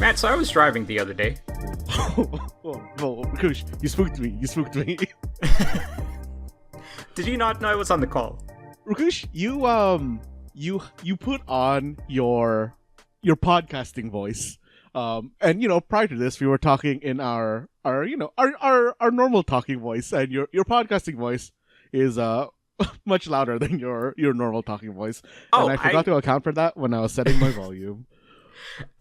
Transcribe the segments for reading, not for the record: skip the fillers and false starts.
Matt, so I was driving the other day. Rakush, you spooked me. You spooked me. Did you not know I was on the call? Rakush, you put on your podcasting voice. And prior to this, we were talking in our normal talking voice, and your podcasting voice is much louder than your normal talking voice. Oh, and I forgot to account for that when I was setting my volume.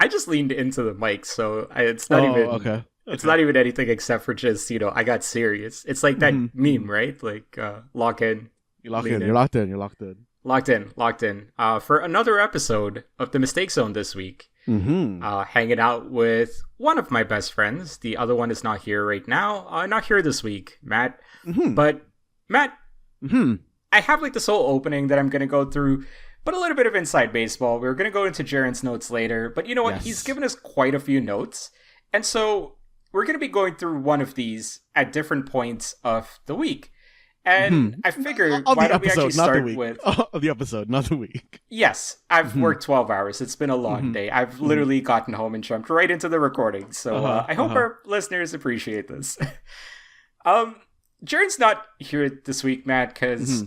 I just leaned into the mic, so it's not even. Okay. It's not even anything except for just I got serious. It's like that meme, right? Like lock in. You're locked in. You're locked in. You're locked in. Locked in. For another episode of the Mistake Zone this week. Hanging out with one of my best friends. The other one is not here right now. Not here this week, Matt. But Matt, I have like this whole opening that I'm going to go through, but a little bit of inside baseball. We're going to go into Jaren's notes later, but you know what? Yes. He's given us quite a few notes, and so we're going to be going through one of these at different points of the week. And I figured, why don't we actually start with... the episode, not the week. Yes, I've worked 12 hours. It's been a long day. I've literally gotten home and jumped right into the recording. So I hope our listeners appreciate this. Jaren's not here this week, Matt, because,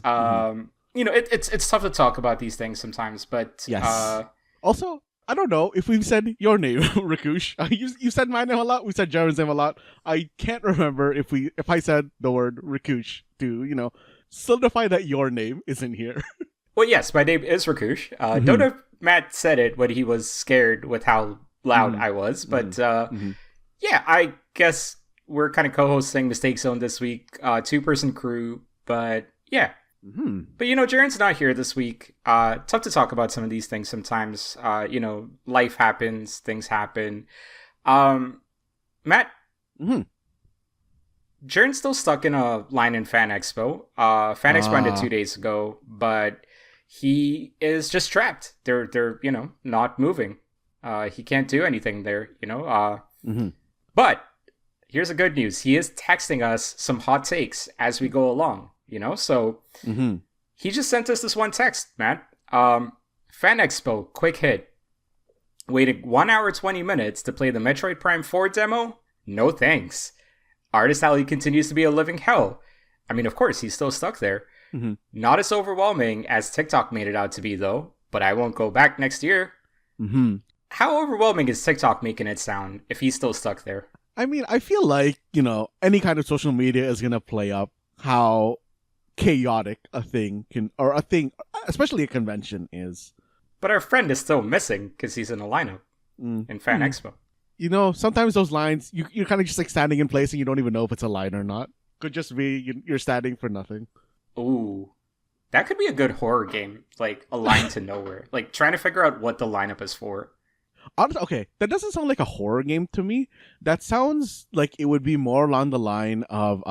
it's tough to talk about these things sometimes. But yes. Also, I don't know if we've said your name, Rakush. You said my name a lot. We said Jaren's name a lot. I can't remember if I said the word Rakush to, solidify that your name isn't here. Well, yes, my name is Rakush. Don't know if Matt said it when he was scared with how loud I was, but yeah, I guess we're kind of co-hosting Mistake Zone this week. 2-person crew, but yeah. But Jaren's not here this week. Tough to talk about some of these things sometimes. Life happens, things happen. Matt, Jaren's still stuck in a line in Fan Expo. Fan Expo ended 2 days ago, but he is just trapped. They're not moving. He can't do anything there. But here's the good news: he is texting us some hot takes as we go along. So he just sent us this one text, Matt. Fan Expo, quick hit. Waited 1 hour 20 minutes to play the Metroid Prime 4 demo? No thanks. Artist Alley continues to be a living hell. I mean, of course, he's still stuck there. Not as overwhelming as TikTok made it out to be, though, but I won't go back next year. How overwhelming is TikTok making it sound if he's still stuck there? I mean, I feel like, any kind of social media is going to play up how chaotic a thing especially a convention is. But our friend is still missing because he's in a lineup in Fan Expo. Sometimes those lines, you're kind of just like standing in place and you don't even know if it's a line or not. Could just be you're standing for nothing. Ooh, that could be a good horror game, like a line to nowhere, like trying to figure out what the lineup is for. Honestly, okay, that doesn't sound like a horror game to me. That sounds like it would be more along the line of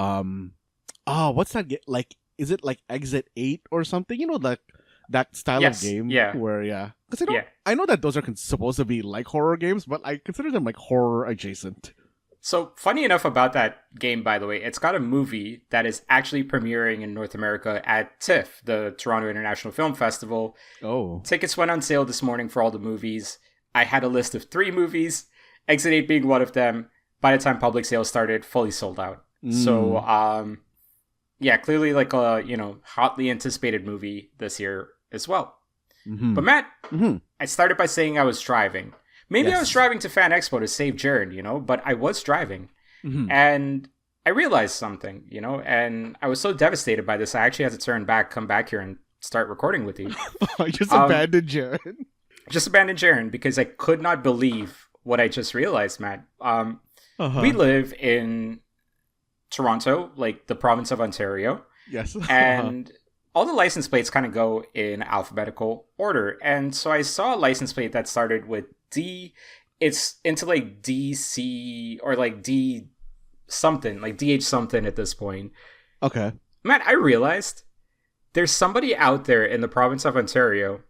what's that? Like, is it like Exit 8 or something? That style of game. Yeah. Where because I know that those are supposed to be like horror games, but I consider them like horror adjacent. So funny enough about that game, by the way, it's got a movie that is actually premiering in North America at TIFF, the Toronto International Film Festival. Oh. Tickets went on sale this morning for all the movies. I had a list of 3 movies, Exit 8 being one of them. By the time public sales started, fully sold out. So, yeah, clearly like a, hotly anticipated movie this year as well. But Matt, I started by saying I was driving. Maybe I was driving to Fan Expo to save Jaren, but I was driving. And I realized something, and I was so devastated by this, I actually had to come back here and start recording with you. I just abandoned Jaren. Just abandoned Jaren because I could not believe what I just realized, Matt. We live in Toronto, like the province of Ontario. Yes. And all the license plates kind of go in alphabetical order. And so I saw a license plate that started with D. It's into like DC or like D something, like DH something at this point. Okay. Matt, I realized there's somebody out there in the province of Ontario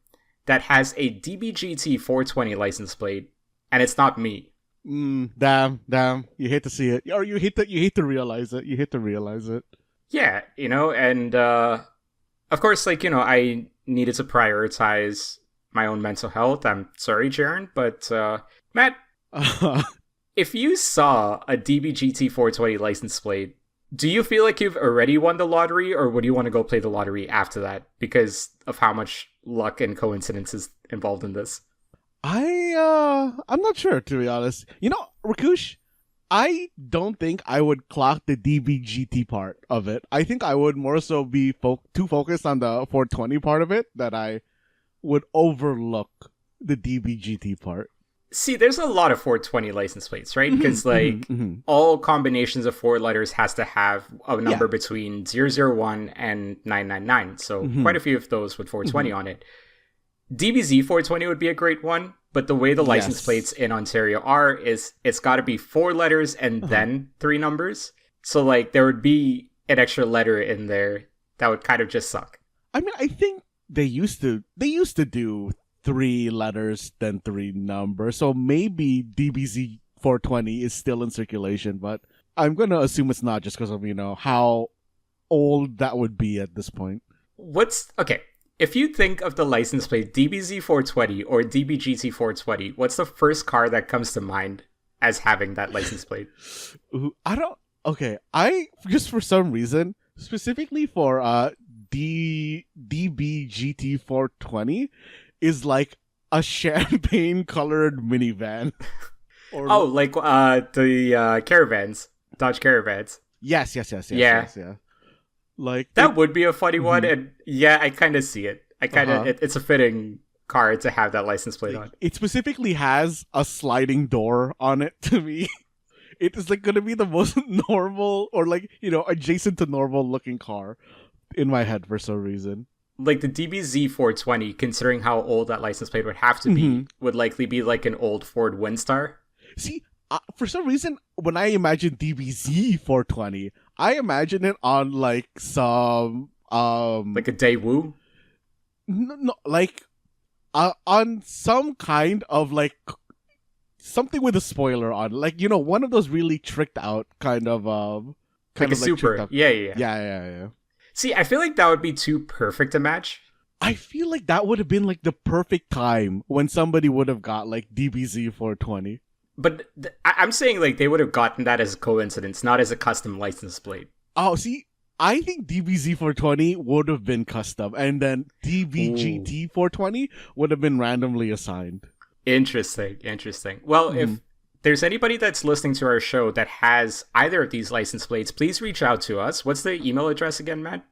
that has a DBGT 420 license plate, and it's not me. Damn. You hate to see it. Or you hate to realize it. Yeah, and of course, like, I needed to prioritize my own mental health. I'm sorry, Jaren, but Matt, If you saw a DBGT 420 license plate, do you feel like you've already won the lottery, or would you want to go play the lottery after that because of how much luck and coincidence is involved in this? I'm not sure, to be honest. Rakush, I don't think I would clock the DBGT part of it. I think I would more so be too focused on the 420 part of it that I would overlook the DBGT part. See, there's a lot of 420 license plates, right? Because all combinations of 4 letters has to have a number between 001 and 999. So quite a few of those with 420 on it. DBZ 420 would be a great one, but the way the license plates in Ontario are is it's got to be 4 letters and then 3 numbers. So like there would be an extra letter in there that would kind of just suck. I mean, I think they used to do 3 letters then 3 numbers. So maybe DBZ 420 is still in circulation, but I'm going to assume it's not just because of, how old that would be at this point. Okay. If you think of the license plate DBZ 420 or DBGT 420, what's the first car that comes to mind as having that license plate? I just for some reason, specifically for DBGT 420, is like a champagne colored minivan. Like the caravans, Dodge Caravans. Yes. Yeah. Like that would be a funny one, and I kind of see it. It's a fitting car to have that license plate on. It specifically has a sliding door on it. To me, it is like going to be the most normal or adjacent to normal looking car in my head for some reason. Like the DBZ 420, considering how old that license plate would have to be, would likely be like an old Ford Windstar. See, for some reason, when I imagine DBZ 420, I imagine it on like some like a Daewoo. No, like on some kind of like something with a spoiler on, like one of those really tricked out kind of like a super. Yeah. See, I feel like that would be too perfect a match. I feel like that would have been like the perfect time when somebody would have got like DBZ 420. But I'm saying like they would have gotten that as a coincidence, not as a custom license plate. Oh, see, I think DBZ 420 would have been custom, and then DBGT 420 would have been randomly assigned. Interesting. Well, if there's anybody that's listening to our show that has either of these license plates, please reach out to us. What's the email address again, Matt?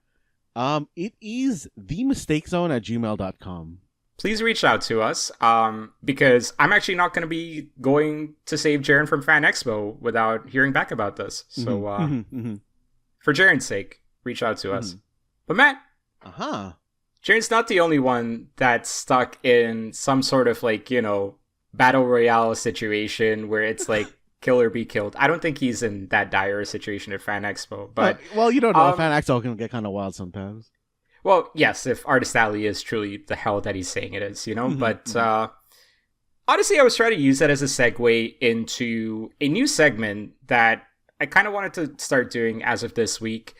It is themistakezone@gmail.com. Please reach out to us, because I'm actually not going to be going to save Jaren from Fan Expo without hearing back about this. So, for Jaren's sake, reach out to us. But Matt, Jaren's not the only one that's stuck in some sort of like, battle royale situation where it's like kill or be killed. I don't think he's in that dire a situation at Fan Expo, but well, you don't know. Fan Expo can get kind of wild sometimes. Well, yes, if Artist Alley is truly the hell that he's saying it is, but honestly, I was trying to use that as a segue into a new segment that I kind of wanted to start doing as of this week.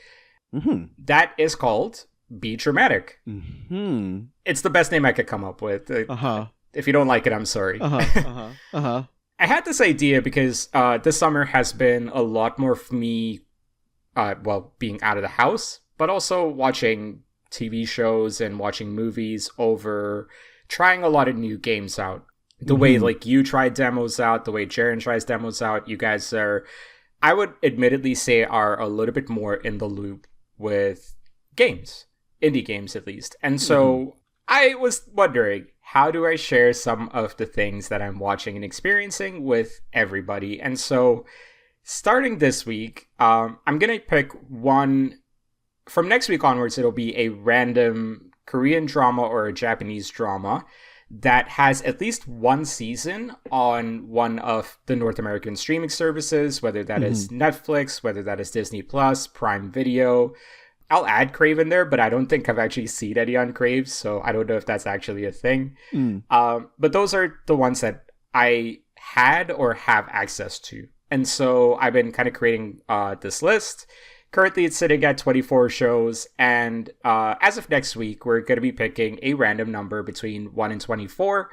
That is called Be Dramatic. It's the best name I could come up with. If you don't like it, I'm sorry. I had this idea because this summer has been a lot more for me, being out of the house, but also watching TV shows and watching movies over trying a lot of new games out. The way like you try demos out, the way Jaren tries demos out, you guys are, I would admittedly say, are a little bit more in the loop with games, indie games at least. And so I was wondering, how do I share some of the things that I'm watching and experiencing with everybody? And so starting this week, I'm going to pick one. From next week onwards, it'll be a random Korean drama or a Japanese drama that has at least one season on one of the North American streaming services, whether that is Netflix, whether that is Disney Plus, Prime Video. I'll add Crave in there, but I don't think I've actually seen any on Crave, so I don't know if that's actually a thing. But those are the ones that I had or have access to. And so I've been kind of creating this list. Currently, it's sitting at 24 shows, and as of next week, we're going to be picking a random number between 1 and 24.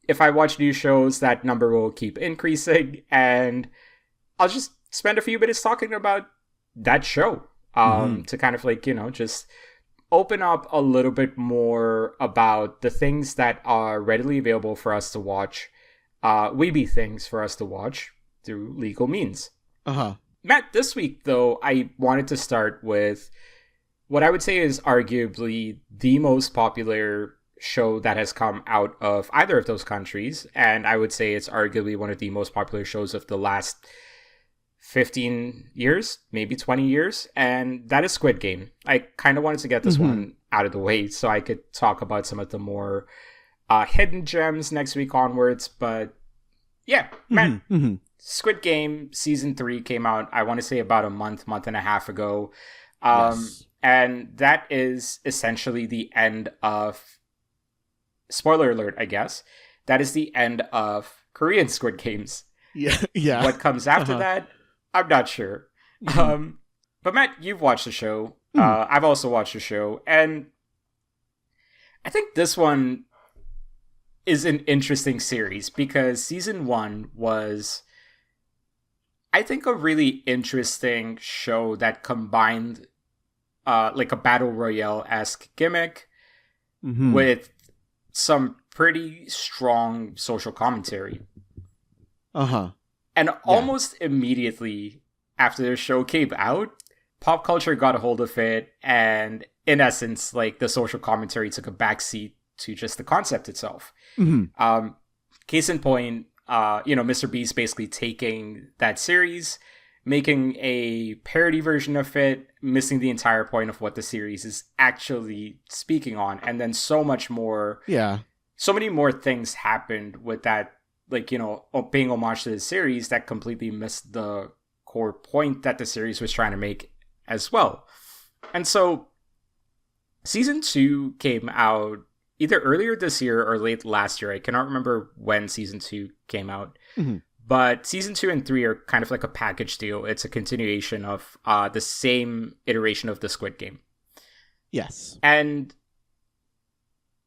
if I watch new shows, that number will keep increasing, and I'll just spend a few minutes talking about that show to kind of like, just open up a little bit more about the things that are readily available for us to watch, Weeby things for us to watch through legal means. Matt, this week, though, I wanted to start with what I would say is arguably the most popular show that has come out of either of those countries, and I would say it's arguably one of the most popular shows of the last 15 years, maybe 20 years, and that is Squid Game. I kind of wanted to get this one out of the way so I could talk about some of the more hidden gems next week onwards, but yeah, Matt, Squid Game Season 3 came out, I want to say about a month and a half ago. Yes. And that is essentially the end of, spoiler alert, I guess, that is the end of Korean Squid Games. Yeah. What comes after that, I'm not sure. But Matt, you've watched the show. I've also watched the show. And I think this one is an interesting series because Season 1 was, I think, a really interesting show that combined like a battle royale-esque gimmick with some pretty strong social commentary. And almost immediately after the show came out, pop culture got a hold of it, and in essence, like, the social commentary took a backseat to just the concept itself. Case in point, Mr. Beast basically taking that series, making a parody version of it, missing the entire point of what the series is actually speaking on, and then so much more. So many more things happened with that, like, paying homage to the series that completely missed the core point that the series was trying to make as well. And so Season 2 came out either earlier this year or late last year. I cannot remember when Season 2 came out. But Season 2 and 3 are kind of like a package deal. It's a continuation of the same iteration of the Squid Game. Yes. And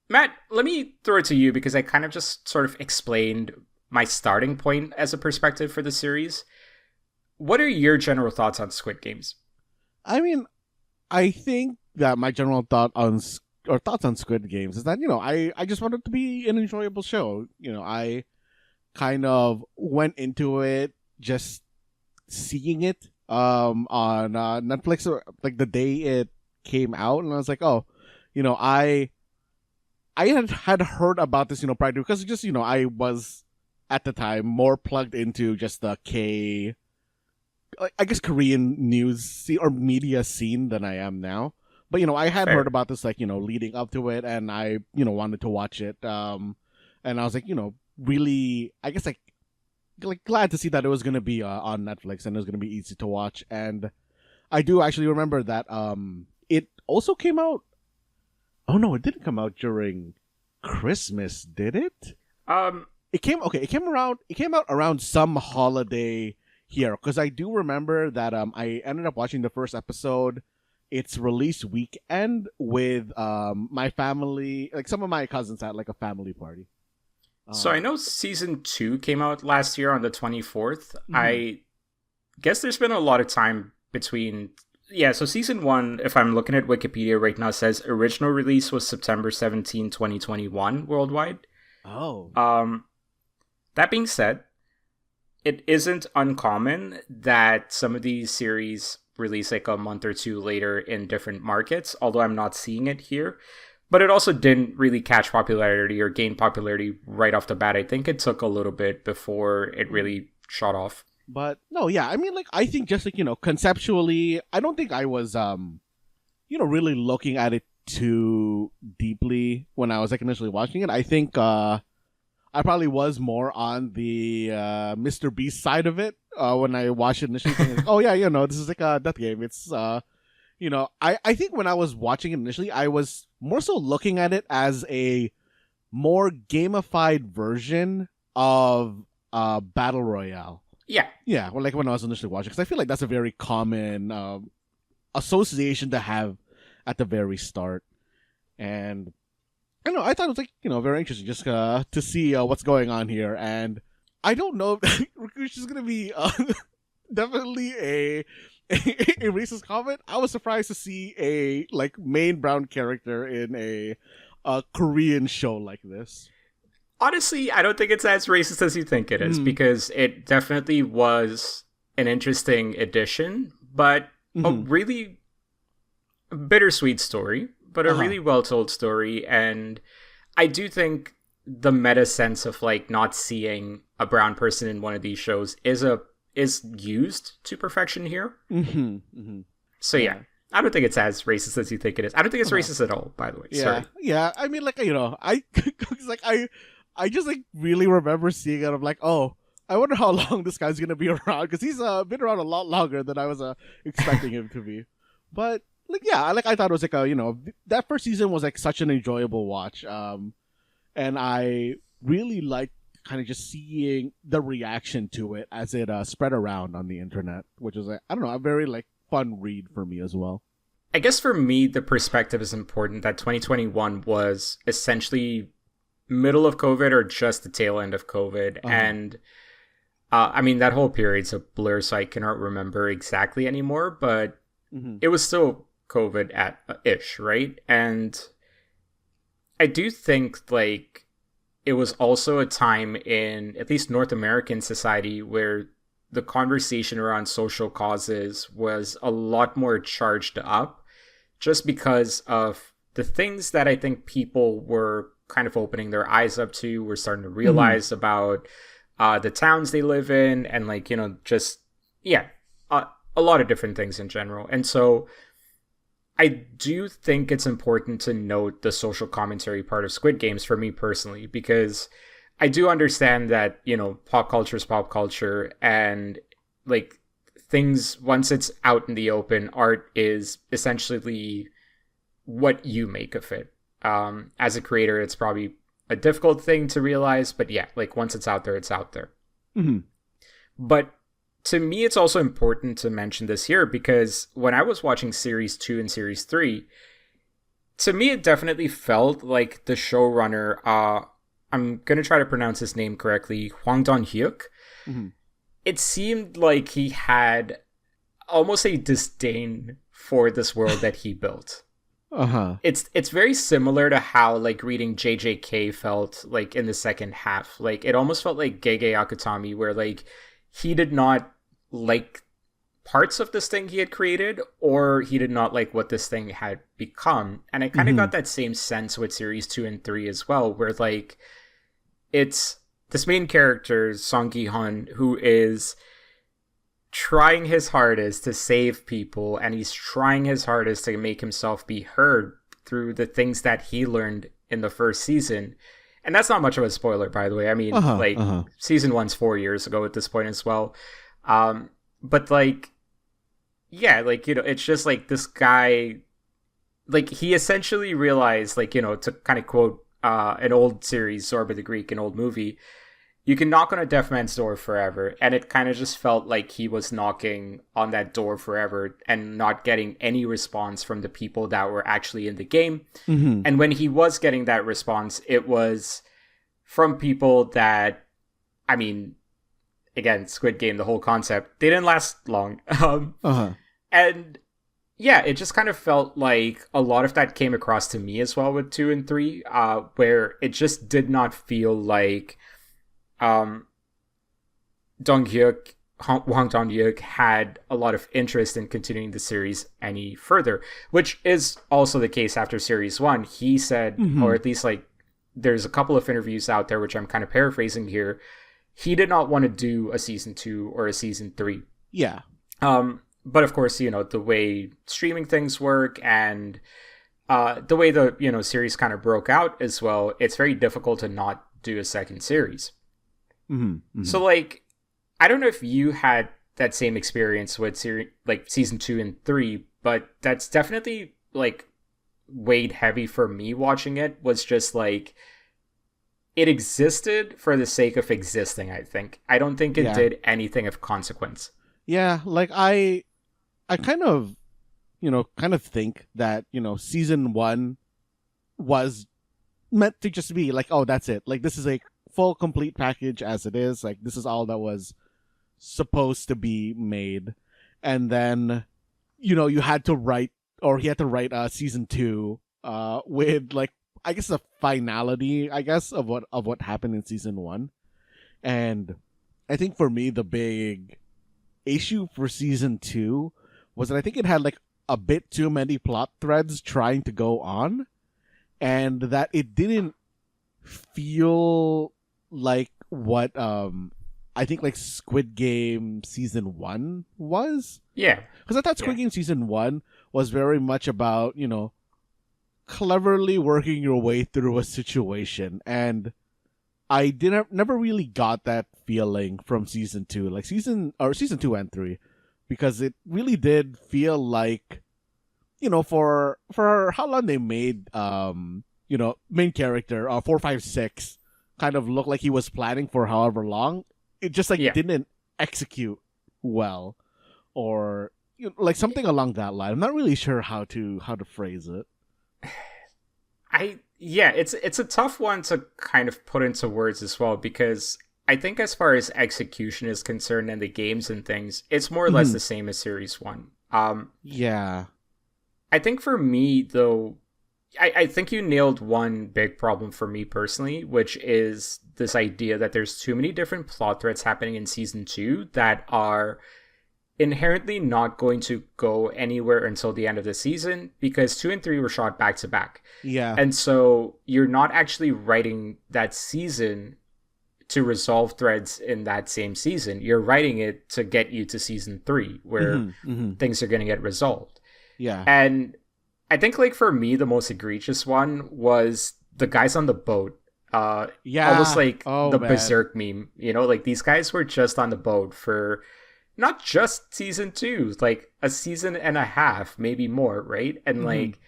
Matt, let me throw it to you because I kind of just sort of explained my starting point as a perspective for the series. What are your general thoughts on Squid Games? I mean, I think that my general thoughts on Squid Games is that, I just want it to be an enjoyable show. I kind of went into it just seeing it on Netflix, or like the day it came out, and I was like, oh, I had heard about this, prior to, because just, I was at the time more plugged into just the I guess Korean news or media scene than I am now. But, I had heard about this, like, leading up to it, and I, wanted to watch it. And I was like, really, I guess, like glad to see that it was going to be on Netflix and it was going to be easy to watch. And I do actually remember that it also came out. Oh, no, it didn't come out during Christmas, did it? It came out around some holiday here, because I do remember that I ended up watching the first episode its release weekend with my family, like some of my cousins had like a family party. So I know Season 2 came out last year on the 24th. I guess there's been a lot of time between. Yeah, so Season 1, if I'm looking at Wikipedia right now, says original release was September 17, 2021 worldwide. That being said, it isn't uncommon that some of these series release like a month or two later in different markets, although I'm not seeing it here. But it also didn't really catch popularity or gain popularity right off the bat. I think it took a little bit before it really shot off. But no, yeah, I mean, like, I think just like, conceptually, I don't think I was, really looking at it too deeply when I was like initially watching it. I think I probably was more on the Mr. Beast side of it when I watched it initially. Like, oh yeah, this is like a death game. It's I think when I was watching it initially, I was more so looking at it as a more gamified version of Battle Royale. Yeah, well, like when I was initially watching, because I feel like that's a very common association to have at the very start. And I don't know. I thought it was like very interesting just to see what's going on here, and I don't know if Rakush is gonna be definitely a racist comment. I was surprised to see a like main brown character in a Korean show like this. Honestly, I don't think it's as racist as you think it is, because it definitely was an interesting addition, but a really bittersweet story, but a really well told story. And I do think the meta sense of like not seeing a brown person in one of these shows is used to perfection here. So yeah, I don't think it's as racist as you think it is. I don't think it's racist at all, by the way. Yeah, Sorry. yeah. I mean, like I like I just like really remember seeing it. I'm like, oh, I wonder how long this guy's gonna be around, because he's been around a lot longer than I was expecting him to be. But like, yeah, like I thought it was like that first season was like such an enjoyable watch. And I really liked kind of just seeing the reaction to it as it spread around on the internet, which was like, I don't know, a very like fun read for me as well. I guess for me, the perspective is important that 2021 was essentially middle of COVID or just the tail end of COVID. And I mean, that whole period's a blur, so I cannot remember exactly anymore, but it was still COVID at ish, right? And I do think like it was also a time in at least North American society where the conversation around social causes was a lot more charged up, just because of the things that I think people were kind of opening their eyes up to, were starting to realize about the towns they live in, and like, just, yeah, a lot of different things in general. And so I do think it's important to note the social commentary part of Squid Games for me personally, because I do understand that, pop culture is pop culture, and like things, once it's out in the open, art is essentially what you make of it. As a creator, it's probably a difficult thing to realize, but yeah, like once it's out there, it's out there. But to me, it's also important to mention this here, because when I was watching Series 2 and Series 3, to me, it definitely felt like the showrunner, I'm going to try to pronounce his name correctly, Hwang Dong-hyuk, it seemed like he had almost a disdain for this world that he built. It's very similar to how like reading JJK felt like in the second half. Like it almost felt like Gege Akutami, where like he did not like parts of this thing he had created, or he did not like what this thing had become. And I kind of got that same sense with Series 2 and 3 as well, where like it's this main character, Song Gi-hun, who is trying his hardest to save people, and he's trying his hardest to make himself be heard through the things that he learned in the first season. And that's not much of a spoiler, by the way. I mean, season 1's 4 years ago at this point as well. But like, yeah, like, it's just like this guy, like he essentially realized, like, to kind of quote an old series, Zorba the Greek, an old movie, you can knock on a deaf man's door forever. And it kind of just felt like he was knocking on that door forever and not getting any response from the people that were actually in the game. And when he was getting that response, it was from people that, I mean, again, Squid Game, the whole concept, they didn't last long. And yeah, it just kind of felt like a lot of that came across to me as well with 2 and 3, where it just did not feel like Hwang Dong-hyuk had a lot of interest in continuing the series any further, which is also the case after Series 1. He said, or at least like there's a couple of interviews out there, which I'm kind of paraphrasing here, he did not want to do a season 2 or a season 3. Yeah. But of course, the way streaming things work and the way the, series kind of broke out as well, it's very difficult to not do a second series. So like, I don't know if you had that same experience with like season 2 and 3, but that's definitely like weighed heavy for me watching it. Was just like, it existed for the sake of existing, I think. I don't think it did anything of consequence. Yeah, like I kind of, think that, season 1 was meant to just be like, oh, that's it. Like, this is a full, complete package as it is. Like, this is all that was supposed to be made. And then, you had to write, or he had to write season 2 with, like, I guess a finality, I guess, of what happened in season 1. And I think for me, the big issue for season 2 was that I think it had, like, a bit too many plot threads trying to go on, and that it didn't feel like what I think like Squid Game season 1 was. Yeah. Because I thought Squid Game season 1 was very much about, cleverly working your way through a situation, and I never really got that feeling from season 2, like season 2 and 3, because it really did feel like, for how long they made main character 456 kind of look like he was planning for however long, it just like didn't execute well, or like something along that line. I'm not really sure how to phrase it. It's a tough one to kind of put into words as well, because I think as far as execution is concerned and the games and things, it's more or less the same as Series 1. Yeah. I think for me, though, I think you nailed one big problem for me personally, which is this idea that there's too many different plot threads happening in Season 2 that are inherently not going to go anywhere until the end of the season, because 2 and 3 were shot back to back. Yeah. And so you're not actually writing that season to resolve threads in that same season. You're writing it to get you to Season 3, where things are going to get resolved. Yeah. And I think, like, for me, the most egregious one was the guys on the boat. Almost like the Berserk meme. Like, these guys were just on the boat for not just Season 2, like a season and a half, maybe more, right? And like,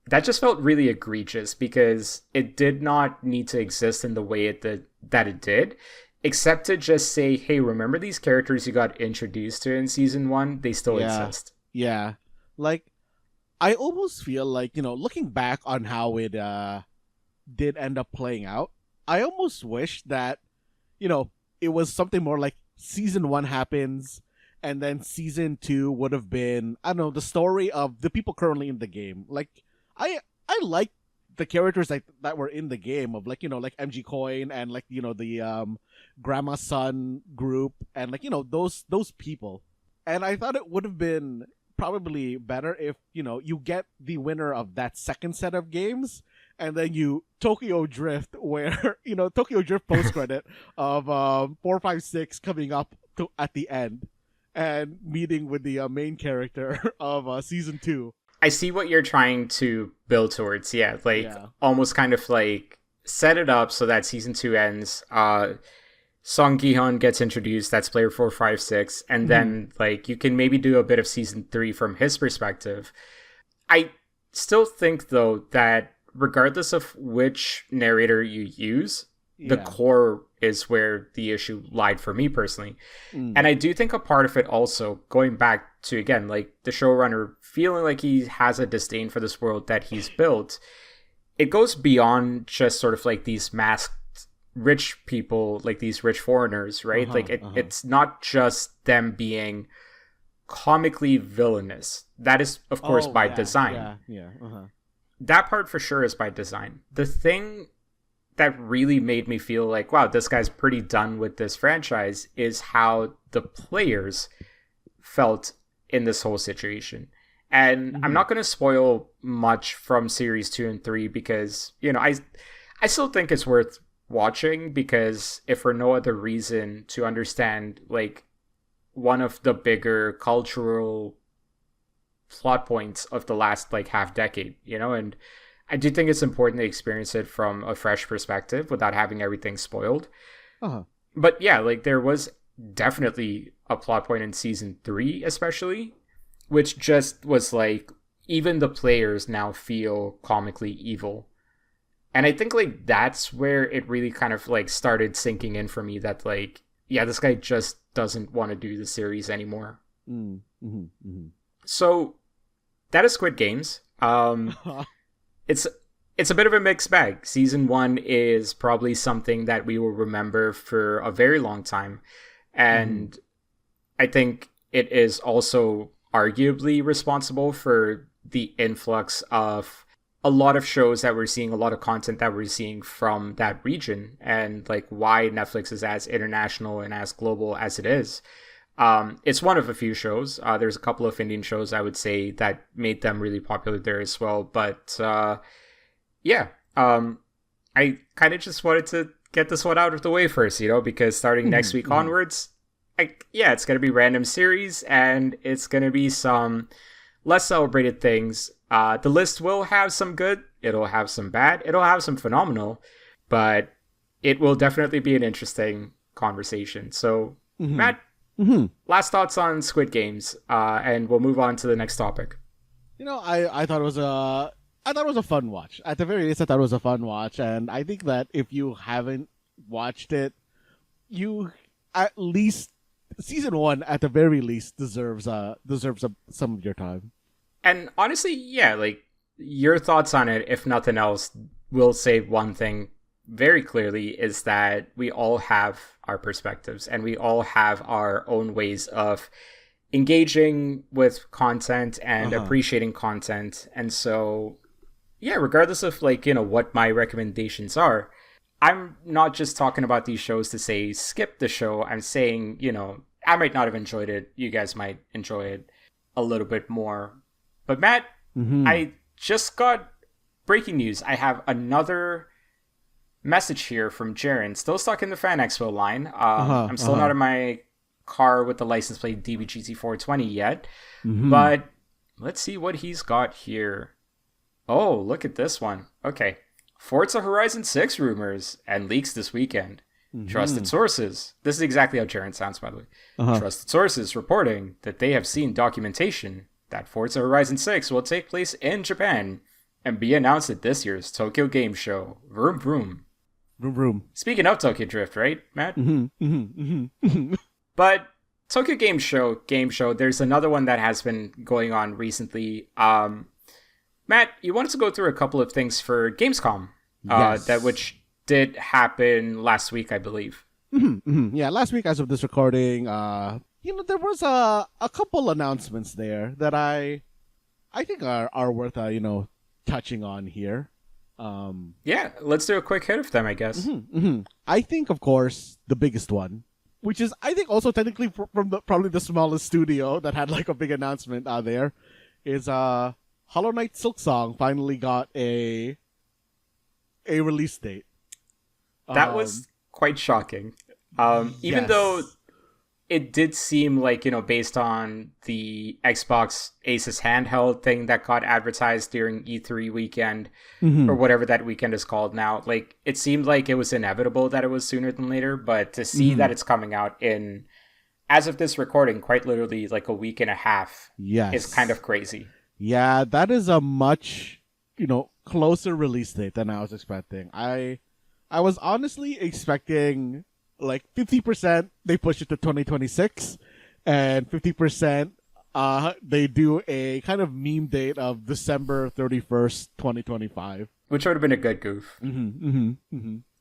that just felt really egregious, because it did not need to exist in the way that it did, except to just say, hey, remember these characters you got introduced to in Season 1? They still exist. Yeah. Like, I almost feel like, looking back on how it did end up playing out, I almost wish that, it was something more like Season 1 happens, and then Season 2 would have been, I don't know, the story of the people currently in the game. Like, I like the characters that were in the game, of like, like MG Coin and like, the Grandma's Son group, and like, those people. And I thought it would have been probably better if, you get the winner of that second set of games, and then you Tokyo Drift, where, Tokyo Drift post-credit of 456 coming up at the end, and meeting with the main character of Season 2. I see what you're trying to build towards. Yeah, like, almost kind of like set it up so that Season 2 ends. Song Gi-hun gets introduced, that's player 456, and then like you can maybe do a bit of Season 3 from his perspective. I still think, though, that regardless of which narrator you use, the core is where the issue lied for me personally. And I do think a part of it also, going back to, again, like the showrunner feeling like he has a disdain for this world that he's built, it goes beyond just sort of like these masked rich people, like these rich foreigners, right? It's not just them being comically villainous. That is, of course, by design. That part for sure is by design. The thing that really made me feel like, wow, this guy's pretty done with this franchise, is how the players felt in this whole situation. And I'm not going to spoil much from Series 2 and 3, because, I still think it's worth watching, because if for no other reason, to understand like one of the bigger cultural plot points of the last like half decade, and I do think it's important to experience it from a fresh perspective without having everything spoiled. But yeah, like there was definitely a plot point in Season 3 especially, which just was like, even the players now feel comically evil. And I think like that's where it really kind of like started sinking in for me that like, yeah, this guy just doesn't want to do the series anymore. So that is Squid Games. It's it's a bit of a mixed bag. Season 1 is probably something that we will remember for a very long time. And I think it is also arguably responsible for the influx of a lot of shows that we're seeing, a lot of content that we're seeing from that region, and like why Netflix is as international and as global as it is. It's one of a few shows. There's a couple of Indian shows I would say that made them really popular there as well. But yeah, I kind of just wanted to get this one out of the way first, because starting next week onwards, it's going to be random series and it's going to be some less celebrated things. The list will have some good, it'll have some bad, it'll have some phenomenal, but it will definitely be an interesting conversation. So, Matt, last thoughts on Squid Games, and we'll move on to the next topic. I thought it was a fun watch. At the very least, I thought it was a fun watch, and I think that if you haven't watched it, you at least season 1 at the very least deserves some of your time. And honestly, yeah, like your thoughts on it, if nothing else, will say one thing very clearly, is that we all have our perspectives and we all have our own ways of engaging with content and appreciating content. And so, yeah, regardless of what my recommendations are, I'm not just talking about these shows to say skip the show. I'm saying, I might not have enjoyed it. You guys might enjoy it a little bit more. But Matt, I just got breaking news. I have another message here from Jaren, still stuck in the Fan Expo line. I'm still not in my car with the license plate DBGT420 yet. But let's see what he's got here. Oh, look at this one. Okay. Forza Horizon 6 rumors and leaks this weekend. Trusted sources. This is exactly how Jaren sounds, by the way. Trusted sources reporting that they have seen documentation that Forza Horizon 6 will take place in Japan and be announced at this year's Tokyo Game Show. Vroom vroom. Vroom vroom. Speaking of Tokyo Drift, right, Matt? But Tokyo Game Show, there's another one that has been going on recently. Matt, you wanted to go through a couple of things for Gamescom, Yes. which did happen last week, I believe. Yeah, last week as of this recording, there was a couple announcements there that I think are worth touching on here. Yeah, let's do a quick hit of them, I guess. I think, of course, the biggest one, which is I think also technically from probably the smallest studio that had like a big announcement out there, is Hollow Knight Silksong finally got a release date. That was quite shocking. Even though it did seem like, based on the Xbox Asus handheld thing that got advertised during E3 weekend, or whatever that weekend is called now, like it seemed like it was inevitable that it was sooner than later, but to see that it's coming out in, as of this recording, quite literally like a week and a half is kind of crazy. Yeah, that is a much, closer release date than I was expecting. I was honestly expecting like 50% they push it to 2026 and 50% they do a kind of meme date of December 31st, 2025. Which would have been a good goof.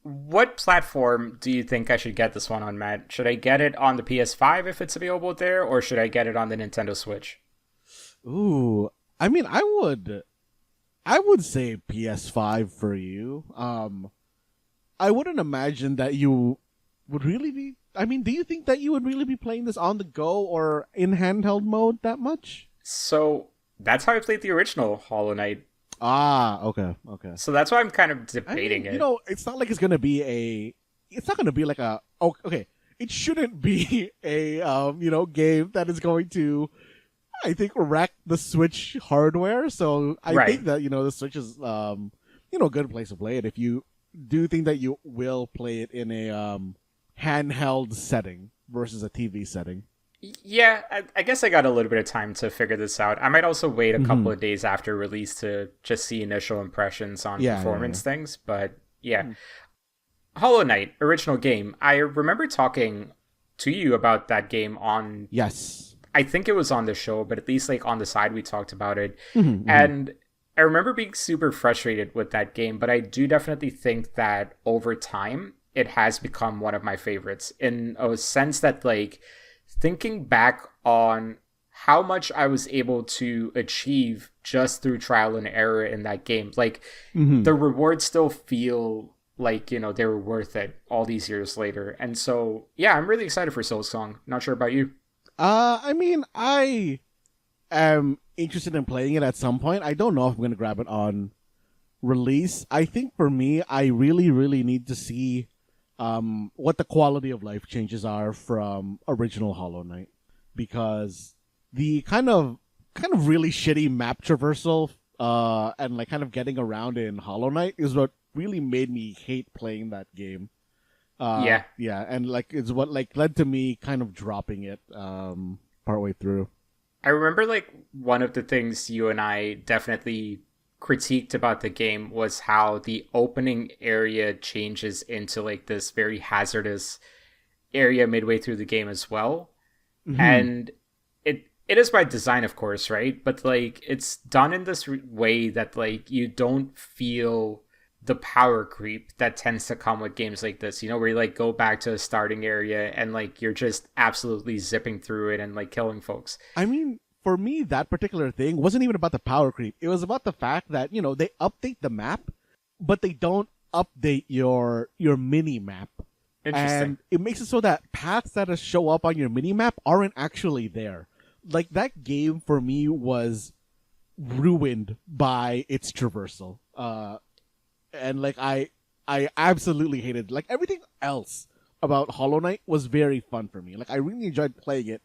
What platform do you think I should get this one on, Matt? Should I get it on the PS5 if it's available there, or should I get it on the Nintendo Switch? Ooh, I mean, I would say PS5 for you. I wouldn't imagine that you would really be... I mean, do you think that you would really be playing this on the go or in handheld mode that much? So, that's how I played the original Hollow Knight. Okay. So that's why I'm kind of debating it. It's not like it's gonna be a... It's not gonna be like a... Oh, okay. It shouldn't be a, game that is going to, I think, wreck the Switch hardware. So I think that, the Switch is, a good place to play it if you do think that you will play it in a handheld setting versus a TV setting. Yeah, I guess I got a little bit of time to figure this out. I might also wait a couple of days after release to just see initial impressions on performance things. But yeah, Hollow Knight, original game. I remember talking to you about that game on... Yes. I think it was on the show, but at least like on the side we talked about it. And I remember being super frustrated with that game, but I do definitely think that over time it has become one of my favorites in a sense that like thinking back on how much I was able to achieve just through trial and error in that game. Like Mm-hmm. the rewards still feel like, they were worth it all these years later. And so, yeah, I'm really excited for Silksong. Not sure about you. I mean, I am interested in playing it at some point. I don't know if I'm going to grab it on release. I think for me, I really, really need to see what the quality of life changes are from original Hollow Knight, because the kind of really shitty map traversal and like kind of getting around in Hollow Knight is what really made me hate playing that game. Yeah. Yeah, and like it's what like led to me kind of dropping it partway through. I remember like one of the things you and I definitely critiqued about the game was how the opening area changes into like this very hazardous area midway through the game as well. Mm-hmm. And it is by design, of course, right? But like it's done in this way that like you don't feel the power creep that tends to come with games like this, where you like go back to a starting area and like you're just absolutely zipping through it and like killing folks. I mean, for me, that particular thing wasn't even about the power creep. It was about the fact that they update the map, but they don't update your mini map, Interesting. and it makes it so that paths that show up on your mini map aren't actually there. Like that game for me was ruined by its traversal. And like I absolutely hated like everything else about Hollow Knight was very fun for me. Like I really enjoyed playing it,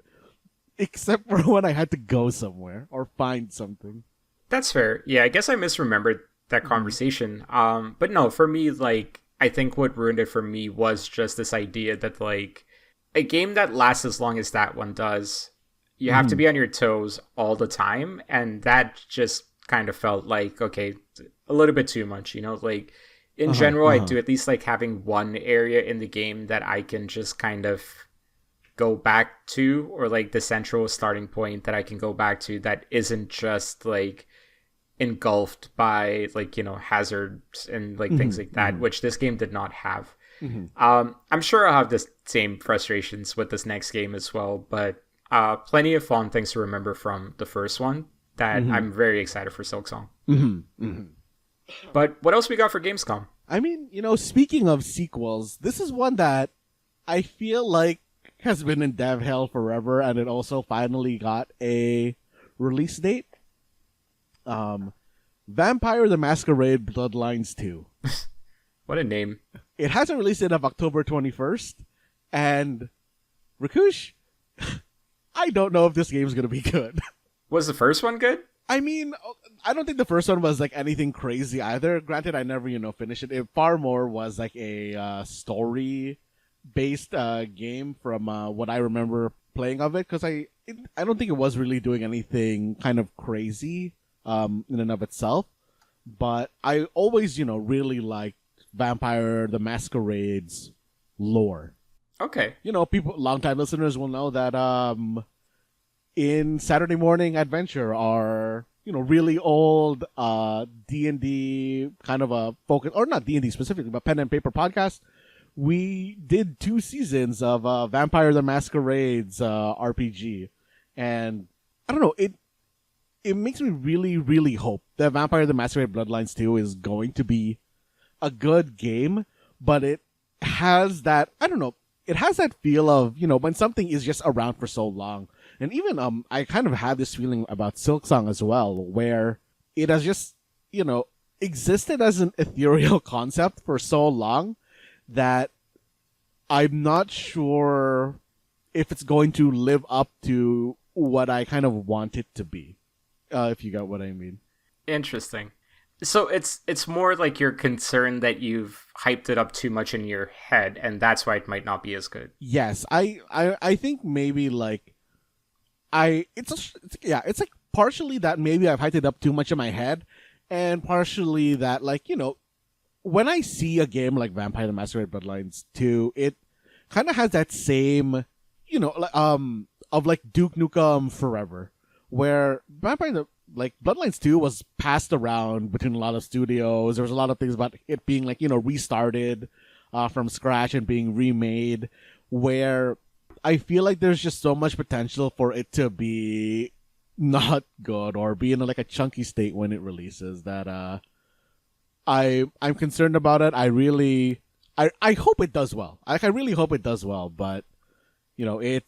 except for when I had to go somewhere or find something. That's fair. Yeah, I guess I misremembered that Mm-hmm. conversation. But no, for me, like I think what ruined it for me was just this idea that like a game that lasts as long as that one does, you have to Mm-hmm. be on your toes all the time, and that just kind of felt like okay, a little bit too much. Like in Uh huh. general, Uh I huh. do at least like having one area in the game that I can just kind of go back to, or like the central starting point that I can go back to that isn't just like engulfed by like hazards and like things like that, Mm-hmm. which this game did not have. Mm-hmm. I'm sure I'll have the same frustrations with this next game as well, but plenty of fun things to remember from the first one that Mm-hmm. I'm very excited for Silksong. Mm-hmm. Mm-hmm. But what else we got for Gamescom? I mean, speaking of sequels, this is one that I feel like has been in dev hell forever, and it also finally got a release date. Um, Vampire the Masquerade Bloodlines 2. What a name. It has a release date of October 21st, and Rakush, I don't know if this game is going to be good. Was the first one good? I mean, I don't think the first one was like anything crazy either. Granted, I never, finished it. It far more was like a story based game from what I remember playing of it, because I don't think it was really doing anything kind of crazy in and of itself. But I always, really liked Vampire the Masquerade's lore. Okay. People, longtime listeners will know that in Saturday Morning Adventure, our really old D&D kind of a focus, or not D&D specifically, but pen and paper podcast, we did 2 seasons of Vampire the Masquerade's RPG, and I don't know, it makes me really, really hope that Vampire the Masquerade Bloodlines 2 is going to be a good game, but it has that, I don't know, it has that feel of, when something is just around for so long. And even I kind of had this feeling about Silksong as well, where it has just, existed as an ethereal concept for so long that I'm not sure if it's going to live up to what I kind of want it to be. If you got what I mean. Interesting. So it's more like you're concerned that you've hyped it up too much in your head, and that's why it might not be as good. Yes, I think maybe like it's like partially that maybe I've hyped it up too much in my head, and partially that like when I see a game like Vampire the Masquerade Bloodlines 2, it kind of has that same of like Duke Nukem Forever, where Vampire the like Bloodlines 2 was passed around between a lot of studios. There was a lot of things about it being like, restarted from scratch and being remade, where I feel like there's just so much potential for it to be not good or be in like a chunky state when it releases that I'm concerned about it. I hope it does well. I really hope it does well, but it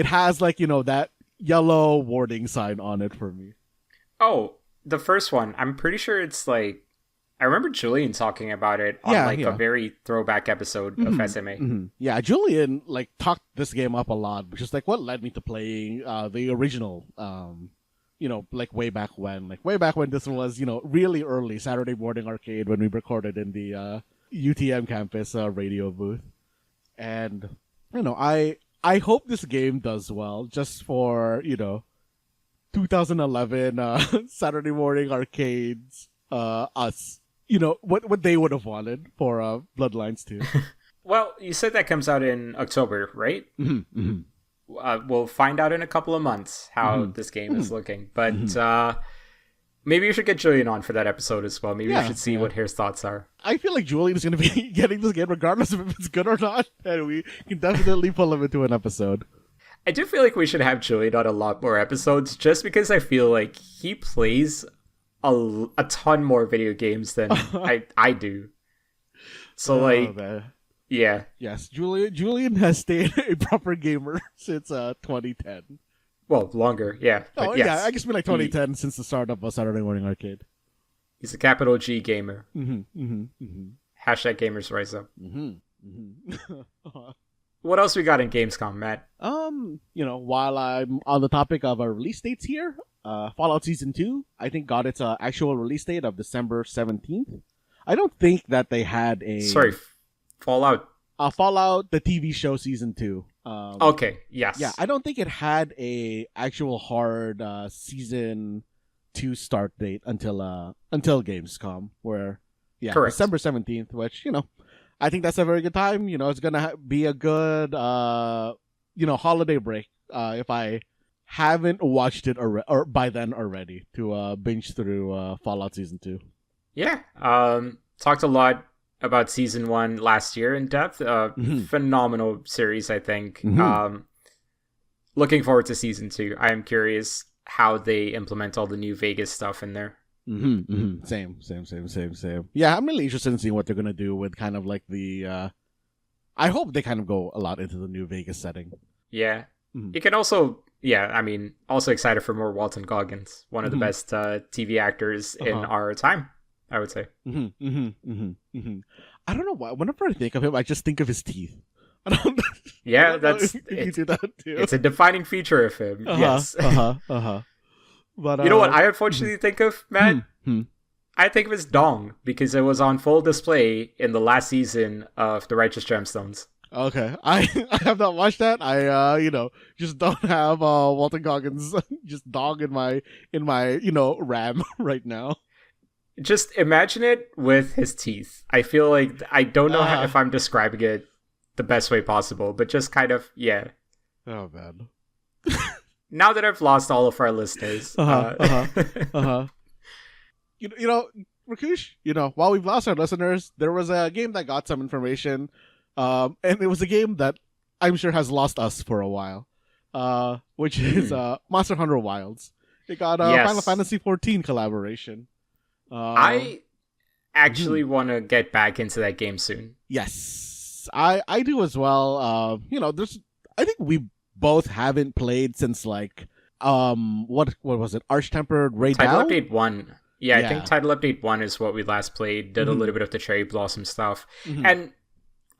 has like that yellow warning sign on it for me. Oh, the first one. I'm pretty sure it's like I remember Julian talking about it on a very throwback episode of SMA. Mm-hmm. Yeah, Julian like talked this game up a lot, which is like what led me to playing the original. Like way back when this was really early Saturday morning arcade when we recorded in the UTM campus radio booth, and I hope this game does well just for 2011 Saturday morning arcades us. What they would have wanted for Bloodlines 2. Well, you said that comes out in October, right? Mm-hmm, mm-hmm. We'll find out in a couple of months how this game is looking. But maybe you should get Julian on for that episode as well. Maybe we should see what his thoughts are. I feel like Julian is going to be getting this game regardless of if it's good or not. And we can definitely pull him into an episode. I do feel like we should have Julian on a lot more episodes just because I feel like he plays a ton more video games than I do. So man. Yeah. Yes, Julian has stayed a proper gamer since 2010. Well, longer, yeah. But yes, yeah, I guess been like 2010 since the start of Saturday Morning Arcade. He's a capital G gamer. Mm-hmm, mm-hmm, mm-hmm. Hashtag gamers rise up. Mm-hmm, mm-hmm. What else we got in Gamescom, Matt? While I'm on the topic of our release dates here, Fallout Season 2, I think got its actual release date of December 17th. I don't think that they had a... Sorry, Fallout? Fallout, the TV show Season 2. Okay, yes. Yeah, I don't think it had a actual hard Season 2 start date until Gamescom, where, correct. December 17th, which, I think that's a very good time. It's going to be a good, holiday break if I haven't watched it or by then already to binge through Fallout Season 2. Yeah, talked a lot about Season 1 last year in depth. Phenomenal series, I think. Mm-hmm. Looking forward to Season 2. I am curious how they implement all the new Vegas stuff in there. Mm-hmm, mm-hmm. Same. Yeah, I'm really interested in seeing what they're going to do with kind of like the... I hope they kind of go a lot into the new Vegas setting. Yeah. Mm-hmm. You can also... Yeah, I mean, also excited for more Walton Goggins, one of the best TV actors in our time, I would say. Mm-hmm, mm-hmm, mm-hmm, mm-hmm. I don't know why. Whenever I think of him, I just think of his teeth. I don't. Yeah, I don't you do that too. It's a defining feature of him. Yes. But you know what I unfortunately think of, Matt? I think of his dong because it was on full display in the last season of The Righteous Gemstones. Okay, I have not watched that. I just don't have Walton Goggins just dog in my RAM right now. Just imagine it with his teeth. I feel like I don't know if I'm describing it the best way possible, but just kind of Oh man. Now that I've lost all of our listeners, Rakush, while we've lost our listeners, there was a game that got some information. And it was a game that I'm sure has lost us for a while, which is Monster Hunter Wilds. It got a Final Fantasy XIV collaboration. I actually want to get back into that game soon. Yes, I do as well. I think we both haven't played since like what was it? Arch-Tempered Raid Title Update 1. Yeah, I think Title Update 1 is what we last played. Did a little bit of the Cherry Blossom stuff, and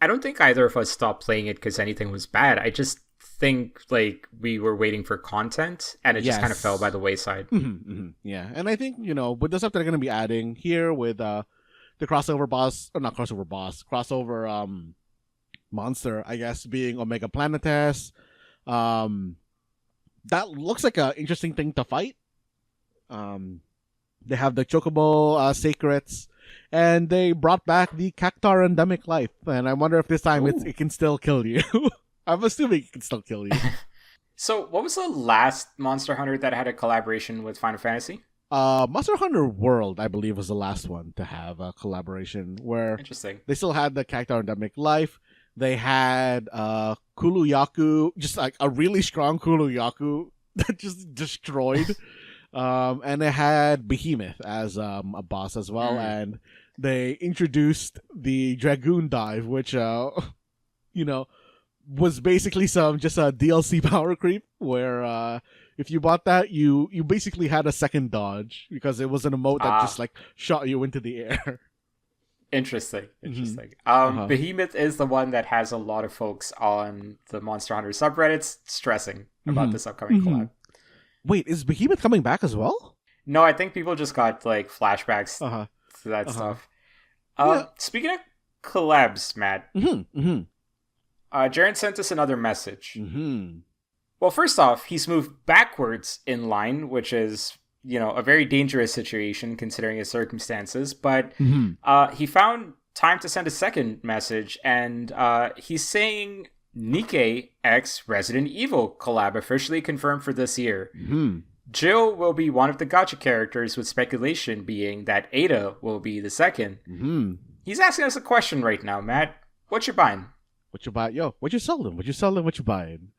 I don't think either of us stopped playing it because anything was bad. I just think like we were waiting for content and it just kind of fell by the wayside. Yeah, and I think with the stuff that they're going to be adding here with the crossover monster, I guess, being Omega Planetes, that looks like an interesting thing to fight. They have the Chocobo Secrets. And they brought back the Cactar endemic life. And I wonder if this time it can still kill you. I'm assuming it can still kill you. So, what was the last Monster Hunter that had a collaboration with Final Fantasy? Monster Hunter World, I believe, was the last one to have a collaboration where Interesting. they still had the character Endemic Life. They had Kuluyaku, just like a really strong Kuluyaku that just destroyed. And they had Behemoth as a boss as well, and they introduced the Dragoon Dive, which was basically just a DLC power creep where if you bought that, you basically had a second dodge because it was an emote that just like shot you into the air. Interesting. Behemoth is the one that has a lot of folks on the Monster Hunter subreddits stressing about this upcoming collab. Wait, is Behemoth coming back as well? No, I think people just got like flashbacks to that stuff. Speaking of collabs, Matt, Jaren sent us another message. Well, first off, he's moved backwards in line, which is, a very dangerous situation considering his circumstances. But he found time to send a second message, and he's saying Nikke X Resident Evil collab officially confirmed for this year. Jill will be one of the gacha characters, with speculation being that Ada will be the second. He's asking us a question right now, Matt. What you buying? What you buy? Yo, what you selling? What you selling? What you buying?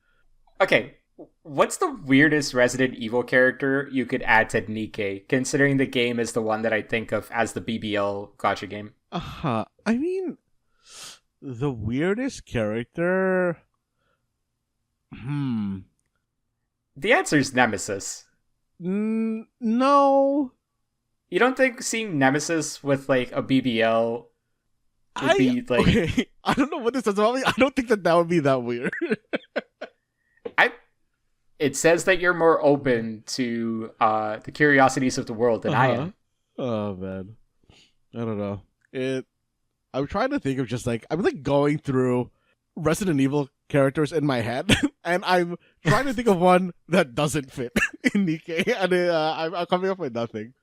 Okay, what's the weirdest Resident Evil character you could add to Nikke, considering the game is the one that I think of as the BBL gacha game? I mean, the weirdest character... The answer is Nemesis. No. You don't think seeing Nemesis with, like, a BBL would be, like... Okay, I don't know what this says about me. I don't think that would be that weird. It says that you're more open to the curiosities of the world than I am. Oh, man. I don't know. I'm trying to think of just, like... I'm, like, going through Resident Evil characters in my head, and I'm trying to think of one that doesn't fit in Nikke, and I'm coming up with nothing.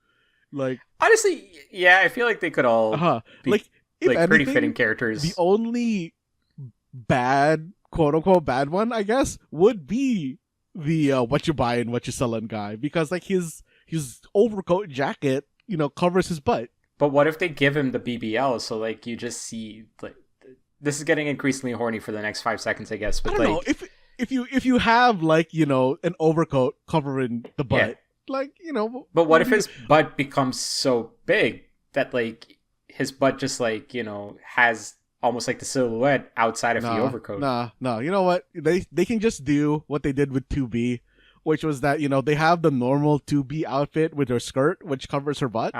Like, honestly, yeah, I feel like they could all be like anything, pretty fitting characters. The only bad, quote unquote, bad one, I guess, would be the what you buy and what you selling guy, because like his overcoat jacket, covers his butt. But what if they give him the BBL? So like you just see like. This is getting increasingly horny for the next 5 seconds, I guess. But I don't know. If you have like an overcoat covering the butt, like But what if his butt becomes so big that like his butt just like has almost like the silhouette outside of the overcoat? No. You know what? They can just do what they did with 2B, which was that they have the normal 2B outfit with her skirt, which covers her butt.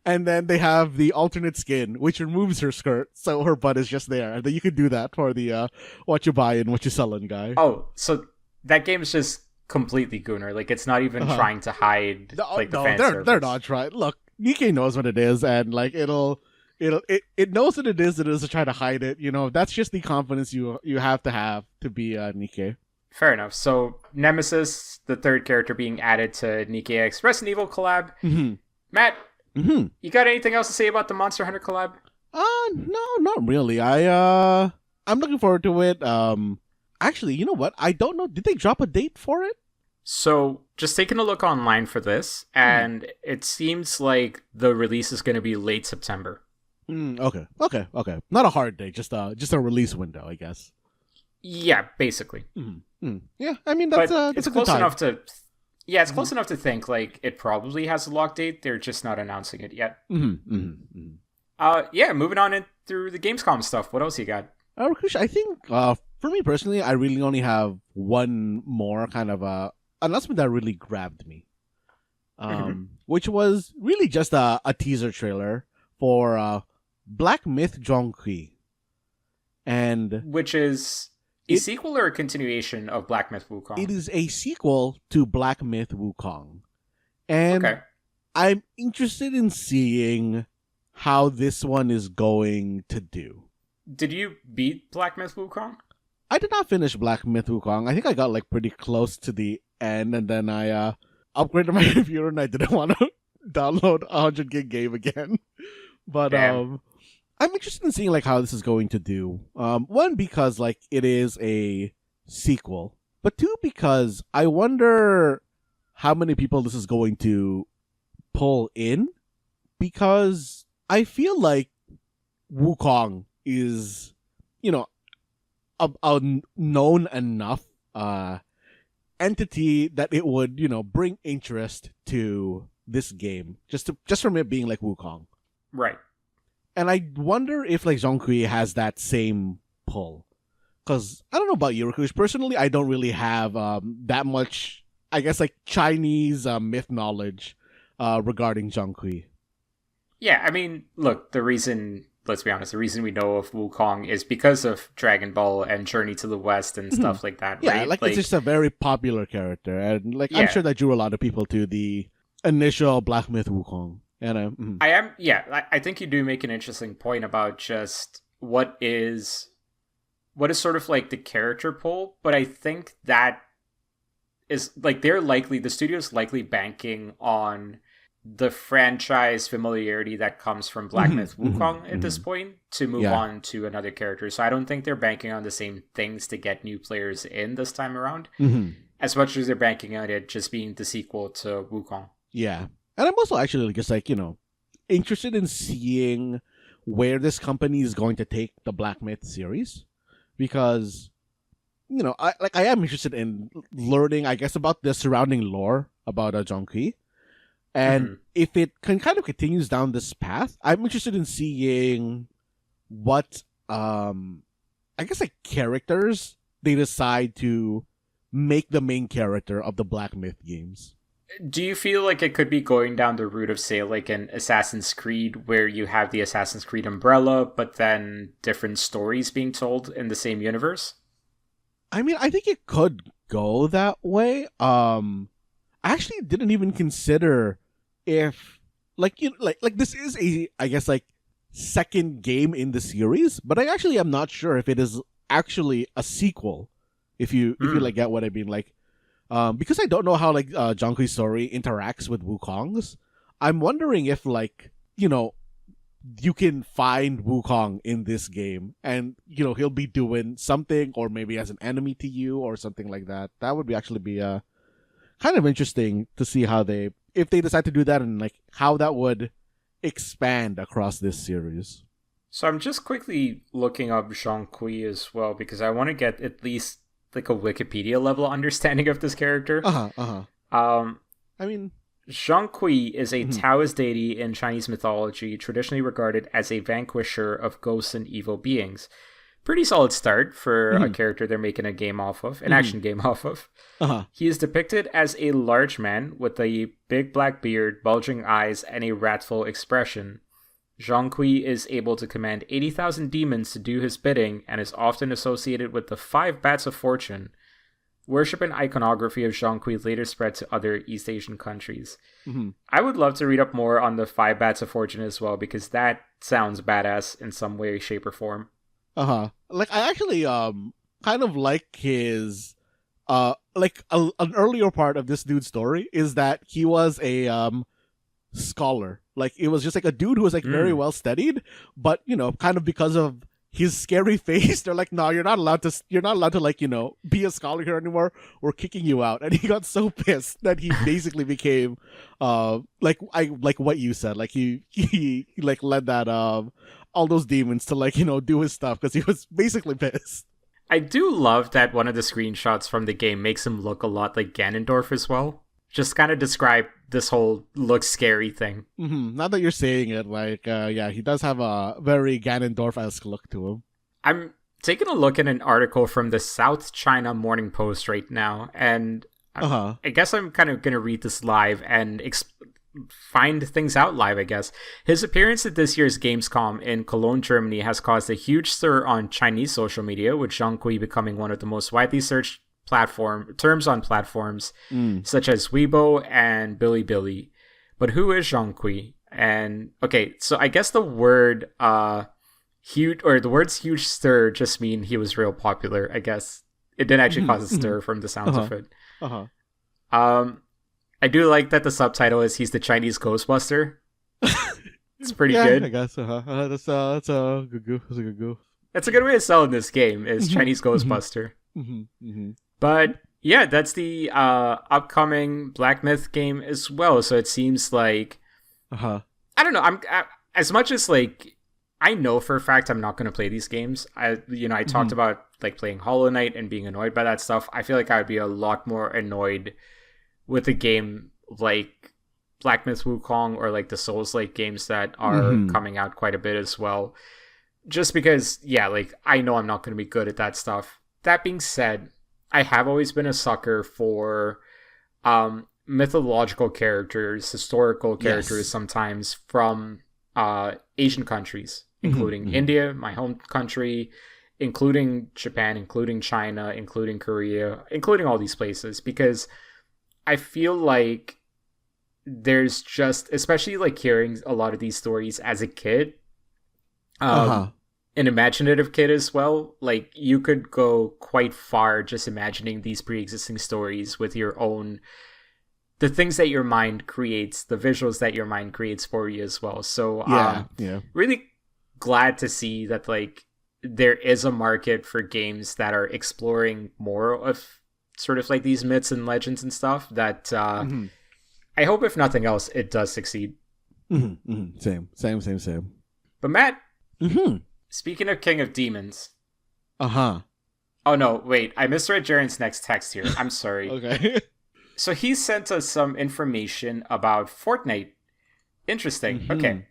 And then they have the alternate skin, which removes her skirt, so her butt is just there. And then you could do that for the what you buy and what you selling guy. Oh, so that game is just completely gooner. Like, it's not even trying to hide the fan service. They're not trying. Look, Nikke knows what it is, and like it knows what it is to try to hide it. That's just the confidence you have to be Nikke. Fair enough. So Nemesis, the third character being added to Nikke X Resident Evil collab. Matt. You got anything else to say about the Monster Hunter collab? No, not really. I'm looking forward to it. Actually, you know what? I don't know. Did they drop a date for it? So, just taking a look online for this, and it seems like the release is going to be late September. Okay. Not a hard date, just a release window, I guess. Yeah, basically. Yeah, I mean that's it's close enough to. Yeah, it's close enough to think like it probably has a lock date. They're just not announcing it yet. Yeah, moving on in through the Gamescom stuff. What else you got? Rakush, I think for me personally, I really only have one more kind of announcement that really grabbed me, which was really just a teaser trailer for Black Myth Zhong, and which is. A sequel or a continuation of Black Myth Wukong? It is a sequel to Black Myth Wukong. And I'm interested in seeing how this one is going to do. Did you beat Black Myth Wukong? I did not finish Black Myth Wukong. I think I got like pretty close to the end, and then I upgraded my computer and I didn't want to download a 100 gig game again. But I'm interested in seeing like how this is going to do. One, because like it is a sequel, but two, because I wonder how many people this is going to pull in, because I feel like Wukong is, a known enough entity that it would, bring interest to this game, just from it being like Wukong. Right. And I wonder if like Zhong has that same pull. Because I don't know about you, Rakush. Personally, I don't really have that much, I guess, like Chinese myth knowledge regarding Zhong. Yeah, I mean, look, let's be honest, the reason we know of Wukong is because of Dragon Ball and Journey to the West and stuff like that, Yeah, right? like it's just a very popular character. And like I'm Yeah. sure that drew a lot of people to the initial Black Myth Wukong. And I think you do make an interesting point about just what is sort of like the character pull, but I think that is like the studio's likely banking on the franchise familiarity that comes from Black Myth Wukong at this point to move on to another character. So I don't think they're banking on the same things to get new players in this time around, as much as they're banking on it just being the sequel to Wukong. Yeah. And I'm also actually just like, interested in seeing where this company is going to take the Black Myth series. Because, I am interested in learning, I guess, about the surrounding lore about Zhong. And if it kind of continues down this path, I'm interested in seeing what, I guess, like characters they decide to make the main character of the Black Myth games. Do you feel like it could be going down the route of, say, like an Assassin's Creed, where you have the Assassin's Creed umbrella, but then different stories being told in the same universe? I mean, I think it could go that way. I actually didn't even consider if, like this is a, I guess, like second game in the series, but I actually am not sure if it is actually a sequel. If you like get what I mean, like. Because I don't know how like Zhong's story interacts with Wukong's, I'm wondering if like you can find Wukong in this game, and he'll be doing something, or maybe as an enemy to you, or something like that. That would actually be kind of interesting to see if they decide to do that, and like how that would expand across this series. So I'm just quickly looking up Zhong as well, because I want to get at least like a Wikipedia level understanding of this character. I mean, Zhong is a Taoist deity in Chinese mythology, traditionally regarded as a vanquisher of ghosts and evil beings. Pretty solid start for a character they're making a game off of, an action game off of. He is depicted as a large man with a big black beard, bulging eyes, and a wrathful expression. Zhong is able to command 80,000 demons to do his bidding and is often associated with the 5 Bats of Fortune. Worship and iconography of Zhong later spread to other East Asian countries. I would love to read up more on the 5 Bats of Fortune as well, because that sounds badass in some way, shape, or form. Like, I actually kind of like his like an earlier part of this dude's story is that he was a scholar. Like, it was just like a dude who was like very well studied, but kind of because of his scary face, they're like, no, you're not allowed to like, be a scholar here anymore. We're kicking you out. And he got so pissed that he basically became like what you said, like he like led that all those demons to like, do his stuff, because he was basically pissed. I do love that one of the screenshots from the game makes him look a lot like Ganondorf as well. Just kind of describe this whole look scary thing. Now that you're saying it, like, yeah, he does have a very Ganondorf-esque look to him. I'm taking a look at an article from the South China Morning Post right now, and I guess I'm kind of going to read this live and find things out live, I guess. His appearance at this year's Gamescom in Cologne, Germany has caused a huge stir on Chinese social media, with Zhong becoming one of the most widely searched terms on platforms such as Weibo and Bilibili. But who is Zhong? And okay, so I guess the word huge, or the words huge stir, just mean he was real popular, I guess. It didn't actually cause a stir from the sounds of it. I do like that the subtitle is he's the Chinese Ghostbuster. It's pretty good. I guess that's a good goof. That's a good way of selling this game, is Chinese Ghostbuster. But Yeah, that's the upcoming Black Myth game as well. So it seems like Uh-huh. I don't know. As much as like I know for a fact I'm not going to play these games. I talked about like playing Hollow Knight and being annoyed by that stuff. I feel like I would be a lot more annoyed with a game like Black Myth Wukong or like the Souls-like games that are coming out quite a bit as well. Just because, yeah, like I know I'm not going to be good at that stuff. That being said, I have always been a sucker for mythological characters, historical characters sometimes from Asian countries, including India, my home country, including Japan, including China, including Korea, including all these places, because I feel like there's just, especially like hearing a lot of these stories as a kid, an imaginative kid as well, like you could go quite far just imagining these pre-existing stories with your own, the things that your mind creates, the visuals that your mind creates for you as well. So really glad to see that like there is a market for games that are exploring more of sort of like these myths and legends and stuff that I hope if nothing else it does succeed. Same. But Matt, speaking of King of Demons, oh no, wait, I misread Jaren's next text here. I'm sorry. Okay. So he sent us some information about Fortnite. Interesting. Okay.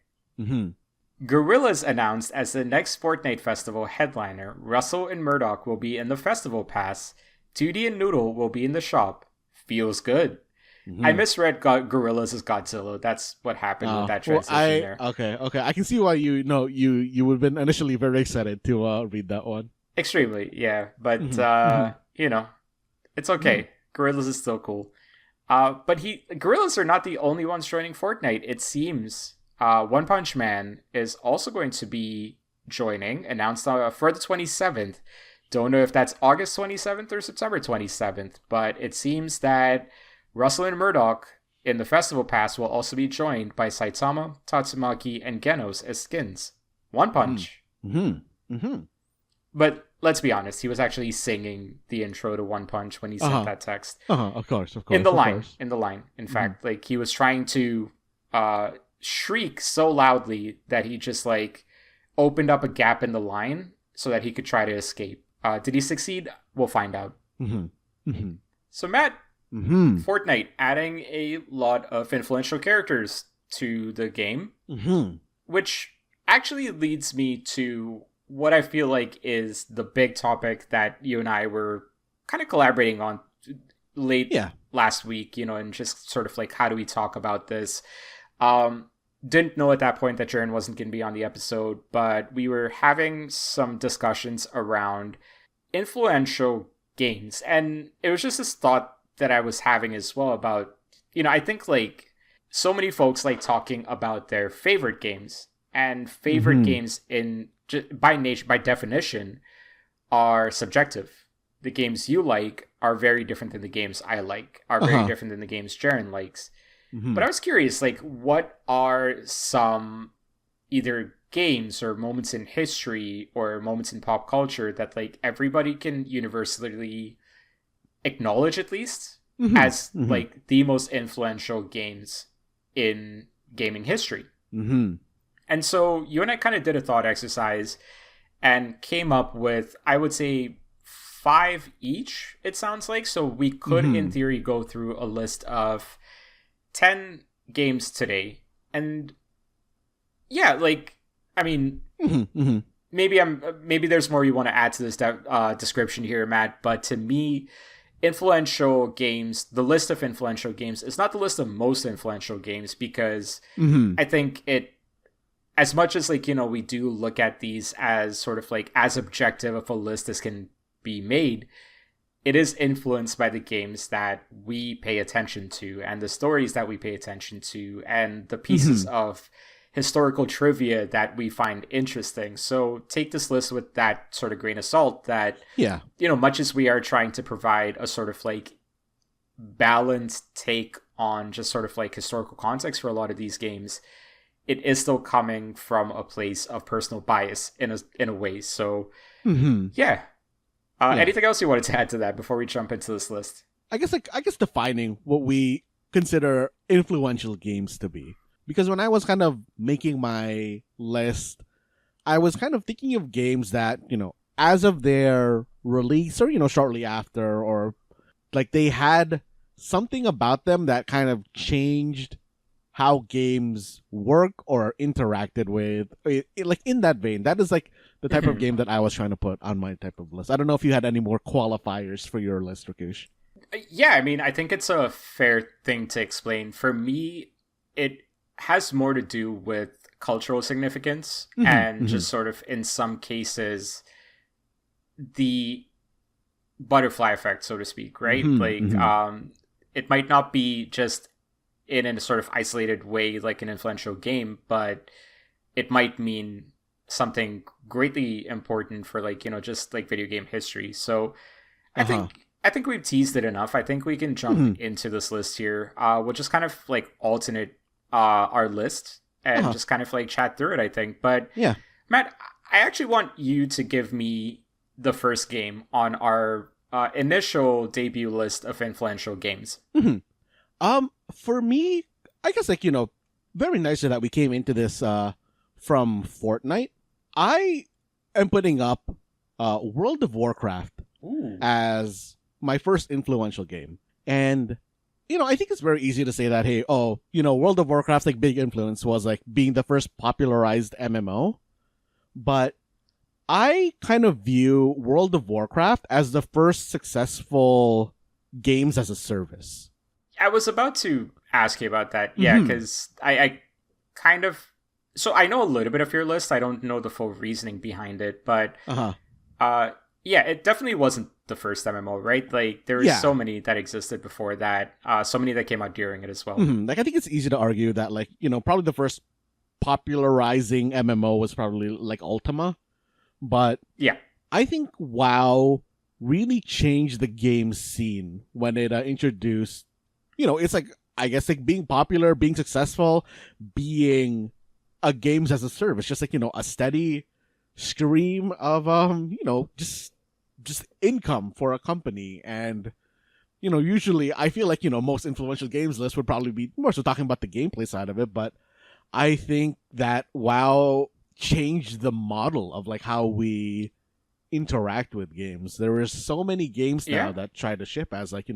Gorillaz announced as the next Fortnite festival headliner, Russell and Murdoch will be in the festival pass. 2D and Noodle will be in the shop. Feels good. I misread Gorillaz as Godzilla. That's what happened with that transition there. Okay. I can see why you would have been initially very excited to read that one. Extremely, yeah. But, it's okay. Gorillaz is still cool. But Gorillaz are not the only ones joining Fortnite. It seems One Punch Man is also going to be joining, announced for the 27th. Don't know if that's August 27th or September 27th, but it seems that Russell and Murdoch in the Festival Pass will also be joined by Saitama, Tatsumaki, and Genos as skins. One Punch. But let's be honest, he was actually singing the intro to One Punch when he sent that text. Of course. In the line. In fact, like he was trying to shriek so loudly that he just like opened up a gap in the line so that he could try to escape. Did he succeed? We'll find out. So Matt, Fortnite adding a lot of influential characters to the game, which actually leads me to what I feel like is the big topic that you and I were kind of collaborating on late last week, and just sort of like, how do we talk about this? Didn't know at that point that Jaren wasn't going to be on the episode, but we were having some discussions around influential games. And it was just this thought that I was having as well about, I think like so many folks like talking about their favorite games, and favorite games by definition are subjective. The games you like are very different than the games I like, are very different than the games Jaren likes. But I was curious, like, what are some either games or moments in history or moments in pop culture that like everybody can universally acknowledge at least as like the most influential games in gaming history. And so you and I kind of did a thought exercise and came up with, I would say, 5 each, it sounds like. So we could, in theory, go through a list of 10 games today. And yeah, like, I mean, maybe there's more you want to add to this description here, Matt. But to me, influential games, the list of influential games is not the list of most influential games, because I think it, as much as like, we do look at these as sort of like as objective of a list as can be made, it is influenced by the games that we pay attention to and the stories that we pay attention to and the pieces of historical trivia that we find interesting. So take this list with that sort of grain of salt that, much as we are trying to provide a sort of like balanced take on just sort of like historical context for a lot of these games, it is still coming from a place of personal bias in a way. So, Yeah. Anything else you wanted to add to that before we jump into this list? I guess defining what we consider influential games to be. Because when I was kind of making my list, I was kind of thinking of games that, as of their release or, shortly after, or like they had something about them that kind of changed how games work or interacted with. Like in that vein, that is like the type of game that I was trying to put on my type of list. I don't know if you had any more qualifiers for your list, Rakush. Yeah, I mean, I think it's a fair thing to explain. For me, it has more to do with cultural significance and just sort of, in some cases, the butterfly effect, so to speak, right? It might not be just in a sort of isolated way like an influential game, but it might mean something greatly important for just like video game history. So I think we've teased it enough. I think we can jump into this list here. We'll just kind of like alternate our list and just kind of like chat through it, I think. But yeah, Matt, I actually want you to give me the first game on our initial debut list of influential games. For me, I guess very nice that we came into this from Fortnite. I am putting up World of Warcraft as my first influential game. And, I think it's very easy to say that, hey, World of Warcraft's like big influence was like being the first popularized MMO. But I kind of view World of Warcraft as the first successful games as a service. I was about to ask you about that. Yeah, because I kind of... So I know a little bit of your list. I don't know the full reasoning behind it, but yeah, it definitely wasn't the first MMO, right? Like there were so many that existed before that, so many that came out during it as well. Like I think it's easy to argue that probably the first popularizing MMO was probably like Ultima, but yeah, I think WoW really changed the game scene when it introduced, it's like I guess like being popular, being successful, being a games as a service, just like a steady stream of just income for a company. And usually I feel like most influential games lists would probably be more so talking about the gameplay side of it, but I think that WoW changed the model of like how we interact with games. There are so many games now that try to ship as like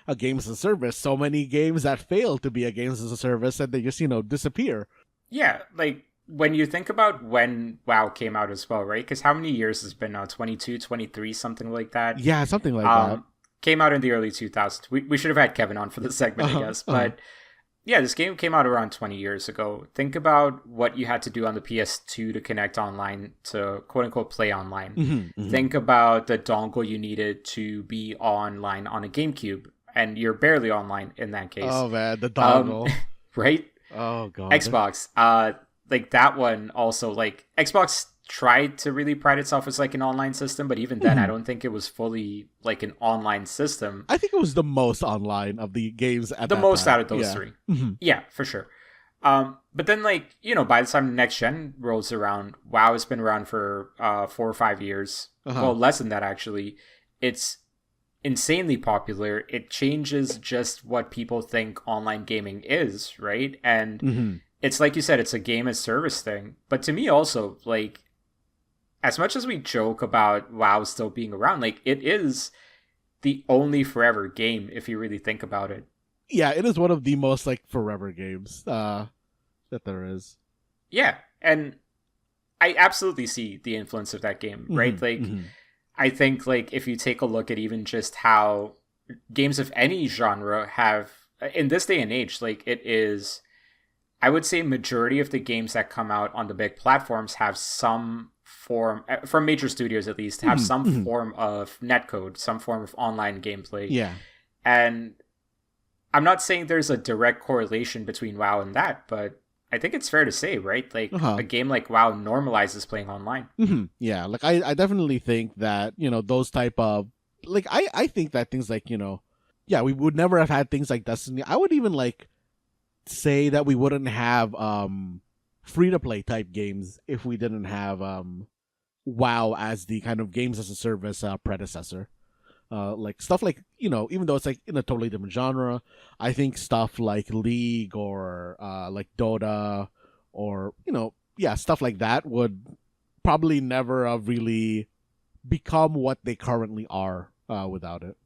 a games as a service, so many games that fail to be a games as a service and they just disappear. Yeah, like when you think about when WoW came out as well, right? Because how many years has it been now? 22, 23, something like that? Yeah, something like that. Came out in the early 2000s. We should have had Kevin on for this segment, I guess. But yeah, this game came out around 20 years ago. Think about what you had to do on the PS2 to connect online, to quote-unquote play online. Think about the dongle you needed to be online on a GameCube. And you're barely online in that case. Oh, man, the dongle. Right? Oh, God. Xbox. Like that one also, like Xbox tried to really pride itself as like an online system, but even then I don't think it was fully like an online system. I think it was the most online of the games at the that most time. out of those three. Yeah, for sure. But then like, by the time next gen rolls around, WoW has been around for 4 or 5 years. Well, less than that actually. It's insanely popular. It changes just what people think online gaming is, right? And it's like you said, it's a game as service thing. But to me also, like, as much as we joke about WoW still being around, like, it is the only forever game if you really think about it. Yeah, it is one of the most like forever games that there is. Yeah, and I absolutely see the influence of that game, right? Like, I think like if you take a look at even just how games of any genre have in this day and age, like it is, I would say majority of the games that come out on the big platforms have some form, from major studios at least, have some form of netcode, some form of online gameplay. Yeah. And I'm not saying there's a direct correlation between WoW and that, but I think it's fair to say, right? Like a game like WoW normalizes playing online. Yeah, like I definitely think that, those type of, like, I think that things like, yeah, we would never have had things like Destiny. I would even like say that we wouldn't have free to play type games if we didn't have WoW as the kind of games as a service predecessor. Like stuff like, even though it's like in a totally different genre, I think stuff like League or like Dota or stuff like that would probably never have really become what they currently are without it.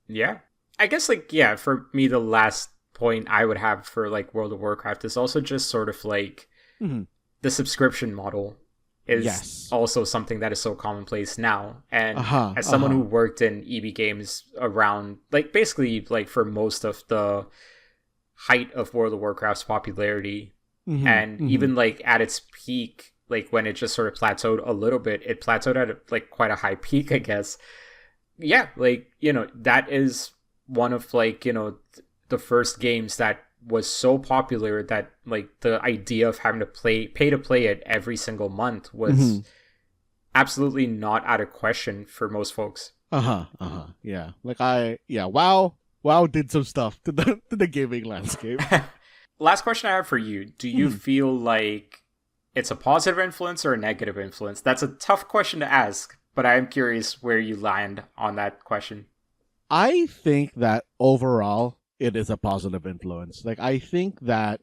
Yeah. I guess like for me the last point I would have for like World of Warcraft is also just sort of like the subscription model is also something that is so commonplace now. And as someone who worked in EB Games around, like, basically, like, for most of the height of World of Warcraft's popularity, and even, like, at its peak, like, when it just sort of plateaued a little bit, it plateaued at, like, quite a high peak, I guess. Yeah, like, that is one of, like, the first games that was so popular that like the idea of having to pay to play it every single month was absolutely not out of question for most folks. Yeah. Like WoW did some stuff to the gaming landscape. Last question I have for you. Do you feel like it's a positive influence or a negative influence? That's a tough question to ask, but I am curious where you land on that question. I think that overall it is a positive influence. Like, I think that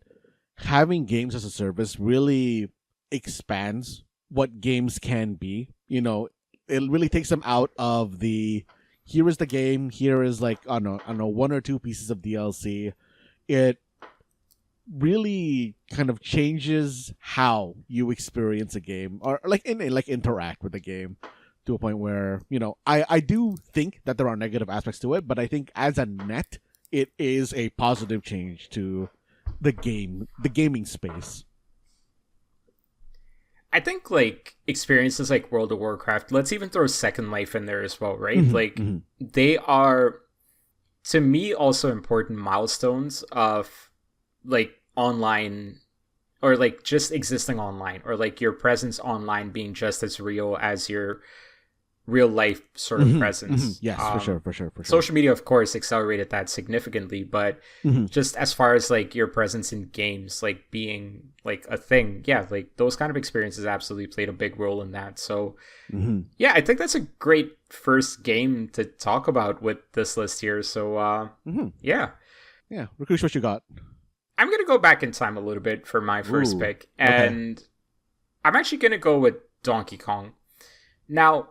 having games as a service really expands what games can be. It really takes them out of here is the game, here is like, I don't know, one or two pieces of DLC. It really kind of changes how you experience a game or like interact with the game to a point where, I do think that there are negative aspects to it, but I think as a net, it is a positive change to the gaming space. I think like experiences like World of Warcraft, let's even throw Second Life in there as well, right? They are, to me, also important milestones of like online or like just existing online, or like your presence online being just as real as your real life sort of presence. Yes, for sure. Social media, of course, accelerated that significantly, but just as far as like your presence in games, like being like a thing, like those kind of experiences absolutely played a big role in that. So I think that's a great first game to talk about with this list here. So Rakush, what you got? I'm gonna go back in time a little bit for my first pick, and I'm actually gonna go with Donkey Kong. Now,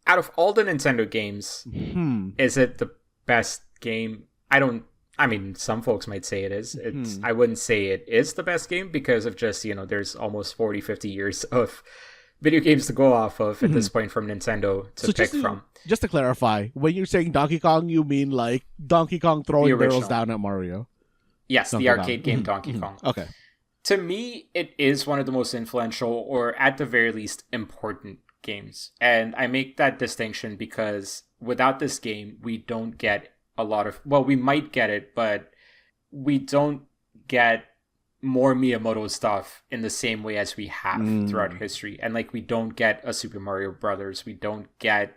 out of all the Nintendo games, is it the best game? I mean, some folks might say it is. I wouldn't say it is the best game because of just, there's almost 40, 50 years of video games to go off of at this point from Nintendo to pick from. Just to clarify, when you're saying Donkey Kong, you mean like Donkey Kong throwing barrels down at Mario? Yes, the arcade game Donkey Kong. Okay. To me, it is one of the most influential, or at the very least, important games. And I make that distinction because without this game, we don't get a lot of, well, we might get it, but we don't get more Miyamoto stuff in the same way as we have throughout history. And like, we don't get a Super Mario Brothers, we don't get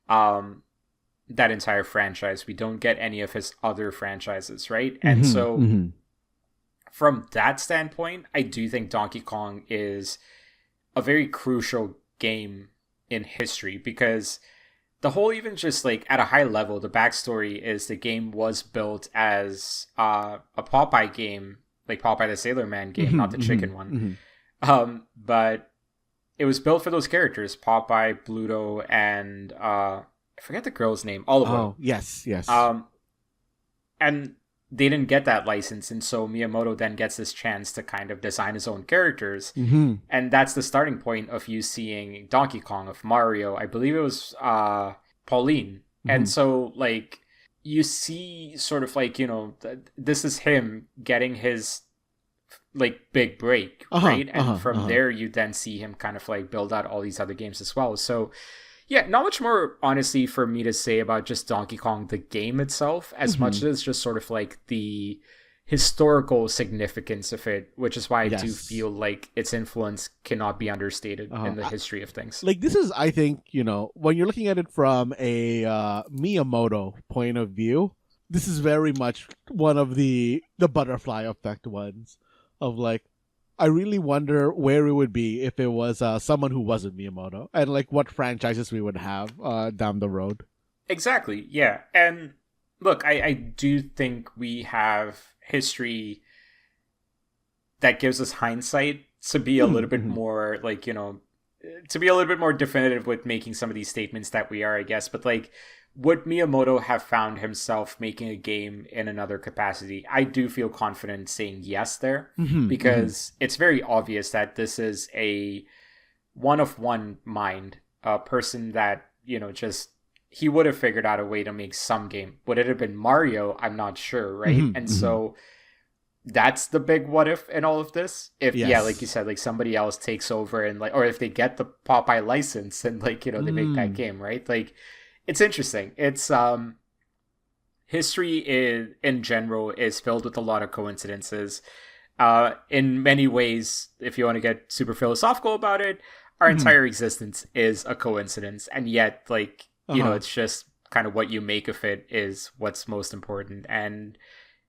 that entire franchise, we don't get any of his other franchises, right? And so from that standpoint, I do think Donkey Kong is a very crucial game in history, because the whole, even just like at a high level, the backstory is the game was built as a Popeye game, like Popeye the Sailor Man game, not the chicken one. But it was built for those characters, Popeye, Bluto, and I forget the girl's name, Oliver. Oh, yes. And they didn't get that license, and so Miyamoto then gets this chance to kind of design his own characters, and that's the starting point of you seeing Donkey Kong, of Mario, I believe it was Pauline, and so like you see sort of like, this is him getting his like big break, right? And from there you then see him kind of like build out all these other games as well. So yeah, not much more, honestly, for me to say about just Donkey Kong, the game itself, as much as just sort of like the historical significance of it, which is why I do feel like its influence cannot be understated in the history of things. Like, this is, I think, when you're looking at it from a Miyamoto point of view, this is very much one of the butterfly effect ones of like, I really wonder where it would be if it was someone who wasn't Miyamoto, and like what franchises we would have down the road. Exactly, yeah. And look, I do think we have history that gives us hindsight to be a little bit more like, to be a little bit more definitive with making some of these statements that we are, I guess. But like, would Miyamoto have found himself making a game in another capacity? I do feel confident saying yes there, because it's very obvious that this is a one of one mind, a person that, just he would have figured out a way to make some game. Would it have been Mario? I'm not sure, right? And so that's the big what if in all of this. If like you said, like somebody else takes over and like, or if they get the Popeye license and like, they make that game, right? Like, it's interesting. It's history in general is filled with a lot of coincidences. In many ways, if you want to get super philosophical about it, our entire existence is a coincidence, and yet like, it's just kind of what you make of it is what's most important. And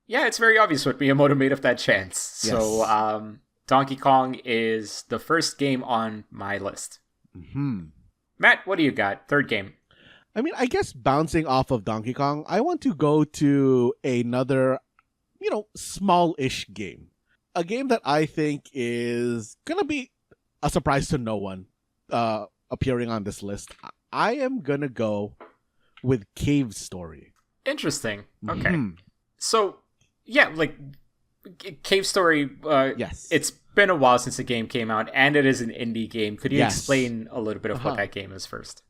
yeah, it's very obvious what Miyamoto made of that chance. Yes. So Donkey Kong is the first game on my list. Matt, what do you got? Third game. I mean, I guess bouncing off of Donkey Kong, I want to go to another, small-ish game. A game that I think is going to be a surprise to no one appearing on this list. I am going to go with Cavestory. Interesting. Okay. So, yeah, like, Cavestory, yes. It's been a while since the game came out, and it is an indie game. Could you explain a little bit of what that game is first?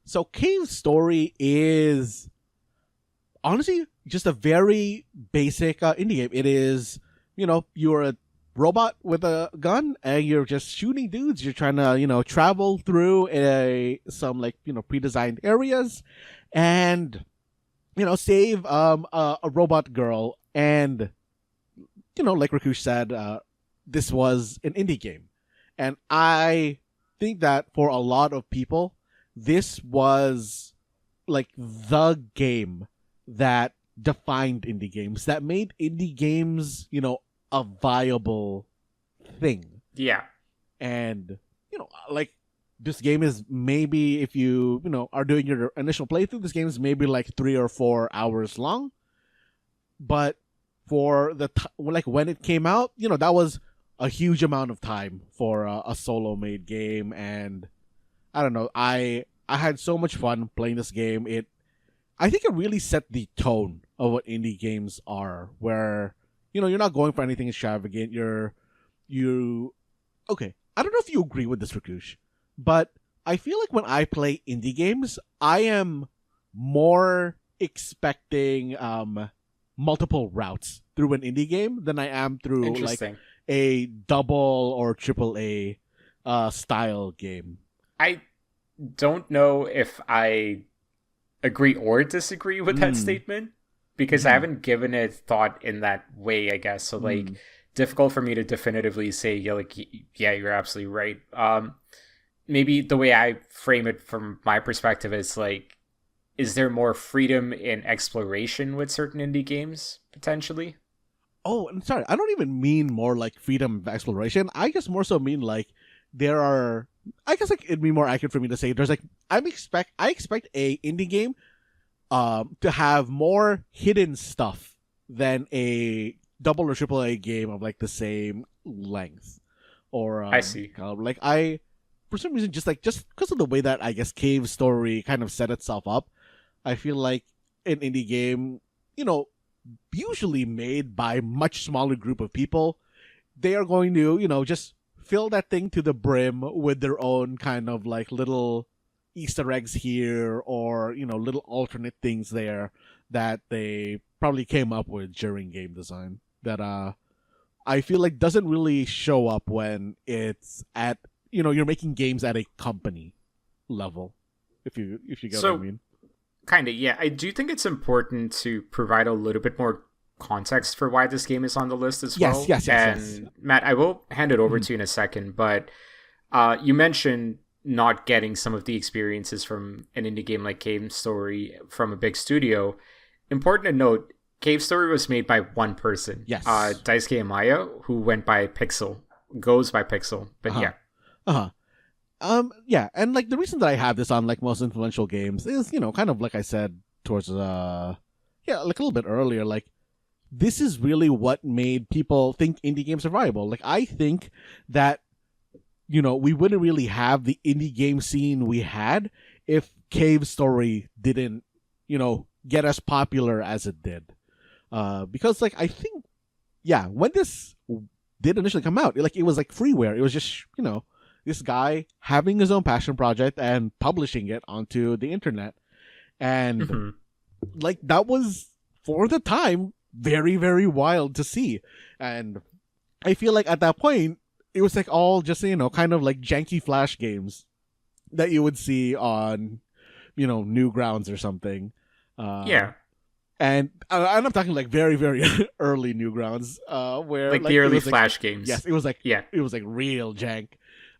So Cavestory is honestly just a very basic indie game. It is, you're a robot with a gun and you're just shooting dudes. You're trying to, travel through some like, pre-designed areas and, save a robot girl. And, like Rakush said, this was an indie game. And I think that for a lot of people, this was like the game that defined indie games, that made indie games, a viable thing. Yeah. And, like this game is maybe, if you, are doing your initial playthrough, this game is maybe like 3 or 4 hours long. But for when it came out, that was a huge amount of time for a solo made game. And I don't know, I had so much fun playing this game. I think it really set the tone of what indie games are, where, you're not going for anything extravagant. Okay, I don't know if you agree with this, Rakush, but I feel like when I play indie games, I am more expecting multiple routes through an indie game than I am through like a double or triple A style game. I don't know if I agree or disagree with that statement, because I haven't given it thought in that way, I guess. So like difficult for me to definitively say, yeah, you're absolutely right. Maybe the way I frame it from my perspective is like, is there more freedom in exploration with certain indie games potentially? Oh, I'm sorry. I don't even mean more like freedom of exploration. I just more so mean like there are, I guess like it'd be more accurate for me to say there's like I expect a indie game to have more hidden stuff than a double or triple A game of like the same length. Or I see. Like I, for some reason, just because of the way that I guess Cavestory kind of set itself up, I feel like an indie game, usually made by much smaller group of people, they are going to, just fill that thing to the brim with their own kind of like little Easter eggs here or, little alternate things there that they probably came up with during game design that I feel like doesn't really show up when it's at, you're making games at a company level, if you get what I mean. Kind of, yeah. I do think it's important to provide a little bit more context for why this game is on the list as well. Yes. And Matt, I will hand it over to you in a second, but you mentioned not getting some of the experiences from an indie game like Cavestory from a big studio. Important to note, Cavestory was made by one person. Yes. Daisuke Amaya, who went by Pixel goes by pixel. But Uh-huh. yeah. Uh-huh. Yeah, and like the reason that I have this on like most influential games is, kind of like I said towards like a little bit earlier, like this is really what made people think indie games are viable. Like I think that we wouldn't really have the indie game scene we had if Cavestory didn't, get as popular as it did. Because like I think when this did initially come out, it was like freeware. It was just, this guy having his own passion project and publishing it onto the internet. And Mm-hmm. like that was for the time very, very wild to see. And I feel like at that point it was like all just, kind of like janky Flash games that you would see on, Newgrounds or something. Yeah. And I'm talking like very, very early Newgrounds, where Like the early it was, Flash games. Yes, it was like it was like real jank.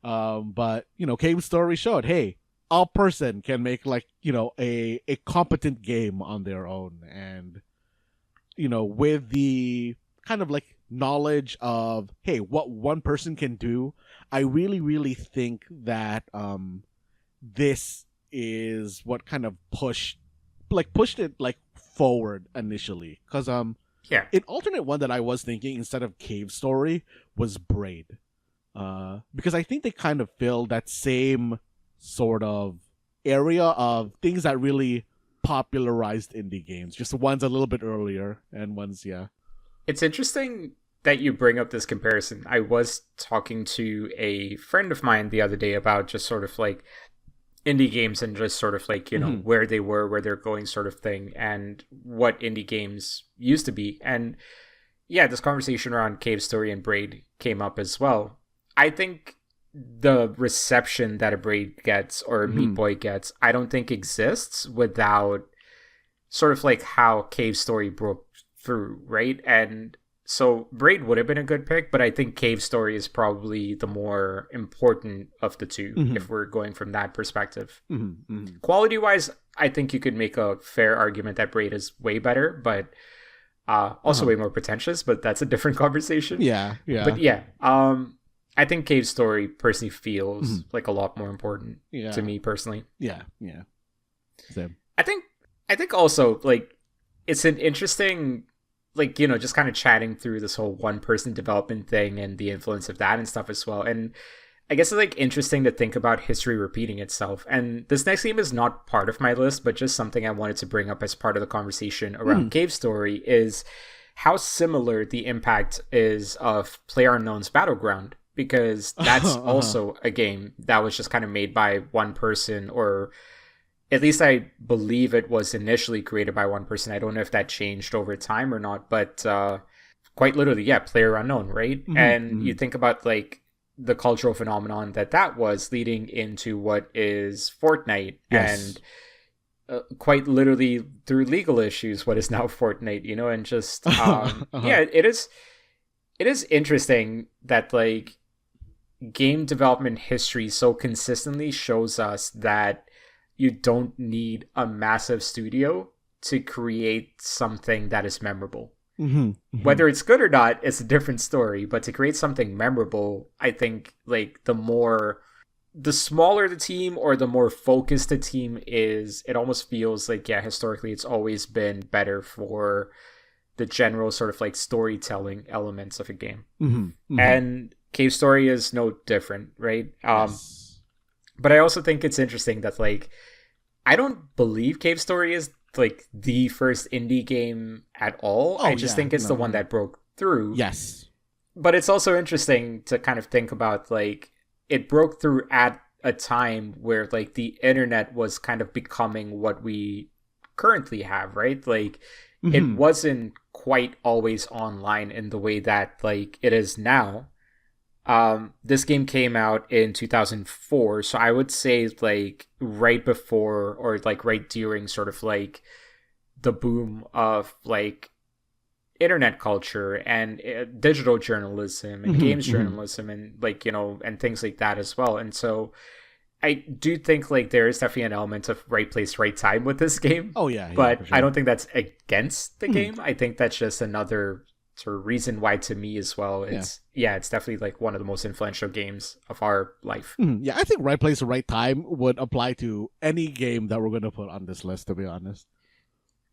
But Cavestory showed, hey, a person can make like a competent game on their own, and with the kind of like knowledge of hey, what one person can do, I really, really think that this is what kind of pushed it like forward initially, because Yeah. an alternate one that I was thinking instead of Cavestory was Braid, because I think they kind of fill that same sort of area of things that really popularized indie games, just ones a little bit earlier and ones It's interesting that you bring up this comparison. I was talking to a friend of mine the other day about just sort of like indie games and just sort of like, where they were, where they're going sort of thing, and what indie games used to be. And yeah, this conversation around Cavestory and Braid came up as well. I think the reception that a Braid gets or a Meat Boy gets, I don't think exists without sort of like how Cavestory broke through, right? And so Braid would have been a good pick, but I think Cavestory is probably the more important of the two if we're going from that perspective. Quality-wise, I think you could make a fair argument that Braid is way better, but also way more pretentious, but that's a different conversation. yeah But yeah, I think Cavestory personally feels like a lot more important to me personally. yeah Same. I think also like it's an interesting, like, just kind of chatting through this whole one person development thing and the influence of that and stuff as well. And I guess it's like interesting to think about history repeating itself. And this next game is not part of my list, but just something I wanted to bring up as part of the conversation around Cavestory is how similar the impact is of PlayerUnknown's Battleground, because that's also a game that was just kind of made by one person, or at least I believe it was initially created by one person. I don't know if that changed over time or not, but quite literally, yeah, PlayerUnknown, right? And you think about like the cultural phenomenon that was leading into what is Fortnite, and quite literally through legal issues, what is now Fortnite, and just yeah, it is interesting that like game development history so consistently shows us that you don't need a massive studio to create something that is memorable. Whether it's good or not, it's a different story. But to create something memorable, I think like the smaller the team or the more focused the team is, it almost feels like, yeah, historically it's always been better for the general sort of like storytelling elements of a game. And Cavestory is no different, right? But I also think it's interesting that like I don't believe Cavestory is like the first indie game at all. I just think it's the one that broke through. Yes. But it's also interesting to kind of think about like it broke through at a time where like the internet was kind of becoming what we currently have, right? Like it wasn't quite always online in the way that like it is now. This game came out in 2004, so I would say like right before or like right during sort of like the boom of like internet culture and digital journalism and games journalism and like, and things like that as well. And so I do think like there is definitely an element of right place, right time with this game. Oh yeah, but for sure. I don't think that's against the game. I think that's just another sort of reason why to me as well. It's it's definitely like one of the most influential games of our life. Yeah, I think right place, right time would apply to any game that we're going to put on this list, to be honest.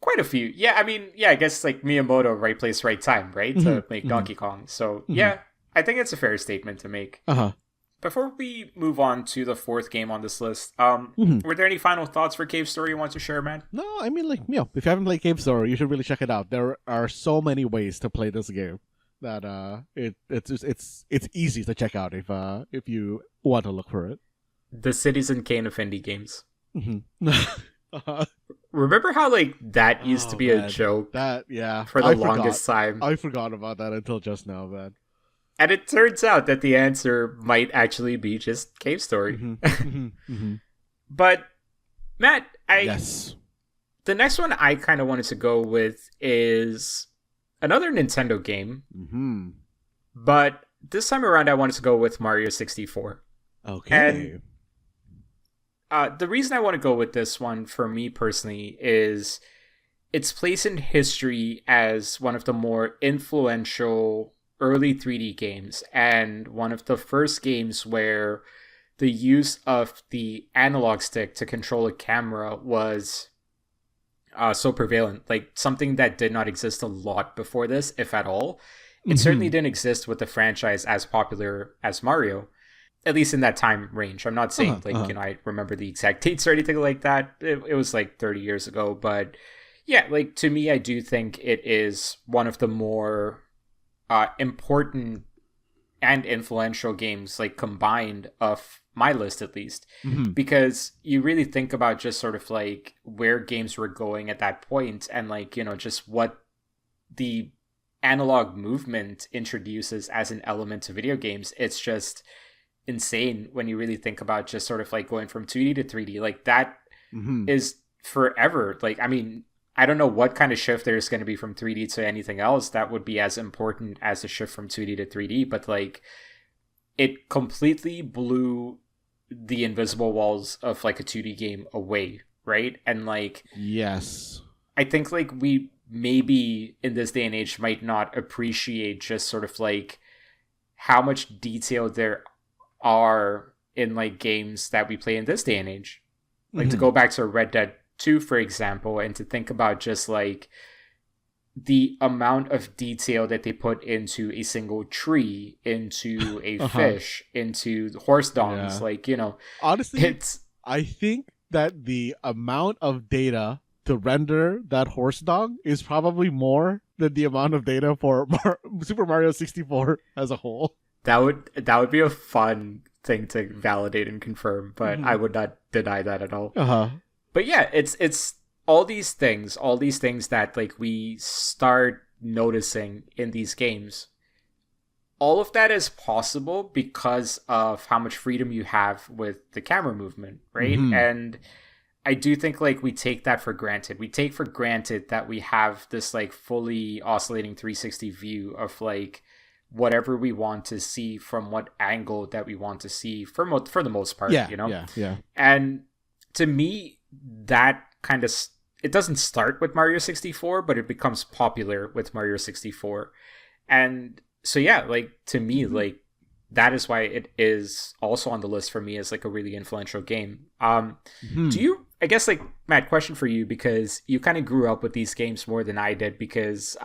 Quite a few. Yeah, I mean, I guess like Miyamoto, right place, right time, right? To make Donkey Kong. So yeah, I think it's a fair statement to make. Before we move on to the fourth game on this list, were there any final thoughts for Cavestory you want to share, man? No, I mean, like, if you haven't played Cavestory, you should really check it out. There are so many ways to play this game that it's easy to check out if you want to look for it. The Citizen Kane of indie games. Remember how like that used to be a joke? For the longest time. I forgot about that until just now, man. And it turns out that the answer might actually be just Cavestory. But Matt, the next one I kind of wanted to go with is another Nintendo game. But this time around, I wanted to go with Mario 64. Okay. And the reason I want to go with this one for me personally is its place in history as one of the more influential early 3D games, and one of the first games where the use of the analog stick to control a camera was so prevalent. Like something that did not exist a lot before this, if at all. It certainly didn't exist with the franchise as popular as Mario, at least in that time range. I'm not saying I remember the exact dates or anything like that. It was like 30 years ago, but yeah, like to me, I do think it is one of the more important and influential games, like combined, of my list at least, because you really think about just sort of like where games were going at that point, and like, just what the analog movement introduces as an element to video games. It's just insane when you really think about just sort of like going from 2D to 3D. Like that is forever. Like, I mean, I don't know what kind of shift there's going to be from 3D to anything else that would be as important as the shift from 2D to 3D, but like it completely blew the invisible walls of like a 2D game away, right? And like, yes, I think like we maybe in this day and age might not appreciate just sort of like how much detail there are in like games that we play in this day and age. Like to go back to Red Dead 2, for example, and to think about just like the amount of detail that they put into a single tree, into a fish, into horse dongs, like, honestly, I think that the amount of data to render that horse dong is probably more than the amount of data for Super Mario 64 as a whole. That would be a fun thing to validate and confirm, but I would not deny that at all. But yeah, it's all these things that like we start noticing in these games. All of that is possible because of how much freedom you have with the camera movement, right? And I do think like we take that for granted. We take for granted that we have this like fully oscillating 360 view of like whatever we want to see from what angle that we want to see for the most part, Yeah. And to me, that kind of it doesn't start with Mario 64, but it becomes popular with Mario 64. And so yeah, like to me, like that is why it is also on the list for me as like a really influential game. Do you, I guess, like, Matt, question for you, because you kind of grew up with these games more than I did, because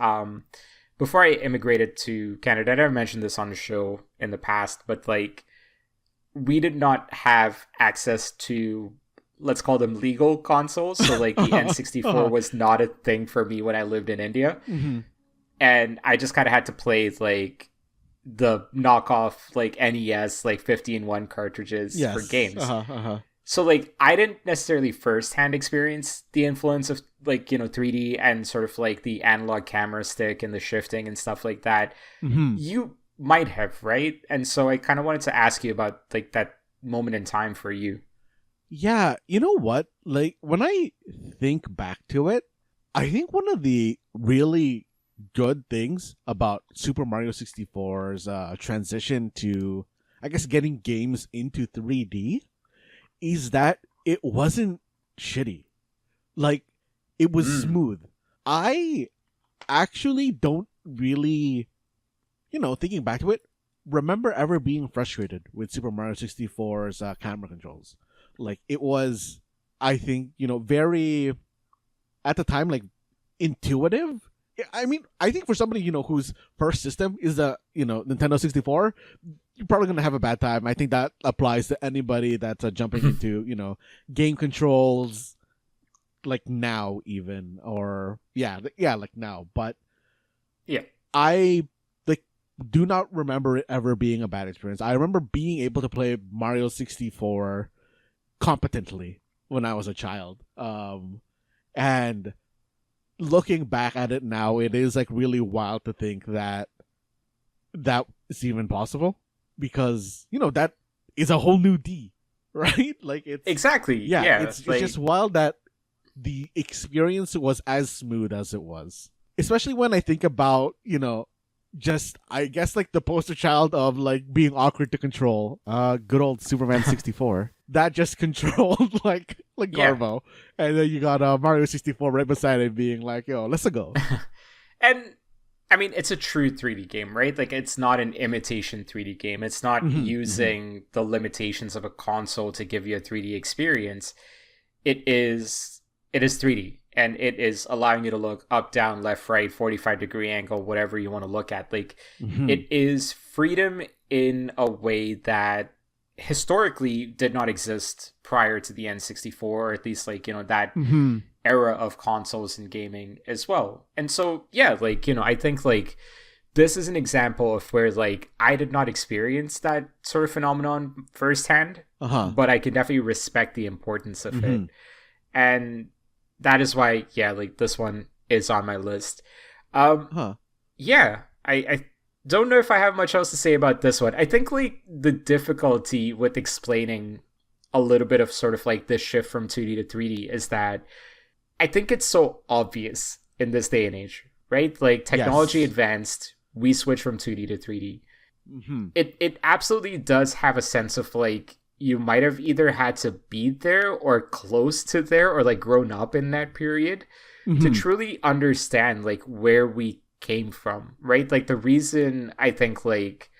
before I immigrated to Canada, I never mentioned this on the show in the past, but like we did not have access to, let's call them, legal consoles. So like the N64 was not a thing for me when I lived in India. And I just kind of had to play like the knockoff like NES like 50-in-1 cartridges for games. So like I didn't necessarily firsthand experience the influence of like 3D and sort of like the analog camera stick and the shifting and stuff like that. You might have, right? And so I kind of wanted to ask you about like that moment in time for you. Yeah, you know what? Like when I think back to it, I think one of the really good things about Super Mario 64's transition to, I guess, getting games into 3D is that it wasn't shitty. Like, it was smooth. I actually don't really, thinking back to it, remember ever being frustrated with Super Mario 64's camera controls. Like, it was, I think, very, at the time, like, intuitive. I mean, I think for somebody, whose first system is the, Nintendo 64, you're probably going to have a bad time. I think that applies to anybody that's jumping into, game controls, like, now even, or, like, now. But, yeah, I, like, do not remember it ever being a bad experience. I remember being able to play Mario 64 competently when I was a child. And looking back at it now, it is, like, really wild to think that is even possible, because, that is a whole new D, right? Like, it's... Exactly. Yeah, it's just wild that the experience was as smooth as it was. Especially when I think about, just, I guess, like, the poster child of, like, being awkward to control, good old Superman 64. That just controlled, like Garbo. Yeah. And then you got Mario 64 right beside it being like, yo, let's go. And, I mean, it's a true 3D game, right? Like, it's not an imitation 3D game. It's not using the limitations of a console to give you a 3D experience. It is 3D. And it is allowing you to look up, down, left, right, 45-degree angle, whatever you want to look at. Like, it is freedom in a way that historically did not exist prior to the N64, or at least, like, that era of consoles and gaming as well. And so, yeah, like, I think, like, this is an example of where, like, I did not experience that sort of phenomenon firsthand, but I can definitely respect the importance of it. And that is why, yeah, like, this one is on my list. Yeah, I don't know if I have much else to say about this one. I think, like, the difficulty with explaining a little bit of sort of, like, this shift from 2D to 3D is that I think it's so obvious in this day and age, right? Like, technology advanced, we switch from 2D to 3D. It absolutely does have a sense of, like, you might have either had to be there or close to there, or, like, grown up in that period to truly understand, like, where we came from, right? Like, the reason I think, like,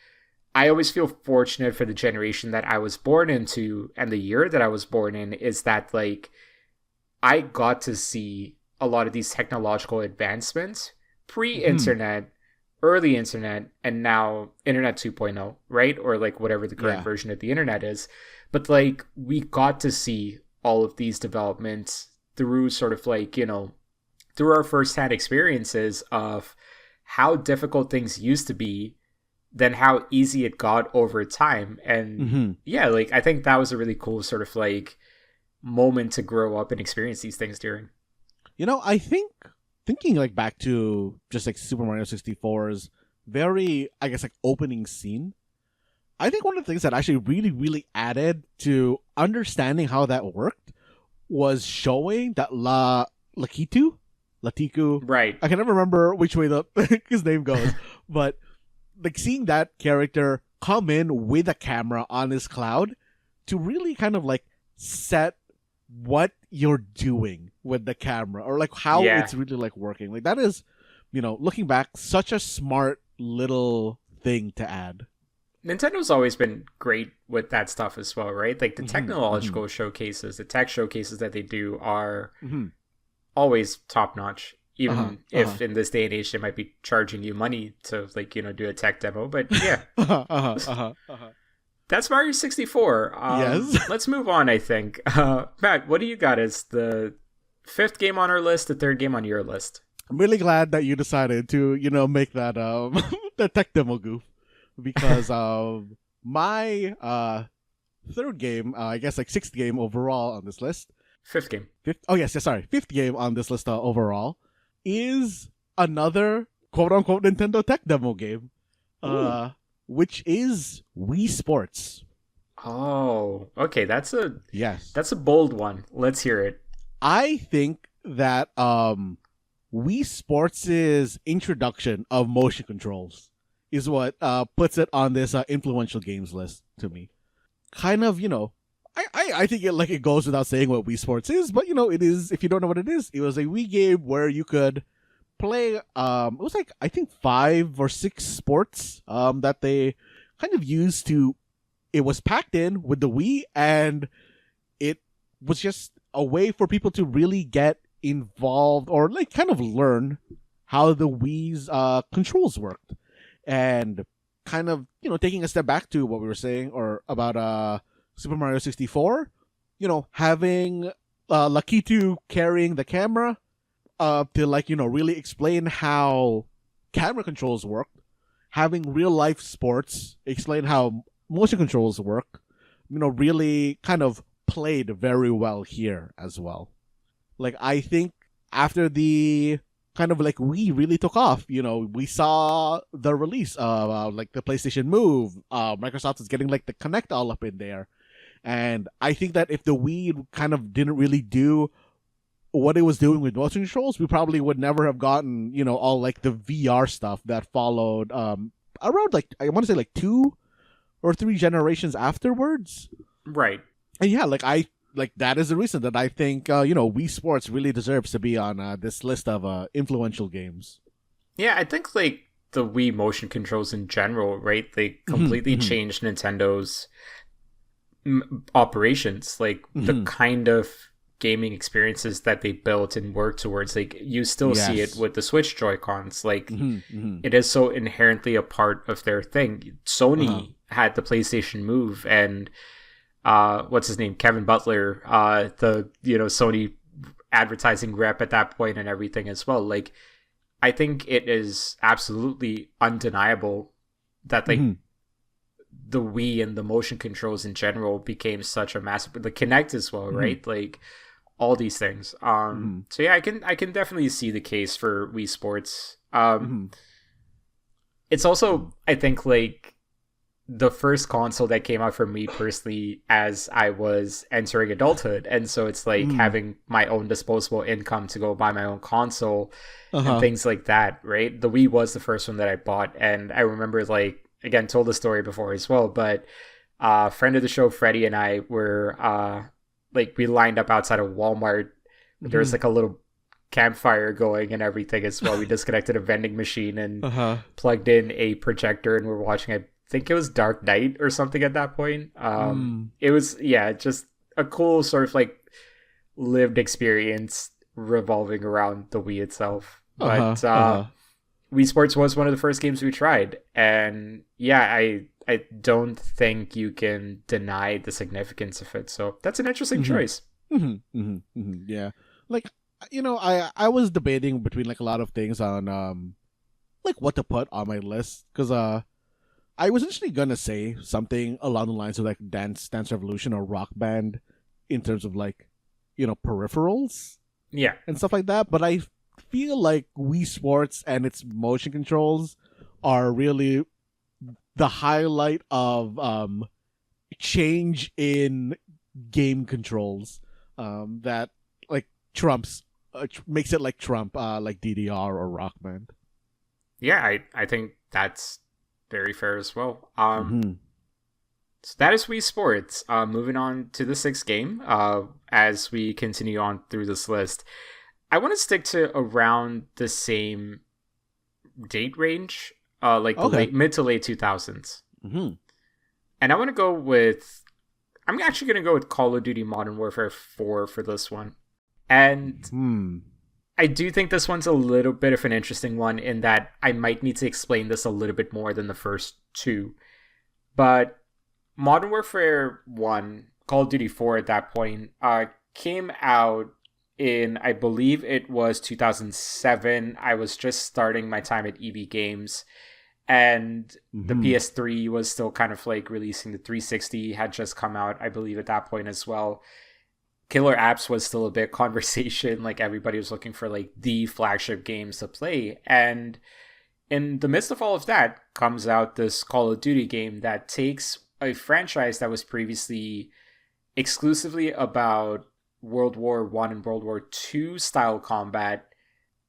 I always feel fortunate for the generation that I was born into and the year that I was born in is that, like, I got to see a lot of these technological advancements pre-internet, early internet, and now internet 2.0, right? Or, like, whatever the current version of the internet is. But, like, we got to see all of these developments through sort of, like, through our firsthand experiences of how difficult things used to be, then how easy it got over time. And yeah, like, I think that was a really cool sort of, like, moment to grow up and experience these things during. I think thinking, like, back to just, like, Super Mario 64's very, I guess, like, opening scene, I think one of the things that actually really, really added to understanding how that worked was showing that Latiku, right? I can never remember which way his name goes, but, like, seeing that character come in with a camera on his cloud to really kind of, like, set what you're doing with the camera, or, like, how it's really, like, working. Like, that is, looking back, such a smart little thing to add. Nintendo's always been great with that stuff as well, right? Like, the technological showcases, the tech showcases that they do are always top notch. Even if in this day and age they might be charging you money to, like, do a tech demo, but yeah. That's Mario 64. Yes. Let's move on, I think. Matt, what do you got as the 5th game on our list, the 3rd game on your list? I'm really glad that you decided to, make that that tech demo goof, because my 3rd game, I guess, like, 6th game overall on this list. 5th game. 5th game on this list overall is another quote-unquote Nintendo tech demo game, which is Wii Sports. Oh, okay, that's a bold one. Let's hear it. I think that Wii Sports' introduction of motion controls is what puts it on this influential games list to me. Kind of, I think it goes without saying what Wii Sports is, but, it is, if you don't know what it is, it was a Wii game where you could play it was like I think 5 or 6 sports that they kind of used to. It was packed in with the Wii, and it was just a way for people to really get involved or like kind of learn how the Wii's controls worked, and kind of taking a step back to what we were saying or about Super Mario 64. Having Lakitu carrying the camera to like really explain how camera controls work, having real life sports explain how motion controls work, really kind of played very well here as well. Like I think after the kind of like Wii really took off, we saw the release of like the PlayStation Move. Microsoft is getting like the Kinect all up in there, and I think that if the Wii kind of didn't really do what it was doing with motion controls, we probably would never have gotten all like the VR stuff that followed around like I want to say like 2 or 3 generations afterwards. Right. And yeah, like that is the reason that I think Wii Sports really deserves to be on this list of influential games. Yeah, I think like the Wii motion controls in general, right? They completely changed Nintendo's operations, like the kind of gaming experiences that they built and worked towards. Like you still see it with the Switch Joy-Cons. Like it is so inherently a part of their thing. Sony had the PlayStation Move, and what's his name, Kevin Butler, the Sony advertising rep at that point and everything as well. Like I think it is absolutely undeniable that like the Wii and the motion controls in general became such a massive, the Kinect as well, right? Like all these things. So yeah, I can definitely see the case for Wii Sports. It's also, I think, like the first console that came out for me personally as I was entering adulthood, and so it's like having my own disposable income to go buy my own console and things like that, right? The Wii was the first one that I bought, and I remember, like, again, told the story before as well, but a friend of the show, Freddie, and I were like, we lined up outside of Walmart. There was like a little campfire going and everything as well. We disconnected a vending machine and plugged in a projector, and we're watching, I think it was Dark Knight or something at that point. It was, yeah, just a cool sort of like lived experience revolving around the Wii itself. But Wii Sports was one of the first games we tried, and yeah, I don't think you can deny the significance of it. So that's an interesting choice. Yeah, like I was debating between like a lot of things on like what to put on my list, because I was actually gonna say something along the lines of like Dance Revolution or Rock Band in terms of like peripherals, yeah, and stuff like that, but I feel like Wii Sports and its motion controls are really the highlight of change in game controls that like trumps makes it like trump like DDR or Rock Band. Yeah, I think that's very fair as well. So that is Wii Sports. Moving on to the 6th game, as we continue on through this list, I want to stick to around the same date range, like the mid to late 2000s. And I want to go with, I'm actually going to go with Call of Duty Modern Warfare 4 for this one. And I do think this one's a little bit of an interesting one in that I might need to explain this a little bit more than the first two. But Modern Warfare 1, Call of Duty 4 at that point, came out in, I believe it was 2007. I was just starting my time at EB Games, and the PS3 was still kind of like releasing. The 360 had just come out, I believe, at that point as well. Killer Apps was still a big conversation. Like everybody was looking for like the flagship games to play. And in the midst of all of that comes out this Call of Duty game that takes a franchise that was previously exclusively about World War One and World War II style combat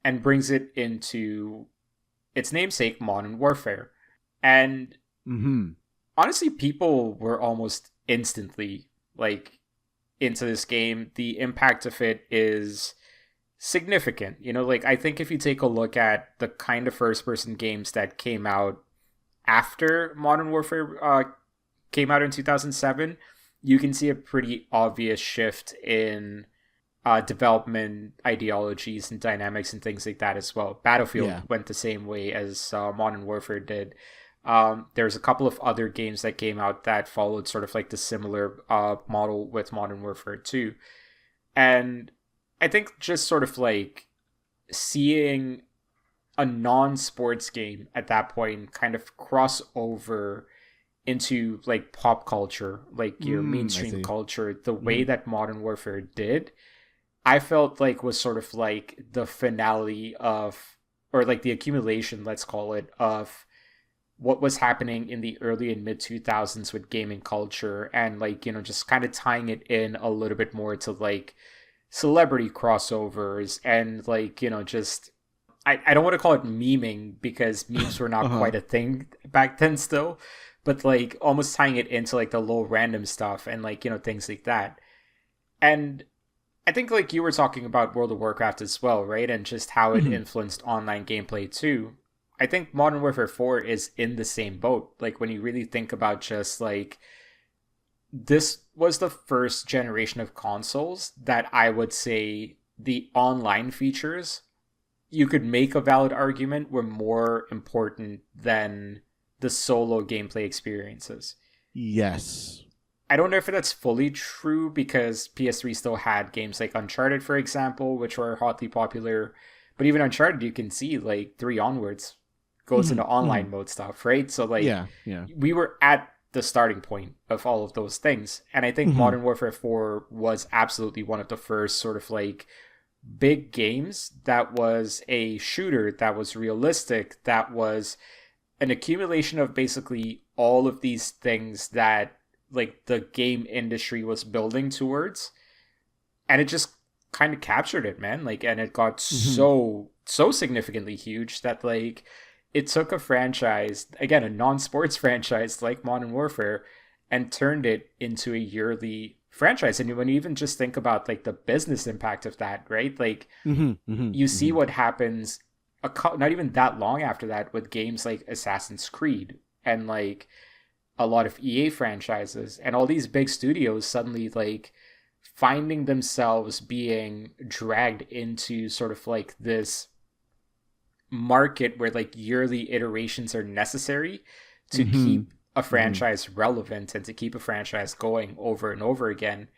and brings it into its namesake, Modern Warfare. And honestly, people were almost instantly like into this game. The impact of it is significant. You know, like I think if you take a look at the kind of first person games that came out after Modern Warfare came out in 2007, you can see a pretty obvious shift in development ideologies and dynamics and things like that as well. Battlefield went the same way as Modern Warfare did. There's a couple of other games that came out that followed sort of like the similar model with Modern Warfare 2. And I think just sort of like seeing a non-sports game at that point kind of cross over into like pop culture, like your mainstream culture, the way that Modern Warfare did, I felt like was sort of like the finale of, or like the accumulation, let's call it, of what was happening in the early and mid 2000s with gaming culture, and like, you know, just kind of tying it in a little bit more to like celebrity crossovers and like, you know, just I don't want to call it memeing because memes were not quite a thing back then still, but like almost tying it into like the low random stuff and like, you know, things like that. And I think like you were talking about World of Warcraft as well, right? And just how it influenced online gameplay too. I think Modern Warfare 4 is in the same boat. Like when you really think about just like, this was the first generation of consoles that I would say the online features, you could make a valid argument, were more important than the solo gameplay experiences. Yes. I don't know if that's fully true because PS3 still had games like Uncharted, for example, which were hotly popular. But even Uncharted, you can see like 3 onwards goes into online mode stuff, right? So like we were at the starting point of all of those things. And I think Modern Warfare 4 was absolutely one of the first sort of like big games that was a shooter, that was realistic, that was an accumulation of basically all of these things that like the game industry was building towards. And it just kind of captured it, man. Like, and it got so significantly huge that like it took a franchise, again, a non-sports franchise like Modern Warfare, and turned it into a yearly franchise. And when you even just think about like the business impact of that, right? Like you see what happens not even that long after that with games like Assassin's Creed and like a lot of EA franchises and all these big studios suddenly like finding themselves being dragged into sort of like this market where like yearly iterations are necessary to keep a franchise relevant and to keep a franchise going over and over again.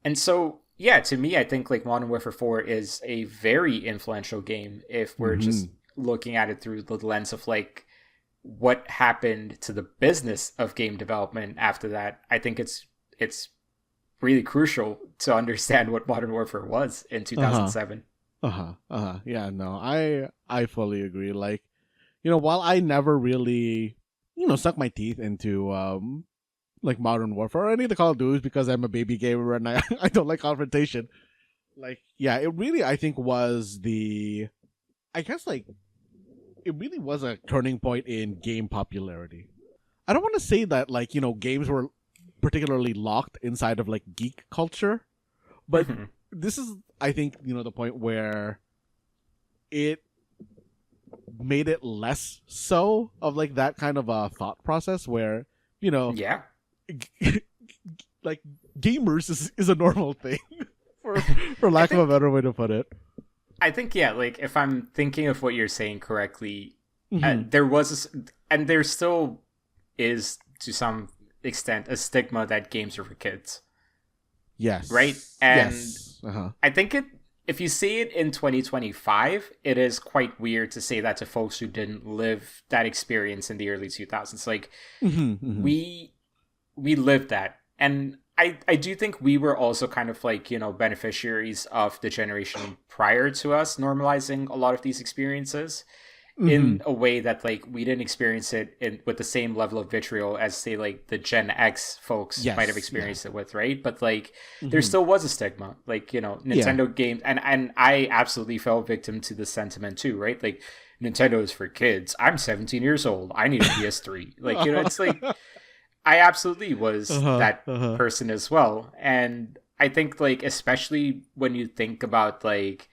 And so, yeah, to me, I think like Modern Warfare 4 is a very influential game if we're just looking at it through the lens of like what happened to the business of game development after that. I think it's really crucial to understand what Modern Warfare was in 2007. Yeah, no, I fully agree. Like, you know, while I never really, you know, stuck my teeth into like Modern Warfare or any of the Call of Duties because I'm a baby gamer and I don't like confrontation. Like, yeah, it really, I think, was I guess like it really was a turning point in game popularity. I don't want to say that like, you know, games were particularly locked inside of like geek culture, but this is, I think, you know, the point where it made it less so of like that kind of a thought process where, you know, like gamers is a normal thing for lack of a better way to put it. I think, yeah, like if I'm thinking of what you're saying correctly, there was and there still is to some extent a stigma that games are for kids. Yes. Right? And I think if you see it in 2025, it is quite weird to say that to folks who didn't live that experience in the early 2000s. Like, we lived that. And I do think we were also kind of like, you know, beneficiaries of the generation prior to us normalizing a lot of these experiences in a way that like we didn't experience it with the same level of vitriol as say like the Gen X folks might have experienced it with, right? But like there still was a stigma, like, you know, Nintendo games, and I absolutely fell victim to the sentiment too, right? Like Nintendo is for kids. I'm 17 years old. I need a PS3. Like, you know, it's like I absolutely was that person as well. And I think like especially when you think about like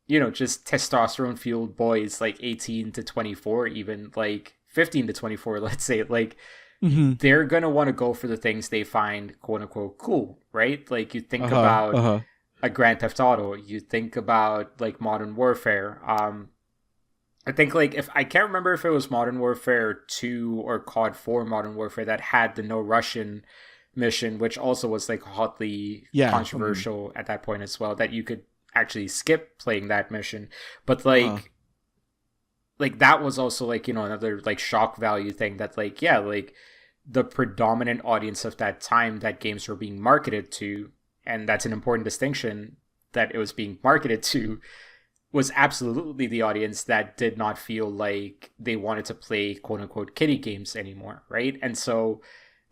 just testosterone fueled boys like 18 to 24, even like 15 to 24, let's say, like they're going to want to go for the things they find quote unquote cool, right? Like you think about a Grand Theft Auto, you think about like Modern Warfare. I think like if I can't remember if it was Modern Warfare 2 or COD 4 Modern Warfare that had the no Russian mission, which also was like hotly controversial at that point as well, that you could actually skip playing that mission. But like that was also like, another like shock value thing that like, yeah, like the predominant audience of that time that games were being marketed to, and that's an important distinction, that it was being marketed to, was absolutely the audience that did not feel like they wanted to play quote unquote kiddie games anymore, right? And so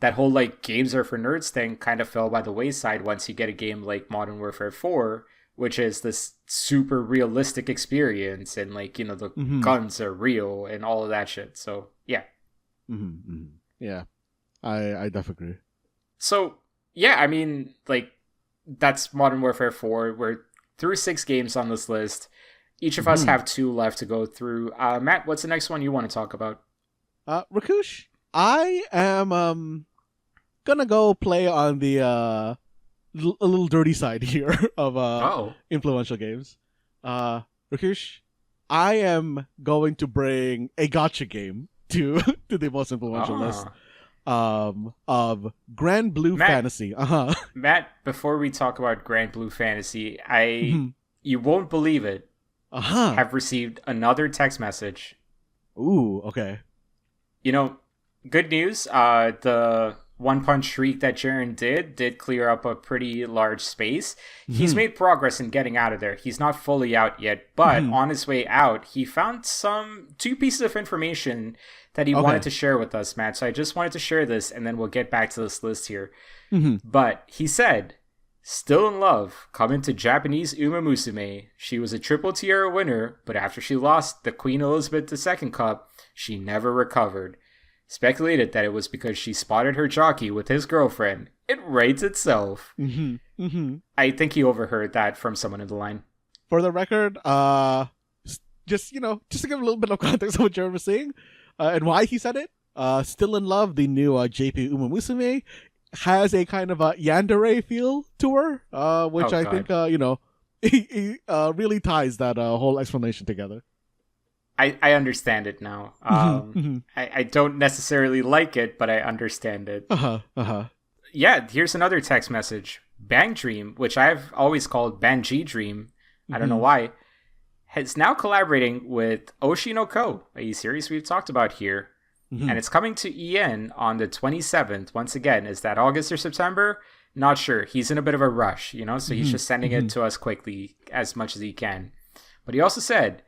that whole like games are for nerds thing kind of fell by the wayside once you get a game like Modern Warfare 4, which is this super realistic experience, and like, the guns are real and all of that shit. So yeah. Yeah, I definitely agree. So yeah, I mean, like that's Modern Warfare 4. We're through 6 games on this list. Each of us have 2 left to go through. Matt, what's the next one you want to talk about? Rakush, I am gonna go play on the a little dirty side here of influential games. Rakush, I am going to bring a gacha game to the most influential list of Granblue Fantasy. Matt, before we talk about Granblue Fantasy, you won't believe it. Have received another text message. Ooh, okay. Good news. The One Punch Shriek that Jaren did clear up a pretty large space. He's made progress in getting out of there. He's not fully out yet, but on his way out, he found 2 pieces of information that he wanted to share with us, Matt. So I just wanted to share this, and then we'll get back to this list here. But he said, still in love, coming to Japanese Uma Musume. She was a triple tiara winner, but after she lost the Queen Elizabeth II Cup, she never recovered. Speculated that it was because she spotted her jockey with his girlfriend. It writes itself. I think he overheard that from someone in the line. For the record, just to give a little bit of context of what Jared was saying, and why he said it. Still in Love, the new JP Uma Musume, has a kind of a yandere feel to her, which I think really ties that whole explanation together. I understand it now. I don't necessarily like it, but I understand it. Yeah, here's another text message. Bang Dream, which I've always called Banji Dream, I don't know why, is now collaborating with Oshinoko, a series we've talked about here. And it's coming to EN on the 27th. Once again, is that August or September? Not sure. He's in a bit of a rush, so he's just sending it to us quickly as much as he can. But he also said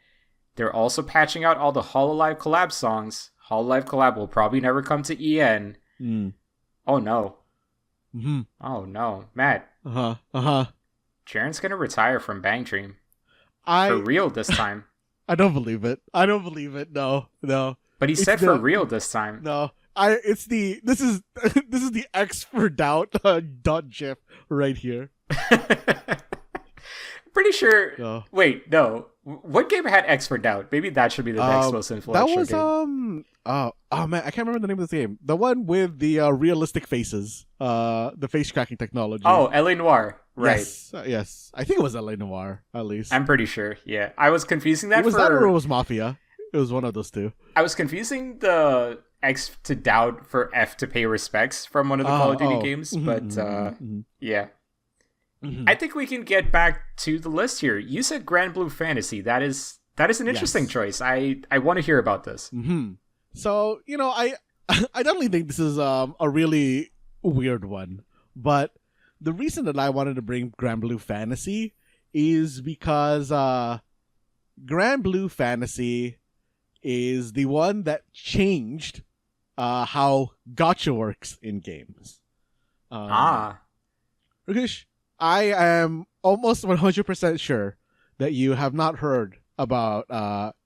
they're also patching out all the Hololive collab songs. Hololive collab will probably never come to EN. Oh no. Oh no. Matt. Jaren's gonna retire from Bang Dream. For real this time. I don't believe it. No. But he said for real this time. No, this is the X for doubt dot gif right here. Pretty sure. No. Wait, no. What game had X for doubt? Maybe that should be the next most influential game. That was oh man, I can't remember the name of this game. The one with the realistic faces, the face tracking technology. Oh, LA Noire. Right. Yes. I think it was LA Noire, at least. I'm pretty sure. Yeah, I was confusing that. Was that or it was Mafia? It was one of those two. I was confusing the X to doubt for F to pay respects from one of the Call of Duty games, but yeah. I think we can get back to the list here. You said Granblue Fantasy. That is an interesting choice. I want to hear about this. So, I definitely think this is a really weird one, but the reason that I wanted to bring Granblue Fantasy is because Granblue Fantasy is the one that changed how gacha works in games. Rakush, I am almost 100% sure that you have not heard about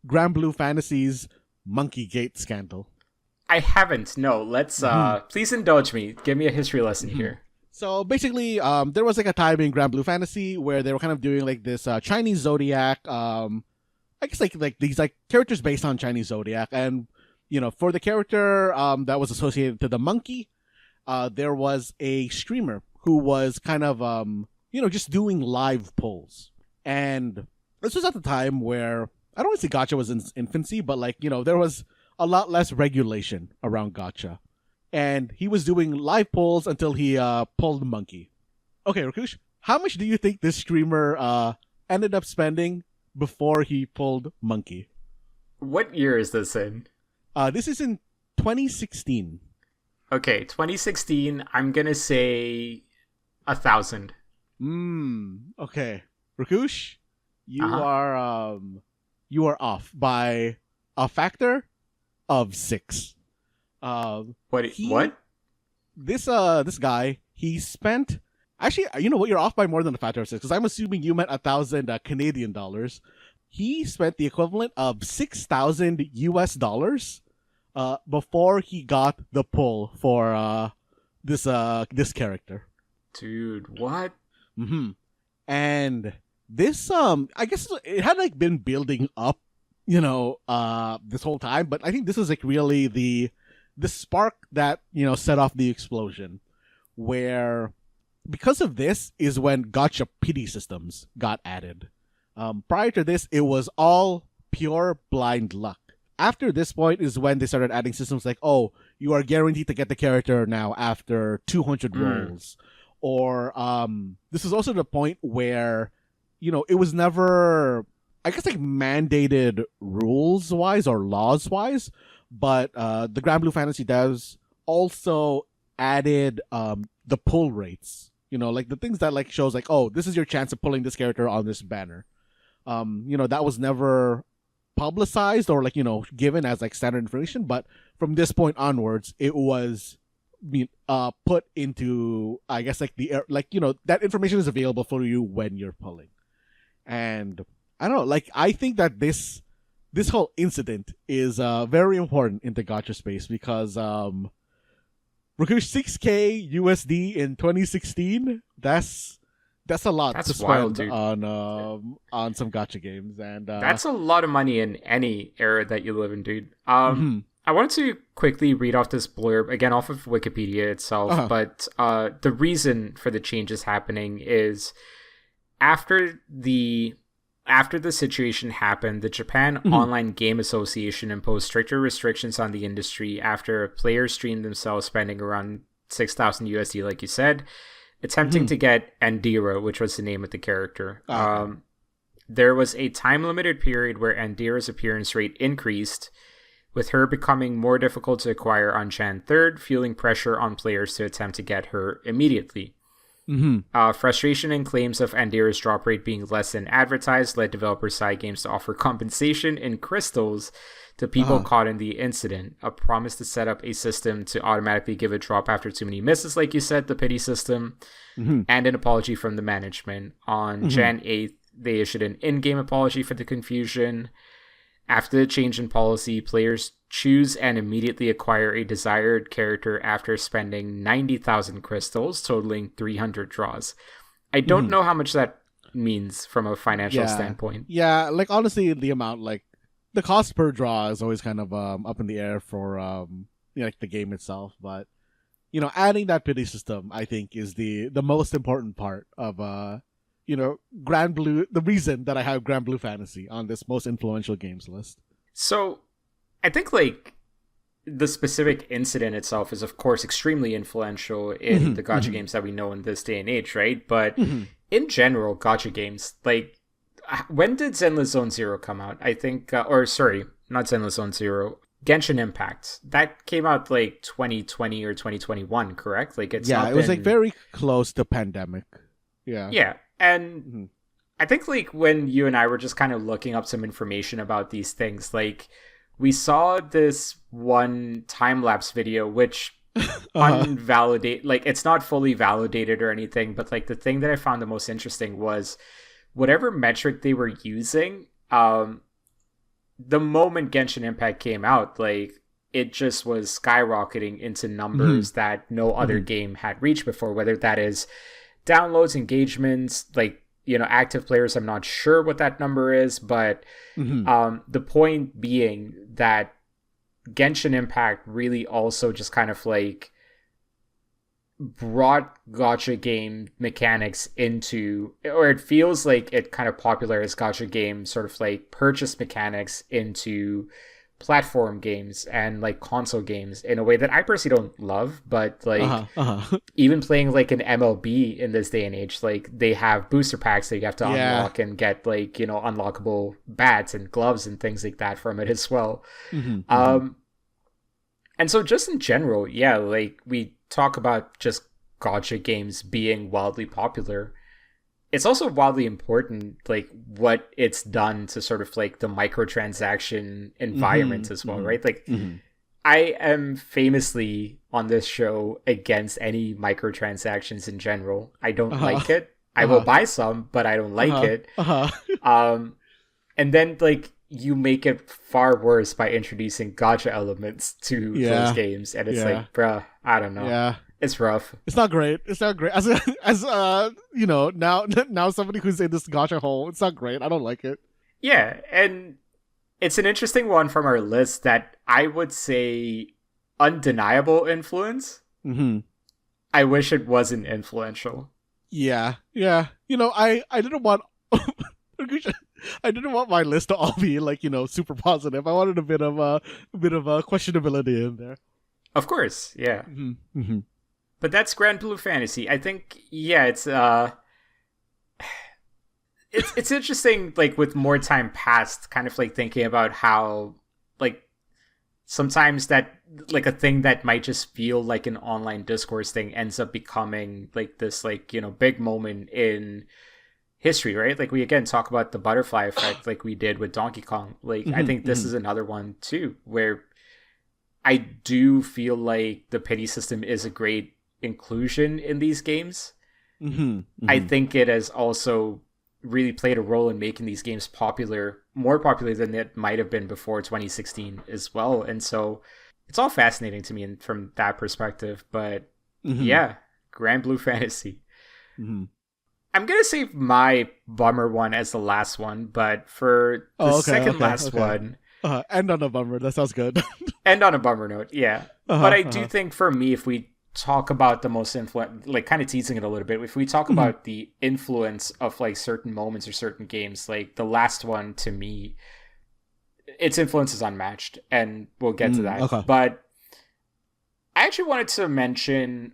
Granblue Fantasy's Monkey Gate scandal. I haven't. No, let's please indulge me. Give me a history lesson here. So basically, there was like a time in Granblue Fantasy where they were kind of doing like this Chinese zodiac. I guess like these like characters based on Chinese zodiac, and for the character that was associated to the monkey, there was a streamer who was kind of just doing live polls, and this was at the time where I don't want to say gacha was in its infancy, but like there was a lot less regulation around gacha. And he was doing live polls until he pulled the monkey. Okay, Rakush, how much do you think this streamer ended up spending before he pulled monkey? What year is this in? This is in 2016. Okay, 2016. I'm gonna say 1,000. Okay, Rakush, you are off by a factor of 6. What? This guy, he spent. Actually, you know what? You're off by more than a factor of 6 because I'm assuming you meant 1,000 Canadian dollars. He spent the equivalent of $6,000 before he got the pull for this character. Dude, what? And this I guess it had like been building up, this whole time, but I think this is like really the spark that set off the explosion, where because of this is when gacha pity systems got added. Prior to this, it was all pure blind luck. After this point is when they started adding systems like, oh, you are guaranteed to get the character now after 200 rolls, or this is also the point where it was never, I guess, like mandated rules wise or laws wise. But the Granblue Fantasy devs also added the pull rates. Like the things that like shows like, oh, this is your chance of pulling this character on this banner. That was never publicized or like given as like standard information. But from this point onwards, it was put into, I guess, like that information is available for you when you're pulling. And I don't know, like I think that this whole incident is very important in the gacha space because Rakush, 6K USD in 2016, that's a lot to spend on some gacha games, and that's a lot of money in any era that you live in, dude. I wanted to quickly read off this blurb again off of Wikipedia itself, but the reason for the changes happening is after the situation happened, the Japan Online Game Association imposed stricter restrictions on the industry after players streamed themselves spending around 6,000 USD, like you said, attempting to get Andira, which was the name of the character. There was a time-limited period where Andira's appearance rate increased, with her becoming more difficult to acquire on Jan 3rd, fueling pressure on players to attempt to get her immediately. Frustration and claims of Andira's drop rate being less than advertised led developers Side Games to offer compensation in crystals to people caught in the incident. A promise to set up a system to automatically give a drop after too many misses, like you said, the pity system, and an apology from the management. On Jan 8th, they issued an in-game apology for the confusion. After the change in policy, players choose and immediately acquire a desired character after spending 90,000 crystals, totaling 300 draws. I don't know how much that means from a financial standpoint. Yeah, like honestly, the amount, like the cost per draw is always kind of up in the air for like the game itself. But adding that pity system, I think, is the most important part of Granblue, the reason that I have Granblue Fantasy on this most influential games list. So, I think like the specific incident itself is, of course, extremely influential in the gacha games that we know in this day and age, right? But in general, gacha games, like, when did Zenless Zone Zero come out? I think, or sorry, not Zenless Zone Zero, Genshin Impact. That came out like 2020 or 2021, correct? Like, it's not it was like very close to pandemic. Yeah. And I think like when you and I were just kind of looking up some information about these things, like we saw this one time-lapse video, which unvalidate, like it's not fully validated or anything, but like the thing that I found the most interesting was whatever metric they were using, the moment Genshin Impact came out, like it just was skyrocketing into numbers that no other game had reached before, whether that is downloads, engagements, like, active players. I'm not sure what that number is, but the point being that Genshin Impact really also just kind of like brought gacha game mechanics into, or it feels like it kind of popularized gacha game sort of like purchase mechanics into platform games and like console games in a way that I personally don't love, but like even playing like an MLB in this day and age, like they have booster packs that you have to unlock and get like, unlockable bats and gloves and things like that from it as well. And so just in general, yeah, like we talk about just gacha games being wildly popular. It's also wildly important, like what it's done to sort of like the microtransaction environment as well, right? Like I am famously on this show against any microtransactions in general. I don't like it. I will buy some, but I don't like it. And then like you make it far worse by introducing gacha elements to those games, and it's like, bruh, I don't know. Yeah. It's rough. It's not great. As now somebody who's in this gacha hole, it's not great. I don't like it. Yeah, and it's an interesting one from our list that I would say undeniable influence. I wish it wasn't influential. Yeah. I didn't want I didn't want my list to all be like, super positive. I wanted a bit of questionability in there. Of course, yeah. But that's Granblue Fantasy. I think, yeah, it's interesting, like, with more time passed, kind of, like, thinking about how, like, sometimes that, like, a thing that might just feel like an online discourse thing ends up becoming, like, this, like, big moment in history, right? Like, we, again, talk about the butterfly effect, like we did with Donkey Kong. Like, I think this is another one, too, where I do feel like the pity system is a great inclusion in these games. I think it has also really played a role in making these games more popular than it might have been before 2016 as well. And so it's all fascinating to me from that perspective. But yeah, Granblue Fantasy. I'm gonna save my bummer one as the last one, but for the second last one, end on a bummer. That sounds good. End on a bummer note, yeah. But I do think for me, if we talk about the most influence, like kind of teasing it a little bit, if we talk about the influence of like certain moments or certain games, like the last one to me, its influence is unmatched, and we'll get to that. But I actually wanted to mention,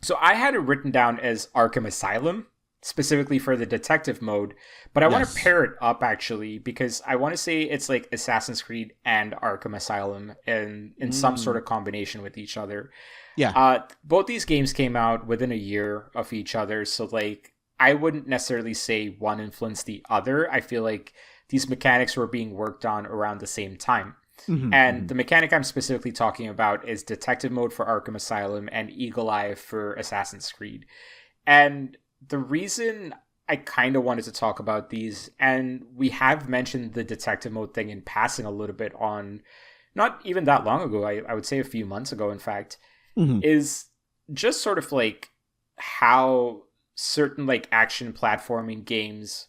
so I had it written down as Arkham Asylum, specifically for the detective mode, but I want to pair it up actually, because I want to say it's like Assassin's Creed and Arkham Asylum in some sort of combination with each other. Both these games came out within a year of each other, so like I wouldn't necessarily say one influenced the other. I feel like these mechanics were being worked on around the same time. The mechanic I'm specifically talking about is detective mode for Arkham Asylum and Eagle Eye for Assassin's Creed. And the reason I kind of wanted to talk about these, and we have mentioned the detective mode thing in passing a little bit on, not even that long ago, I would say a few months ago, in fact, is just sort of like how certain like action platforming games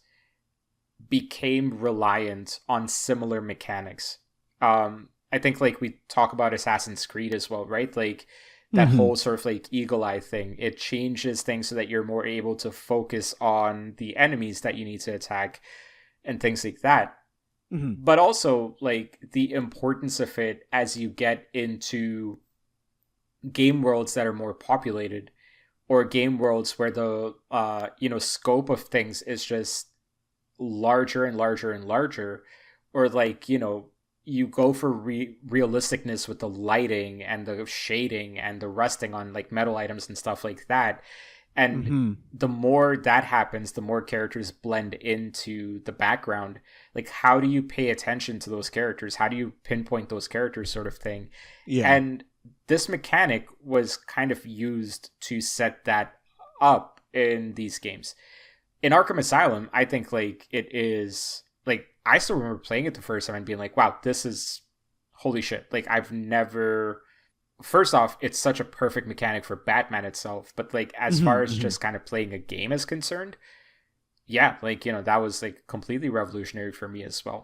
became reliant on similar mechanics. I think like we talk about Assassin's Creed as well, right? Like that whole sort of like eagle eye thing, it changes things so that you're more able to focus on the enemies that you need to attack and things like that. But also like the importance of it as you get into game worlds that are more populated, or game worlds where the scope of things is just larger and larger and larger, or like you go for realisticness with the lighting and the shading and the rusting on like metal items and stuff like that. And the more that happens, the more characters blend into the background. Like, how do you pay attention to those characters? How do you pinpoint those characters, sort of thing? Yeah. And this mechanic was kind of used to set that up in these games. In Arkham Asylum, I think like it is like, I still remember playing it the first time and being like, wow, this is holy shit, like I've never. First off, it's such a perfect mechanic for Batman itself, but like as far as just kind of playing a game is concerned, yeah, like that was like completely revolutionary for me as well.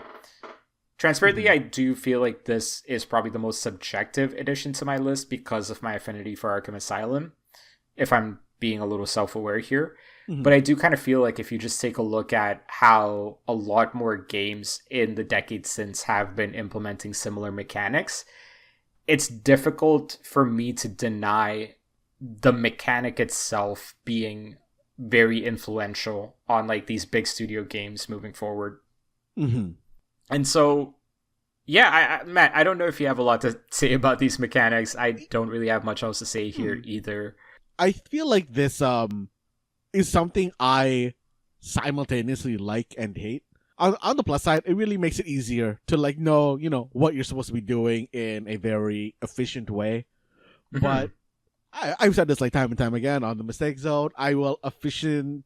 Transparently, I do feel like this is probably the most subjective addition to my list because of my affinity for Arkham Asylum, if I'm being a little self-aware here. But I do kind of feel like if you just take a look at how a lot more games in the decades since have been implementing similar mechanics, it's difficult for me to deny the mechanic itself being very influential on like these big studio games moving forward. And so, yeah, Matt, I don't know if you have a lot to say about these mechanics. I don't really have much else to say here either. I feel like this is something I simultaneously like and hate. On the plus side, it really makes it easier to like know, what you're supposed to be doing in a very efficient way. But I've said this like time and time again on the mistake zone. I will efficientize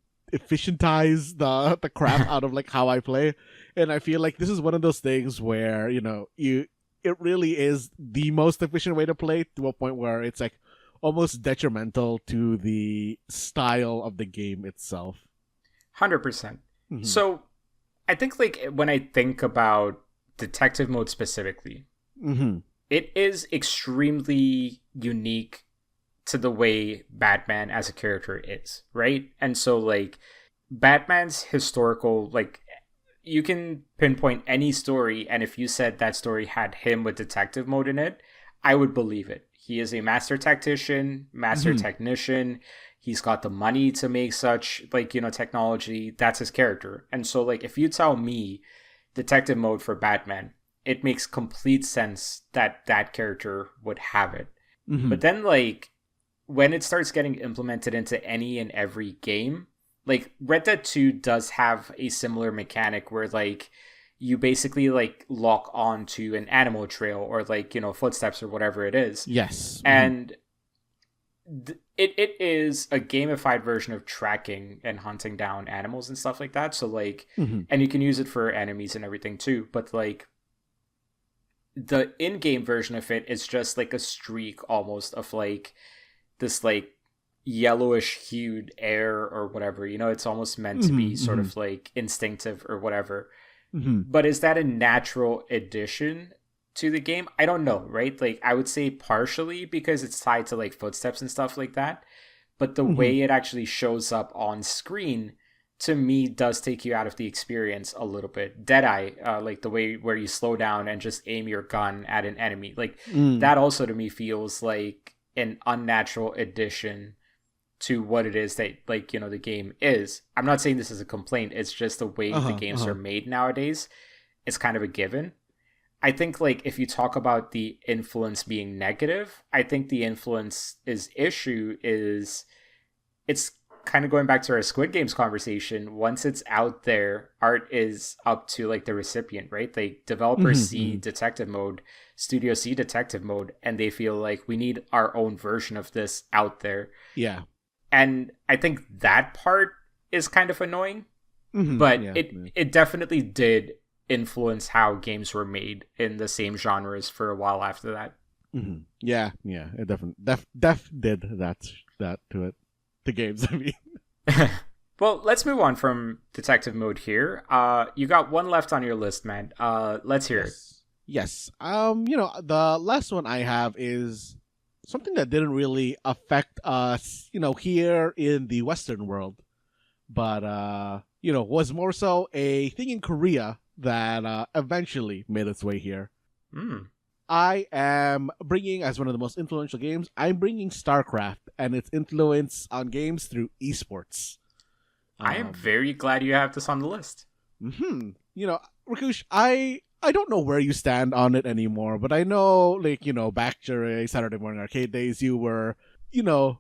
the crap out of like how I play, and I feel like this is one of those things where it really is the most efficient way to play to a point where it's like almost detrimental to the style of the game itself. 100%. So I think like when I think about detective mode specifically, it is extremely unique to the way Batman as a character is, right? And so like Batman's historical, like you can pinpoint any story, and if you said that story had him with detective mode in it, I would believe it. He is a master tactician, master technician. He's got the money to make such like, technology. That's his character. And so like, if you tell me detective mode for Batman, it makes complete sense that that character would have it. But then like, when it starts getting implemented into any and every game, like Red Dead 2 does have a similar mechanic where like, you basically like lock on to an animal trail or like, footsteps or whatever it is. Yes. And it is a gamified version of tracking and hunting down animals and stuff like that. So like, and you can use it for enemies and everything too. But like the in-game version of it is just like a streak almost of like this like yellowish hued air or whatever, it's almost meant to be sort of like instinctive or whatever. But is that a natural addition to the game? I don't know, right? Like I would say partially because it's tied to like footsteps and stuff like that. But the way it actually shows up on screen to me does take you out of the experience a little bit. Deadeye, like the way where you slow down and just aim your gun at an enemy, like that also to me feels like an unnatural addition to what it is that like the game is. I'm not saying this is a complaint, it's just the way the games are made nowadays. It's kind of a given. I think like if you talk about the influence being negative, I think the influence's issue is it's kind of going back to our Squid Games conversation. Once it's out there, art is up to like the recipient, right? Like developers see detective mode, studios see detective mode, and they feel like we need our own version of this out there. Yeah. And I think that part is kind of annoying, but it definitely did influence how games were made in the same genres for a while after that. Yeah, it definitely did that to it. The games, I mean. Well, let's move on from detective mode here. You got one left on your list, man. Let's hear it. Yes. The last one I have is something that didn't really affect us, here in the Western world, but was more so a thing in Korea that eventually made its way here. I am bringing, as one of the most influential games, I'm bringing Starcraft and its influence on games through esports. I am very glad you have this on the list. Rakush, I don't know where you stand on it anymore, but I know, like, back during Saturday morning arcade days, you were, to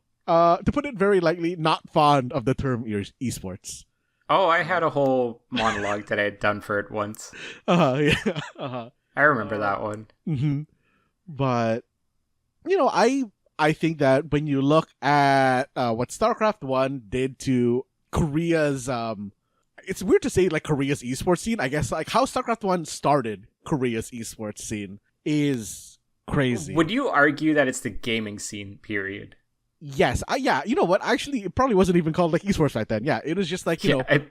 put it very lightly, not fond of the term esports. Oh, I had a whole monologue that I had done for it once. I remember that one. But, I think that when you look at what StarCraft 1 did to Korea's, it's weird to say like Korea's esports scene, I guess, like how StarCraft 1 started Korea's esports scene is crazy. Would you argue that it's the gaming scene, period? Yes, yeah. You know what? Actually, it probably wasn't even called like esports back then. Yeah, it was just like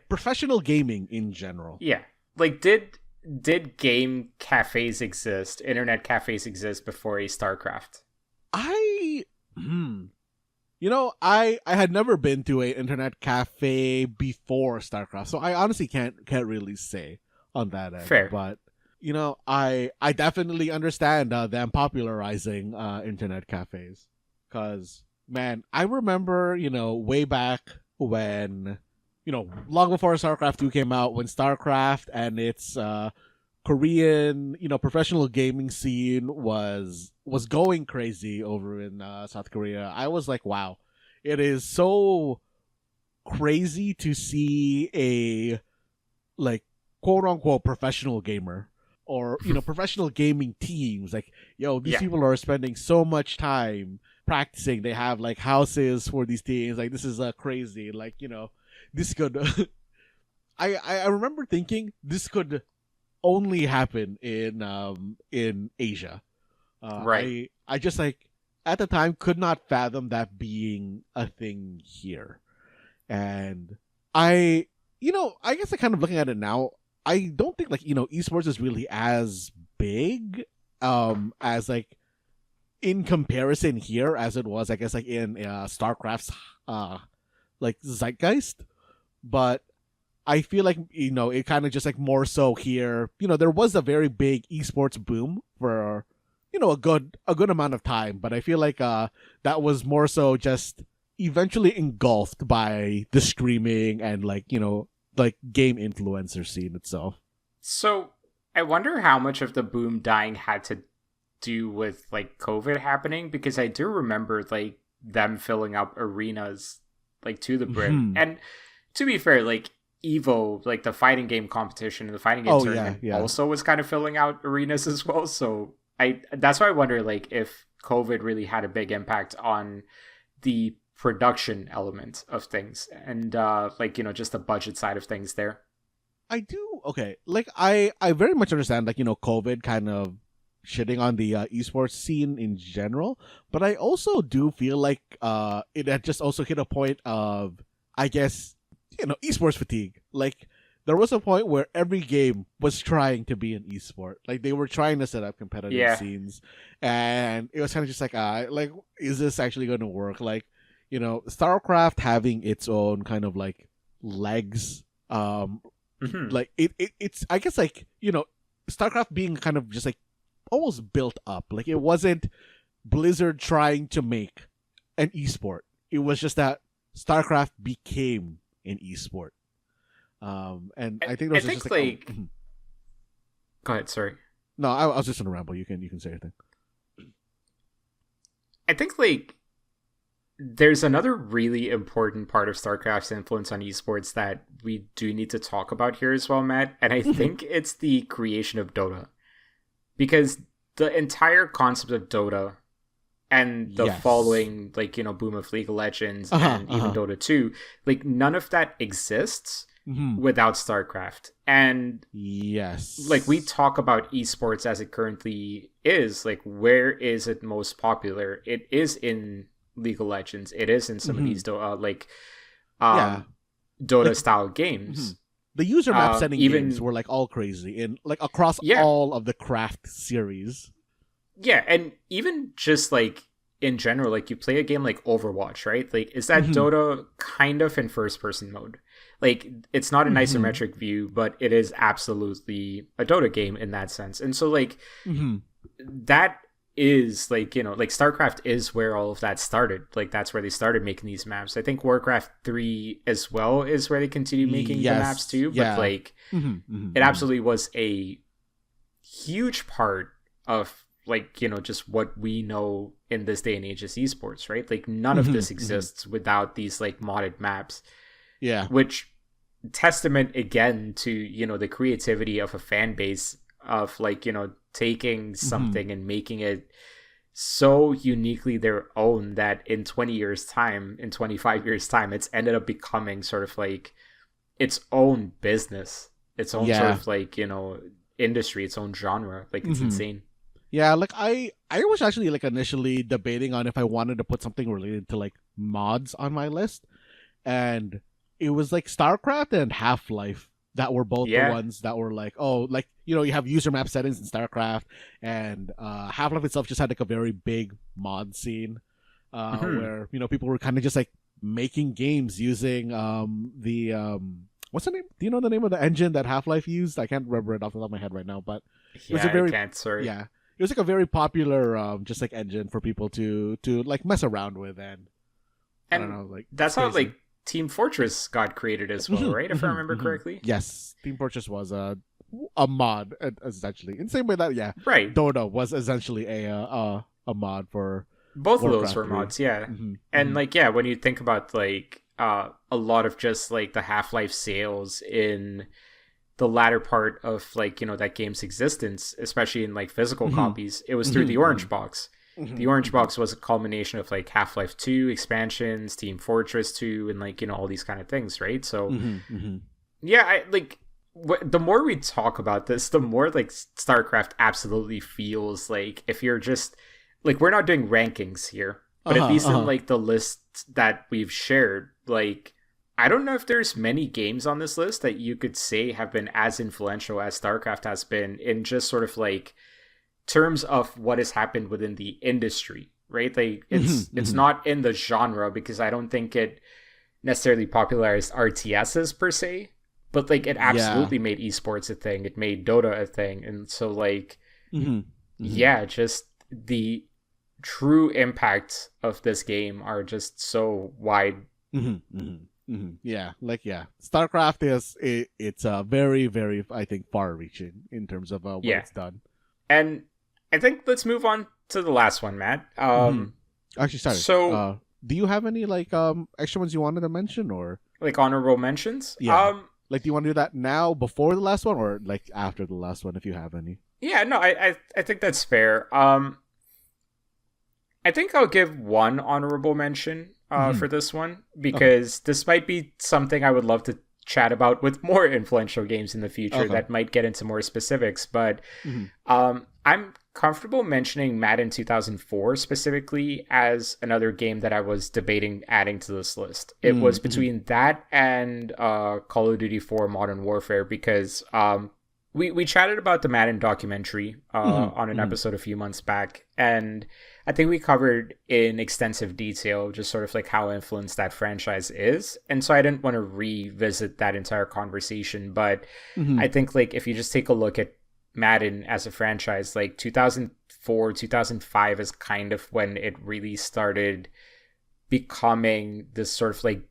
professional gaming in general. Yeah, like did game cafes exist? Internet cafes exist before a Starcraft? I had never been to a internet cafe before Starcraft, so I honestly can't really say on that end. Fair, but I definitely understand them popularizing internet cafes, because man, I remember way back when long before StarCraft 2 came out, when StarCraft and its Korean professional gaming scene was going crazy over in South Korea. I was like, wow, it is so crazy to see a like quote unquote professional gamer, or professional gaming teams, like, these people are spending so much time practicing. They have like houses for these teams. Like, this is crazy. Like, this could I remember thinking this could only happen in Asia. right? I just, like, at the time could not fathom that being a thing here. And I guess, I kind of looking at it now, I don't think, like, esports is really as big as, like, in comparison here as it was, I guess, like in StarCraft's like zeitgeist. But I feel like it kind of just, like, more so here. There was a very big esports boom for a good amount of time, but I feel like that was more so just eventually engulfed by the streaming and, like, like game influencer scene itself. So I wonder how much of the boom dying had to do with, like, COVID happening, because I do remember, like, them filling up arenas, like, to the brim. And to be fair, like, Evo, like the fighting game competition and the fighting game tournament, also was kind of filling out arenas as well. So that's why I wonder, like, if COVID really had a big impact on the production element of things, and like, just the budget side of things there. I do. Okay, like, I very much understand, like, COVID kind of shitting on the esports scene in general, but I also do feel like it had just also hit a point of, I guess, esports fatigue. Like, there was a point where every game was trying to be an esport. Like, they were trying to set up competitive scenes, and it was kind of just like, is this actually going to work? Like, StarCraft having its own kind of, like, legs, like it's, I guess, like, StarCraft being kind of just, like, almost built up. Like, it wasn't Blizzard trying to make an esport. It was just that StarCraft became an esport. And I think there's just like go ahead, sorry. No, I was just gonna ramble. You can say your thing. I think, like, there's another really important part of StarCraft's influence on esports that we do need to talk about here as well, Matt. And I think it's the creation of Dota. Because the entire concept of Dota and the following, like, boom of League of Legends and even Dota 2, like, none of that exists without StarCraft. And like, we talk about esports as it currently is, like, where is it most popular? It is in League of Legends. It is in some of these Dota style games. The user map setting games were, like, all crazy in, like, across all of the Craft series. Yeah, and even just, like, in general, like, you play a game like Overwatch, right? Like, is that Dota kind of in first person mode? Like, it's not an isometric view, but it is absolutely a Dota game in that sense. And so, like, that is, like, like, StarCraft is where all of that started. Like, that's where they started making these maps. I think Warcraft 3 as well is where they continue making the maps too. But like, it absolutely was a huge part of, like, just what we know in this day and age as esports, right? Like, none of this exists without these, like, modded maps. Yeah. Which, testament again to, the creativity of a fan base of, like, taking something and making it so uniquely their own that in 20 years time, in 25 years time, it's ended up becoming sort of like its own business, its own sort of, like, industry, its own genre. Like, it's insane. Yeah, like I was actually like initially debating on if I wanted to put something related to like mods on my list, and it was like StarCraft and Half-Life that were both the Yeah. ones that were like, oh, like you have user map settings in StarCraft, and Half-Life itself just had like a very big mod scene, Hmm. where people were kind of just like making games using the what's the name? Do you know the name of the engine that Half-Life used? I can't remember it off the top of my head right now, but it was a Yeah, I very can't. Sorry. yeah, it was like a very popular just like engine for people to like mess around with, and I don't And know, like it's that's how crazy. like Team Fortress got created as well, right? If I remember correctly. Yes, Team Fortress was a mod essentially, in the same way that Right. Dota was essentially a mod for Both of those Warcraft were 3. mods, yeah. Mm-hmm, And mm-hmm, like yeah, when you think about like a lot of just like the Half-Life sales in the latter part of like that game's existence, especially in like physical mm-hmm, copies, it was through the mm-hmm, Orange Box. The Orange mm-hmm, Box was a culmination of like Half-Life 2 expansions, Team Fortress 2, and like all these kind of things, right? So mm-hmm, mm-hmm. yeah, I like the more we talk about this, the more like StarCraft absolutely feels like, if you're just like, we're not doing rankings here, but at Uh-huh, least in uh-huh. like the lists that we've shared, like I don't know if there's many games on this list that you could say have been as influential as StarCraft has been in just sort of like terms of what has happened within the industry, right? Like Mm-hmm, it's mm-hmm. not in the genre, because I don't think it necessarily popularized RTSs per se, but like it Yeah. absolutely made esports a thing. It made Dota a thing. And so like Mm-hmm, mm-hmm, yeah, just the true impact of this game are just so wide. mm-hmm, mm-hmm, mm-hmm. Yeah, like StarCraft it's very very I think far-reaching in terms of what Yeah. it's done. And I think let's move on to the last one, Matt. Mm-hmm. Actually, sorry. So Do you have any like extra ones you wanted to mention, or like honorable mentions. yeah, like do you want to do that now before the last one, or like after the last one if you have any? Yeah, no, I think that's fair. I think I'll give one honorable mention Mm-hmm. for this one, Okay. because this might be something I would love to chat about with more influential games in the future Okay. that might get into more specifics. But Mm-hmm. I'm comfortable mentioning Madden 2004 specifically as another game that I was debating adding to this list. It was Mm-hmm. between that and Call of Duty 4 Modern Warfare, because we chatted about the Madden documentary on an Mm-hmm. episode a few months back, and I think we covered in extensive detail just sort of like how influenced that franchise is. And so I didn't want to revisit that entire conversation, but Mm-hmm. I think like if you just take a look at Madden as a franchise, like 2004, 2005 is kind of when it really started becoming this sort of like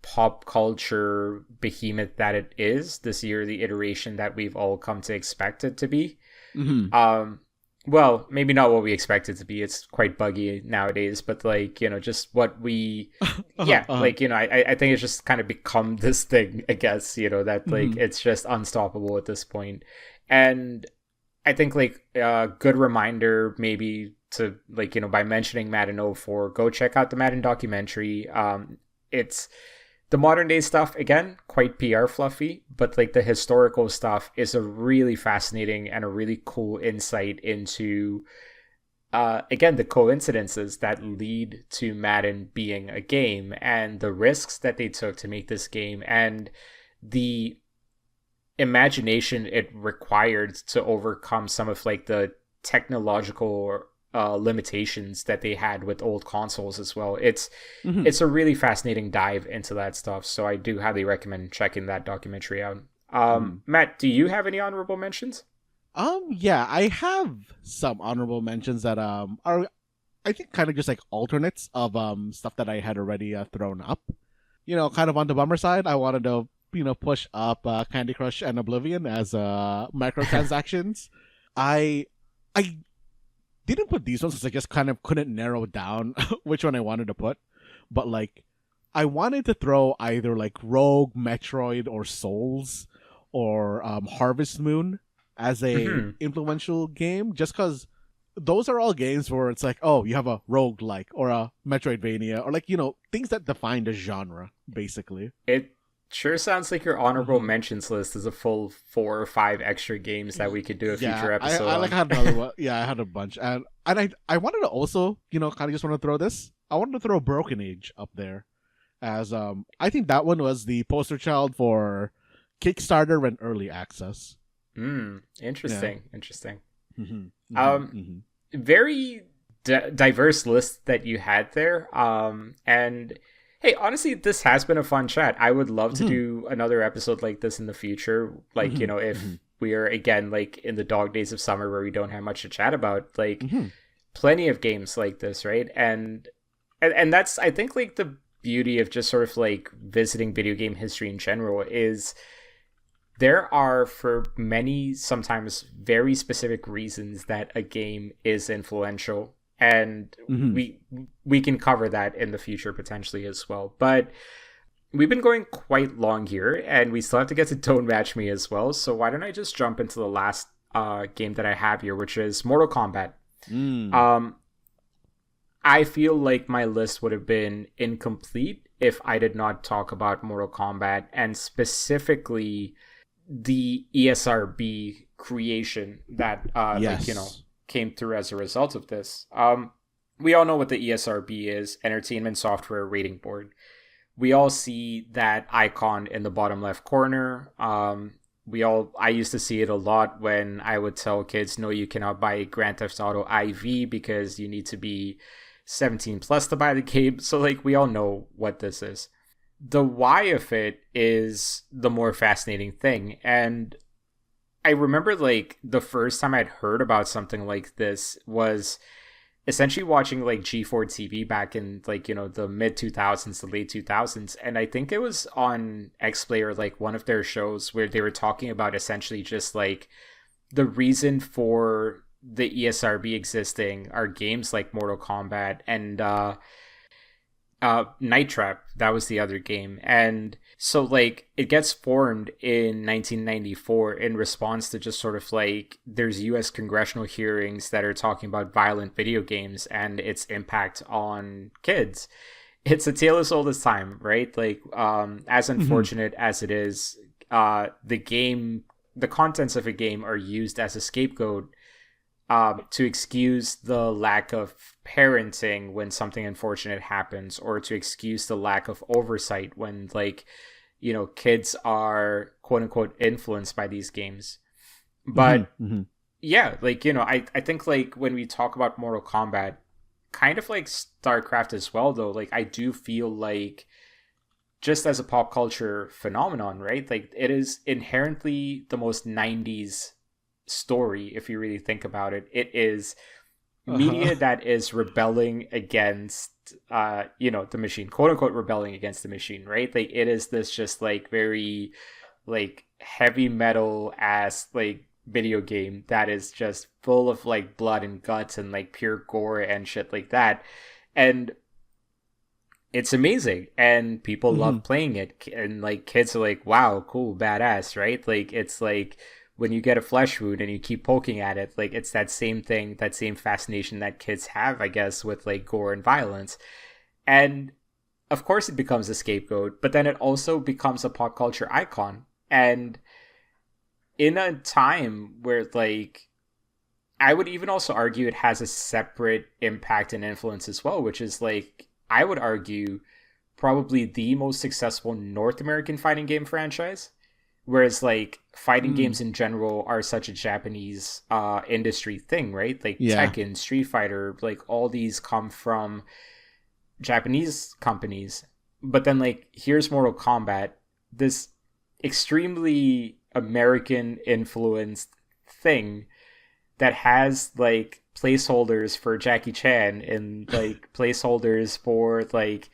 pop culture behemoth that it is this year, the iteration that we've all come to expect it to be. Mm-hmm. Um, well, maybe not what we expect it to be. It's quite buggy nowadays, but like, just what we, Uh-huh. yeah, Uh-huh. like, I think it's just kind of become this thing, I guess, that like Mm-hmm. it's just unstoppable at this point. And I think like a good reminder maybe to like, by mentioning Madden 04, go check out the Madden documentary. It's the modern day stuff, again, quite PR fluffy, but like the historical stuff is a really fascinating and a really cool insight into again, the coincidences that lead to Madden being a game, and the risks that they took to make this game, and the imagination it required to overcome some of like the technological limitations that they had with old consoles as well. Mm-hmm. It's a really fascinating dive into that stuff, so I do highly recommend checking that documentary out. Mm-hmm. Matt, do you have any honorable mentions? Yeah, I have some honorable mentions that are I think kind of just like alternates of stuff that I had already thrown up. Kind of on the bummer side, I wanted to push up Candy Crush and Oblivion as microtransactions. I didn't put these ones because I just kind of couldn't narrow down which one I wanted to put. But like, I wanted to throw either like Rogue, Metroid, or Souls, or Harvest Moon as a Hmm. influential game, just because those are all games where it's like, oh, you have a Rogue like or a Metroidvania or like things that define the genre basically. It Sure sounds like your honorable mentions list is a full 4 or 5 extra games that we could do a future episode I on. like had another one. Yeah, I had a bunch, and I wanted to also, kind of just want to throw this. I wanted to throw Broken Age up there, as I think that one was the poster child for Kickstarter and early access. Interesting. Mm-hmm. Very diverse list that you had there. And hey, honestly, this has been a fun chat. I would love to do another episode like this in the future. Like, if we are again like in the dog days of summer where we don't have much to chat about, like plenty of games like this, right? And that's, I think, like the beauty of just sort of like visiting video game history in general is there are, for many, sometimes very specific reasons that a game is influential, and we can cover that in the future potentially as well. But we've been going quite long here, and we still have to get to Don't Match Me as well, so why don't I just jump into the last game that I have here, which is Mortal Kombat. I feel like my list would have been incomplete if I did not talk about Mortal Kombat, and specifically the ESRB creation that came through as a result of this. We all know what the ESRB is: Entertainment Software Rating Board. We all see that icon in the bottom left corner. I used to see it a lot when I would tell kids, no, you cannot buy Grand Theft Auto IV because you need to be 17 plus to buy the game. So like, we all know what this is. The why of it is the more fascinating thing. And I remember like the first time I'd heard about something like this was essentially watching like G4 TV back in like, the mid 2000s, the late 2000s. And I think it was on XPlay or like one of their shows where they were talking about essentially just like the reason for the ESRB existing are games like Mortal Kombat and Night Trap. That was the other game. And so like it gets formed in 1994 in response to just sort of like there's US congressional hearings that are talking about violent video games and its impact on kids. It's a tale as old as time, right? Like as unfortunate as it is, the contents of a game are used as a scapegoat to excuse the lack of parenting when something unfortunate happens, or to excuse the lack of oversight when like, kids are quote unquote influenced by these games. But yeah, like, I think like when we talk about Mortal Kombat, kind of like Starcraft as well, though, like I do feel like just as a pop culture phenomenon, right? Like it is inherently the most 90s story if you really think about it. It is media that is rebelling against the machine, quote unquote rebelling against the machine, right? Like it is this just like very like heavy metal ass like video game that is just full of like blood and guts and like pure gore and shit like that, and it's amazing and people love playing it, and like kids are like, wow, cool, badass, right? Like it's like when you get a flesh wound and you keep poking at it, like it's that same thing, that same fascination that kids have, I guess, with like gore and violence. And of course it becomes a scapegoat, but then it also becomes a pop culture icon. And in a time where like, I would even also argue it has a separate impact and influence as well, which is like, I would argue probably the most successful North American fighting game franchise. Whereas like fighting games in general are such a Japanese industry thing, right? Like Tekken, Street Fighter, like all these come from Japanese companies. But then like here's Mortal Kombat, this extremely American influenced thing that has like placeholders for Jackie Chan and like placeholders for like,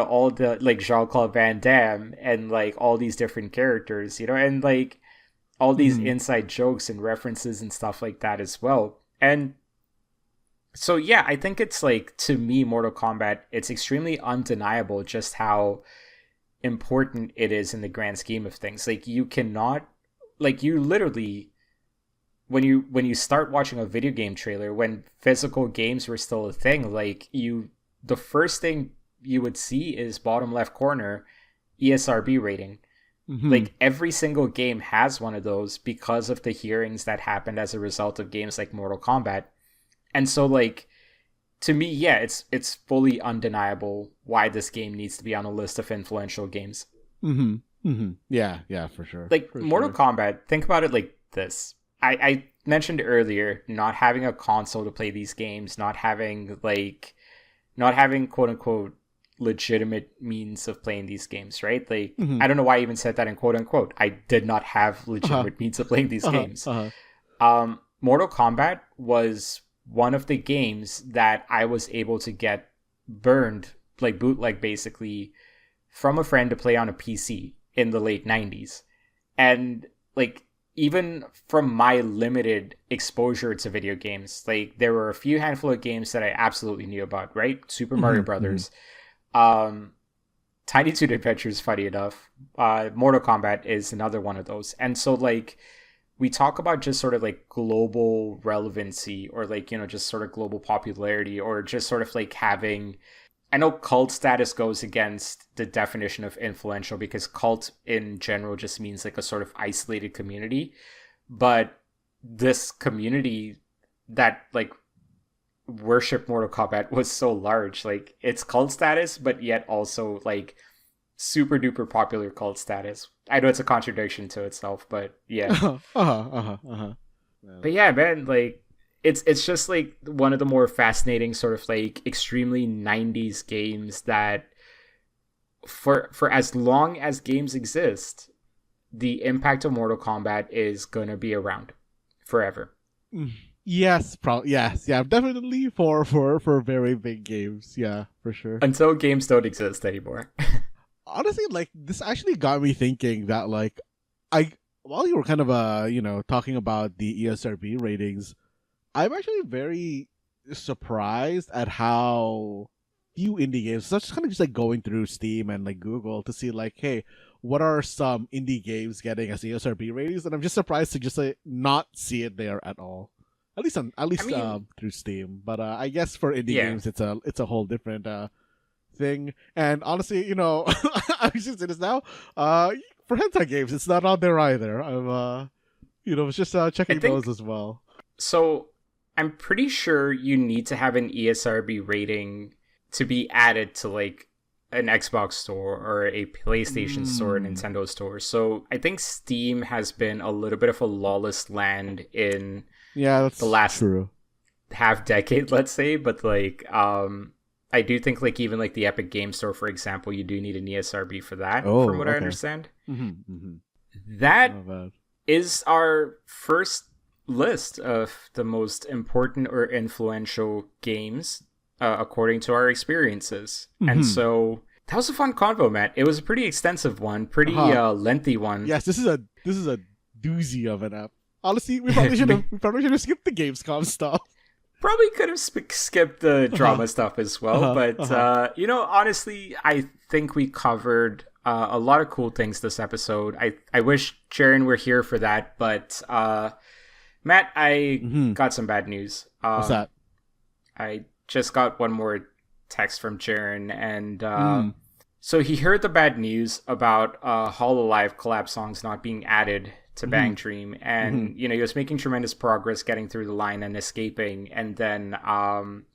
all the like Jean-Claude Van Damme and like all these different characters, and like all these inside jokes and references and stuff like that as well. And so, yeah, I think it's like, to me, Mortal Kombat, it's extremely undeniable just how important it is in the grand scheme of things. Like you cannot, like you literally, when you start watching a video game trailer, when physical games were still a thing, like the first thing you would see is bottom left corner ESRB rating. Mm-hmm. Like every single game has one of those because of the hearings that happened as a result of games like Mortal Kombat. And so like to me, yeah, it's fully undeniable why this game needs to be on a list of influential games. Mm-hmm. Mm-hmm. Yeah, for sure. Like For Mortal sure. Kombat, think about it like this. I mentioned earlier not having a console to play these games, not having quote unquote legitimate means of playing these games, right? Like Mm-hmm. I don't know why I even said that in quote unquote. I did not have Uh-huh. legitimate means of playing these Uh-huh. games. Uh-huh. Mortal Kombat was one of the games that I was able to get burned, like bootleg basically, from a friend to play on a PC in the late 90s. And like even from my limited exposure to video games, like there were a few handful of games that I absolutely knew about, right? Super Mario Mm-hmm. Mm-hmm. Brothers, Tiny Toon Adventures, funny enough. Mortal Kombat is another one of those. And so like we talk about just sort of like global relevancy or like, you know, just sort of global popularity or just sort of like having, I know cult status goes against the definition of influential because cult in general just means like a sort of isolated community. But this community that like worship Mortal Kombat was so large. Like it's cult status, but yet also like super duper popular cult status. I know it's a contradiction to itself, but yeah. Uh-huh. Uh-huh. Uh-huh. Uh-huh. But Well, yeah, man, like it's just like one of the more fascinating sort of like extremely 90s games that for as long as games exist, the impact of Mortal Kombat is going to be around forever. mm, yes, probably. Yes, yeah, definitely for very big games. Yeah, for sure. Until games don't exist anymore. Honestly, like this actually got me thinking that like I while you were kind of talking about the ESRB ratings, I'm actually very surprised at how few indie games. So I was just kind of just like going through Steam and like Google to see like, hey, what are some indie games getting as ESRB ratings? And I'm just surprised to just like not see it there at all. At I least mean, through Steam. But I guess for indie yeah. games, it's a whole different thing. And honestly, I was just saying this now. For hentai games, it's not on there either. I'm was just I checking those think as well. so I'm pretty sure you need to have an ESRB rating to be added to like an Xbox store or a PlayStation store, or Mm. Nintendo store. So I think Steam has been a little bit of a lawless land in Yeah, the that's last true. half decade, let's say. But like, I do think like even like the Epic Game Store, for example, you do need an ESRB for that, from Oh, what I okay. understand. Mm-hmm, mm-hmm. That Not bad. is our first list of the most important or influential games according to our experiences. And Mm-hmm. so that was a fun convo, Matt. It was a pretty extensive one, pretty Uh-huh. lengthy one. Yes, this is a doozy of an app. Honestly, we probably should have skipped the Gamescom stuff. Probably could have skipped the Uh-huh. drama stuff as well, Uh-huh. but Uh-huh. honestly, I think we covered a lot of cool things this episode. I wish Jaren were here for that, but Matt, I Mm-hmm. got some bad news. What's that? I just got one more text from Jaren, and Mm. so he heard the bad news about Hololive collab songs not being added to Mm-hmm. Bang Dream, and he was making tremendous progress getting through the line and escaping, and then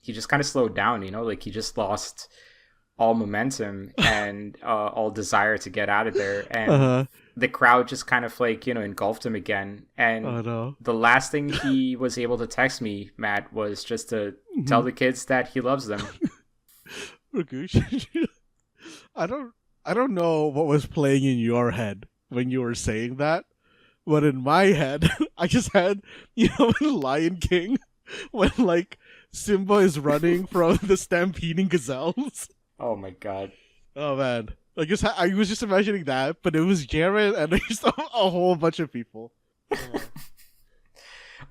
he just kind of slowed down. Like he just lost all momentum and all desire to get out of there, and Uh-huh. the crowd just kind of like engulfed him again. And Oh no. the last thing he was able to text me, Matt, was just to tell the kids that he loves them. Rakush. I don't know what was playing in your head when you were saying that, but in my head, I just had in Lion King when like Simba is running from the stampeding gazelles. Oh my god. Oh man, I was just imagining that, but it was Jared and just a whole bunch of people. Oh.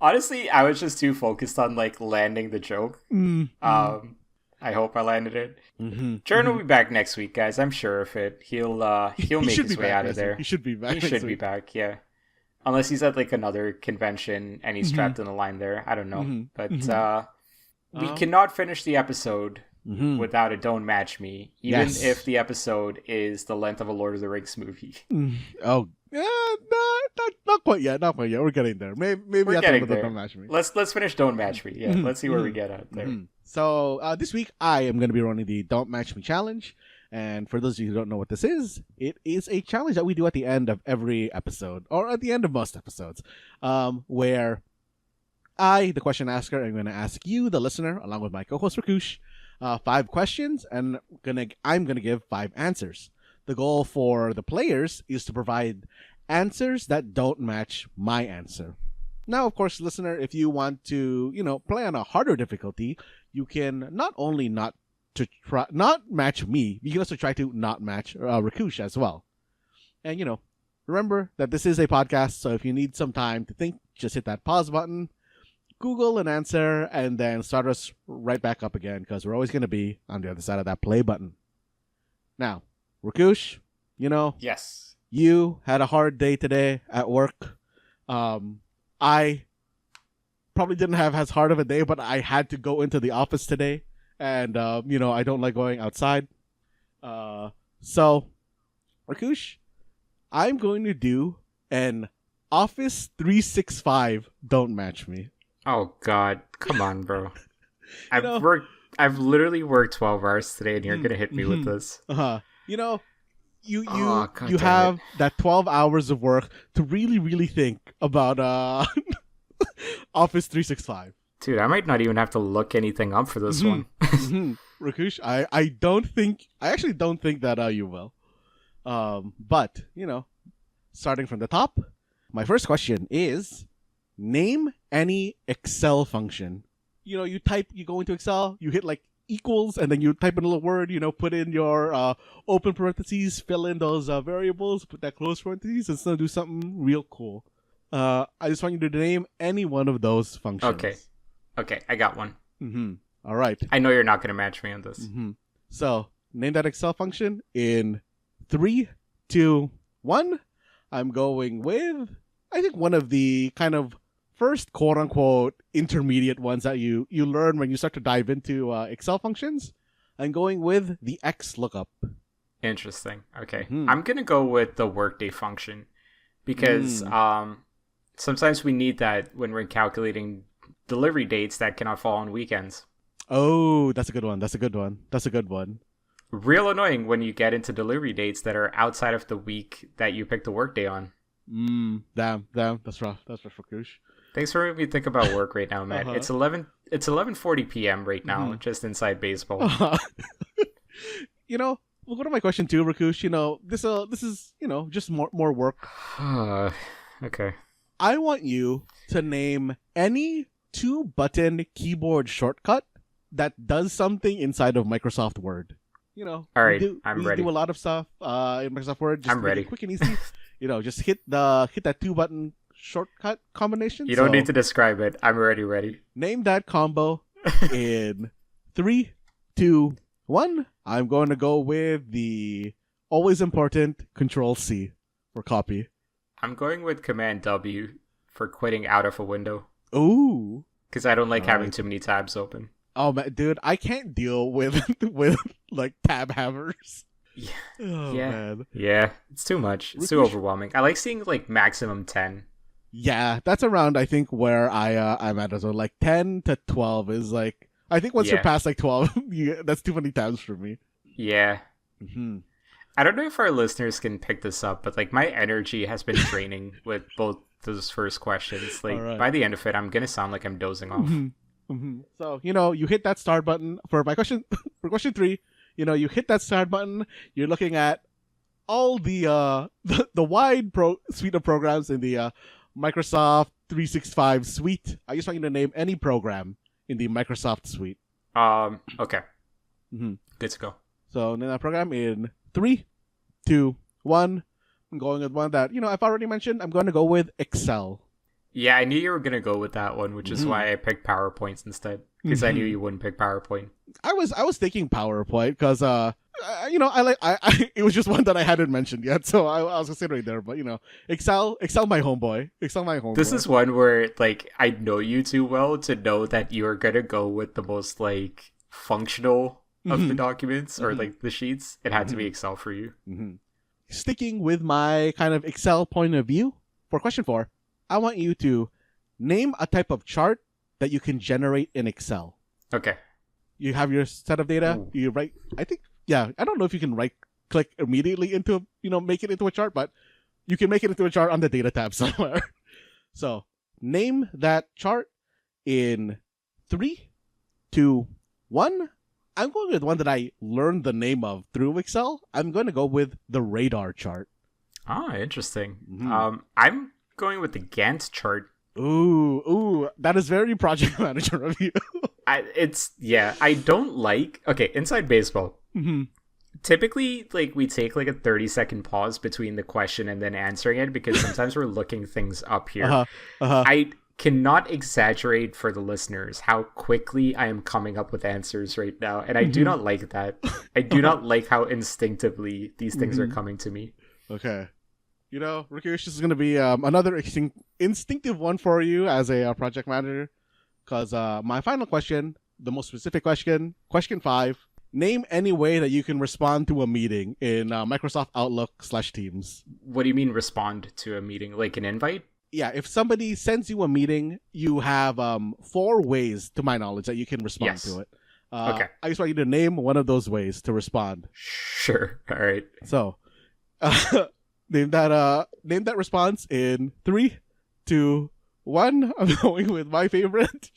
Honestly, I was just too focused on like landing the joke. Mm, I hope I landed it. mm-hmm, Jern will be back next week, guys. I'm sure of it. He'll make should his be way back out of next week. there. He should be back. He next should be week. back, yeah. Unless he's at like another convention and he's trapped in the line there. I don't know. Mm-hmm, But mm-hmm. we cannot finish the episode without a don't match me, even if the episode is the length of a Lord of the Rings movie. Oh, yeah, not quite yet. Not quite yet. We're getting there. Maybe we're getting there. Don't match me. Let's finish don't match me. Yeah, let's see where we get at there. So this week I am going to be running the Don't Match Me challenge. And for those of you who don't know what this is, it is a challenge that we do at the end of every episode, or at the end of most episodes, where I, the question asker, am going to ask you, the listener, along with my co-host Rakush, 5 questions, and I'm gonna give 5 answers. The goal for the players is to provide answers that don't match my answer. Now, of course, listener, if you want to, play on a harder difficulty, you can not only not match me, you can also try to not match Rakush as well. And remember that this is a podcast, so if you need some time to think, just hit that pause button, Google an answer, and then start us right back up again, because we're always going to be on the other side of that play button. Now, Rakush, yes, you had a hard day today at work. I probably didn't have as hard of a day, but I had to go into the office today, and I don't like going outside. So, Rakush, I'm going to do an Office 365 Don't Match Me. Oh God, come on, bro. I've literally worked 12 hours today, and you're gonna hit me with this. You have that 12 hours of work to really think about Office 365. Dude, I might not even have to look anything up for this one. Rakush, I actually don't think that you will. But starting from the top, my first question is, name any Excel function. You go into Excel, you hit like equals, and then you type in a little word, put in your open parentheses, fill in those variables, put that close parentheses, and still do something real cool. I just want you to name any one of those functions. Okay, I got one. All right. I know you're not going to match me on this. So, name that Excel function in 3, 2, 1. I'm going with, I think, one of the kind of first quote-unquote intermediate ones that you learn when you start to dive into Excel functions. I'm going with the X lookup. Interesting. Okay. I'm going to go with the workday function because sometimes we need that when we're calculating delivery dates that cannot fall on weekends. Oh, that's a good one. Real annoying when you get into delivery dates that are outside of the week that you picked the workday on. Damn. That's rough. That's rough for Kush. Thanks for making me think about work right now, Matt. It's 11:40 p.m. right now, just inside baseball. We'll go to my question too, Rakush. This is just more work. Okay. I want you to name any 2-button keyboard shortcut that does something inside of Microsoft Word. All right, I'm ready. We do a lot of stuff in Microsoft Word. Just I'm ready. Quick and easy. Just hit that 2-button shortcut combination. You don't need to describe it. I'm already ready. Name that combo in 3, 2, 1. I'm going to go with the always important Control-C for copy. I'm going with Command W for quitting out of a window. Ooh. Because I don't like having too many tabs open. Oh, man, dude, I can't deal with like tab hammers. Yeah. Oh, man. Yeah, it's too much. It's too overwhelming. I like seeing like maximum 10. Yeah, that's around, I think, where I'm at as well. Like 10 to 12 is like, I think once you're past like 12, that's too many tabs for me. Yeah. I don't know if our listeners can pick this up, but like my energy has been draining with both those first questions. Like by the end of it, I'm going to sound like I'm dozing off. So, you hit that start button for my question, for question 3, you hit that start button, you're looking at all the wide suite of programs in the Microsoft 365 suite. I just want you to name any program in the Microsoft suite. Okay. Good to go. So name that program in 3, 2, 1. I'm going with one that, I've already mentioned. I'm going to go with Excel. Yeah, I knew you were going to go with that one, which is why I picked PowerPoint instead. Because I knew you wouldn't pick PowerPoint. I was thinking PowerPoint because it was just one that I hadn't mentioned yet, so I was considering there. But Excel my homeboy. This is one where like I know you too well to know that you're gonna go with the most like functional of the documents or Mhm. like the sheets, it had to be Mhm. Excel for you. Sticking with my kind of Excel point of view, for question 4, I want you to name a type of chart that you can generate in Excel. Okay. You have your set of data. Ooh. You write. I don't know if you can right click immediately into make it into a chart, but you can make it into a chart on the data tab somewhere. So name that chart in 3, 2, 1. I'm going with one that I learned the name of through Excel. I'm going to go with the radar chart. Ah, interesting. Mhm. I'm going with the Gantt chart. Ooh, that is very project manager of you. I don't like. Okay, inside baseball. Mhm. Typically, like we take like a 30-second pause between the question and then answering it because sometimes we're looking things up here. Uh-huh. I cannot exaggerate for the listeners how quickly I am coming up with answers right now, and I do not like that. I do not like how instinctively these things are coming to me. Okay. Rakush, this is going to be another instinctive one for you as a project manager. Because my final question, the most specific question 5, name any way that you can respond to a meeting in Microsoft Outlook/Teams. What do you mean respond to a meeting? Like an invite? Yeah, if somebody sends you a meeting, you have 4 ways, to my knowledge, that you can respond to it. Okay. I just want you to name one of those ways to respond. Sure. All right. So, name that response in 3, 2, 1. I'm going with my favorite,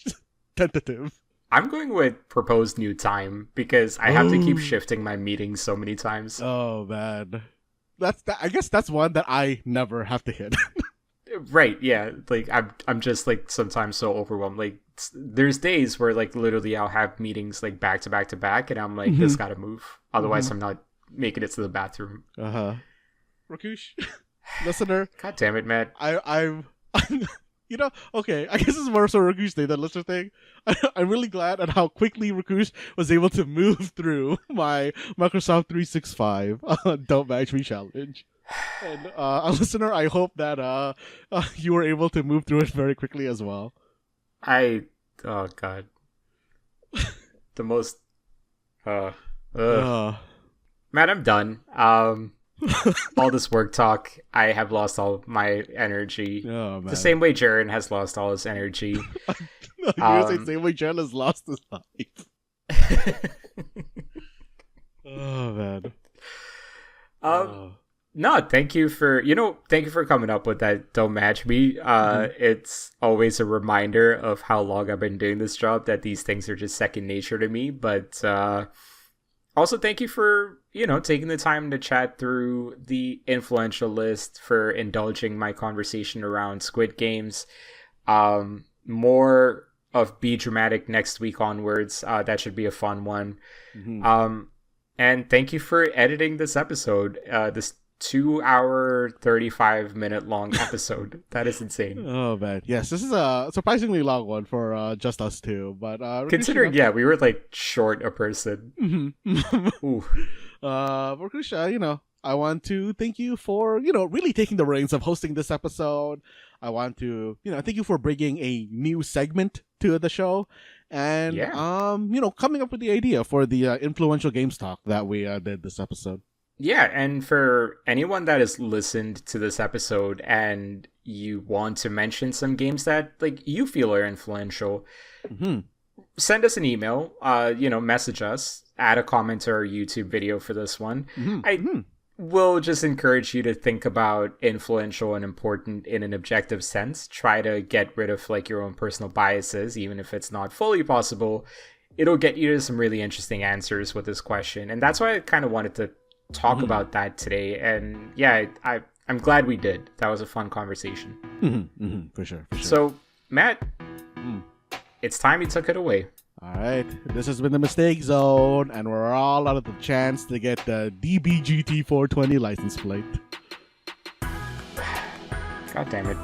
tentative. I'm going with proposed new time because I have to keep shifting my meetings so many times. Oh man, I guess that's one that I never have to hit. Right, yeah. Like I'm just like sometimes so overwhelmed. Like there's days where like literally I'll have meetings like back to back to back and I'm like, this gotta move. Otherwise I'm not making it to the bathroom. Rakush, listener. God damn it, Matt. I'm okay, I guess it's more so Rakush thing than listener thing. I'm really glad at how quickly Rakush was able to move through my Microsoft 365 Don't Match Me challenge. And a listener, I hope that you were able to move through it very quickly as well. Oh god. The most Matt, I'm done. All this work talk, I have lost all my energy. Oh, man. The same way Jaren has lost all his energy. You're gonna say the same way Jaren has lost his life. Oh man. No, thank you for coming up with that Don't Match Me. It's always a reminder of how long I've been doing this job, that these things are just second nature to me. But also thank you for, taking the time to chat through the influential list, for indulging my conversation around Squid Games. More of Be Dramatic next week onwards. That should be a fun one. And thank you for editing this episode. This 2-hour, 35-minute long episode. That is insane. Oh man, yes, this is a surprisingly long one for just us two. But considering, we were like short a person. Ooh. Rakush, I want to thank you for really taking the reins of hosting this episode. I want to thank you for bringing a new segment to the show, and coming up with the idea for the influential games talk that we did this episode. Yeah, and for anyone that has listened to this episode and you want to mention some games that like you feel are influential, send us an email, message us, add a comment to our YouTube video for this one. I will just encourage you to think about influential and important in an objective sense. Try to get rid of like your own personal biases, even if it's not fully possible. It'll get you to some really interesting answers with this question. And that's why I kind of wanted to talk about that today. And I'm glad we did. That was a fun conversation. For sure. So Matt, it's time you took it away. All right, this has been the Mistake Zone, and we're all out of the chance to get the DBGT 420 license plate. God damn it.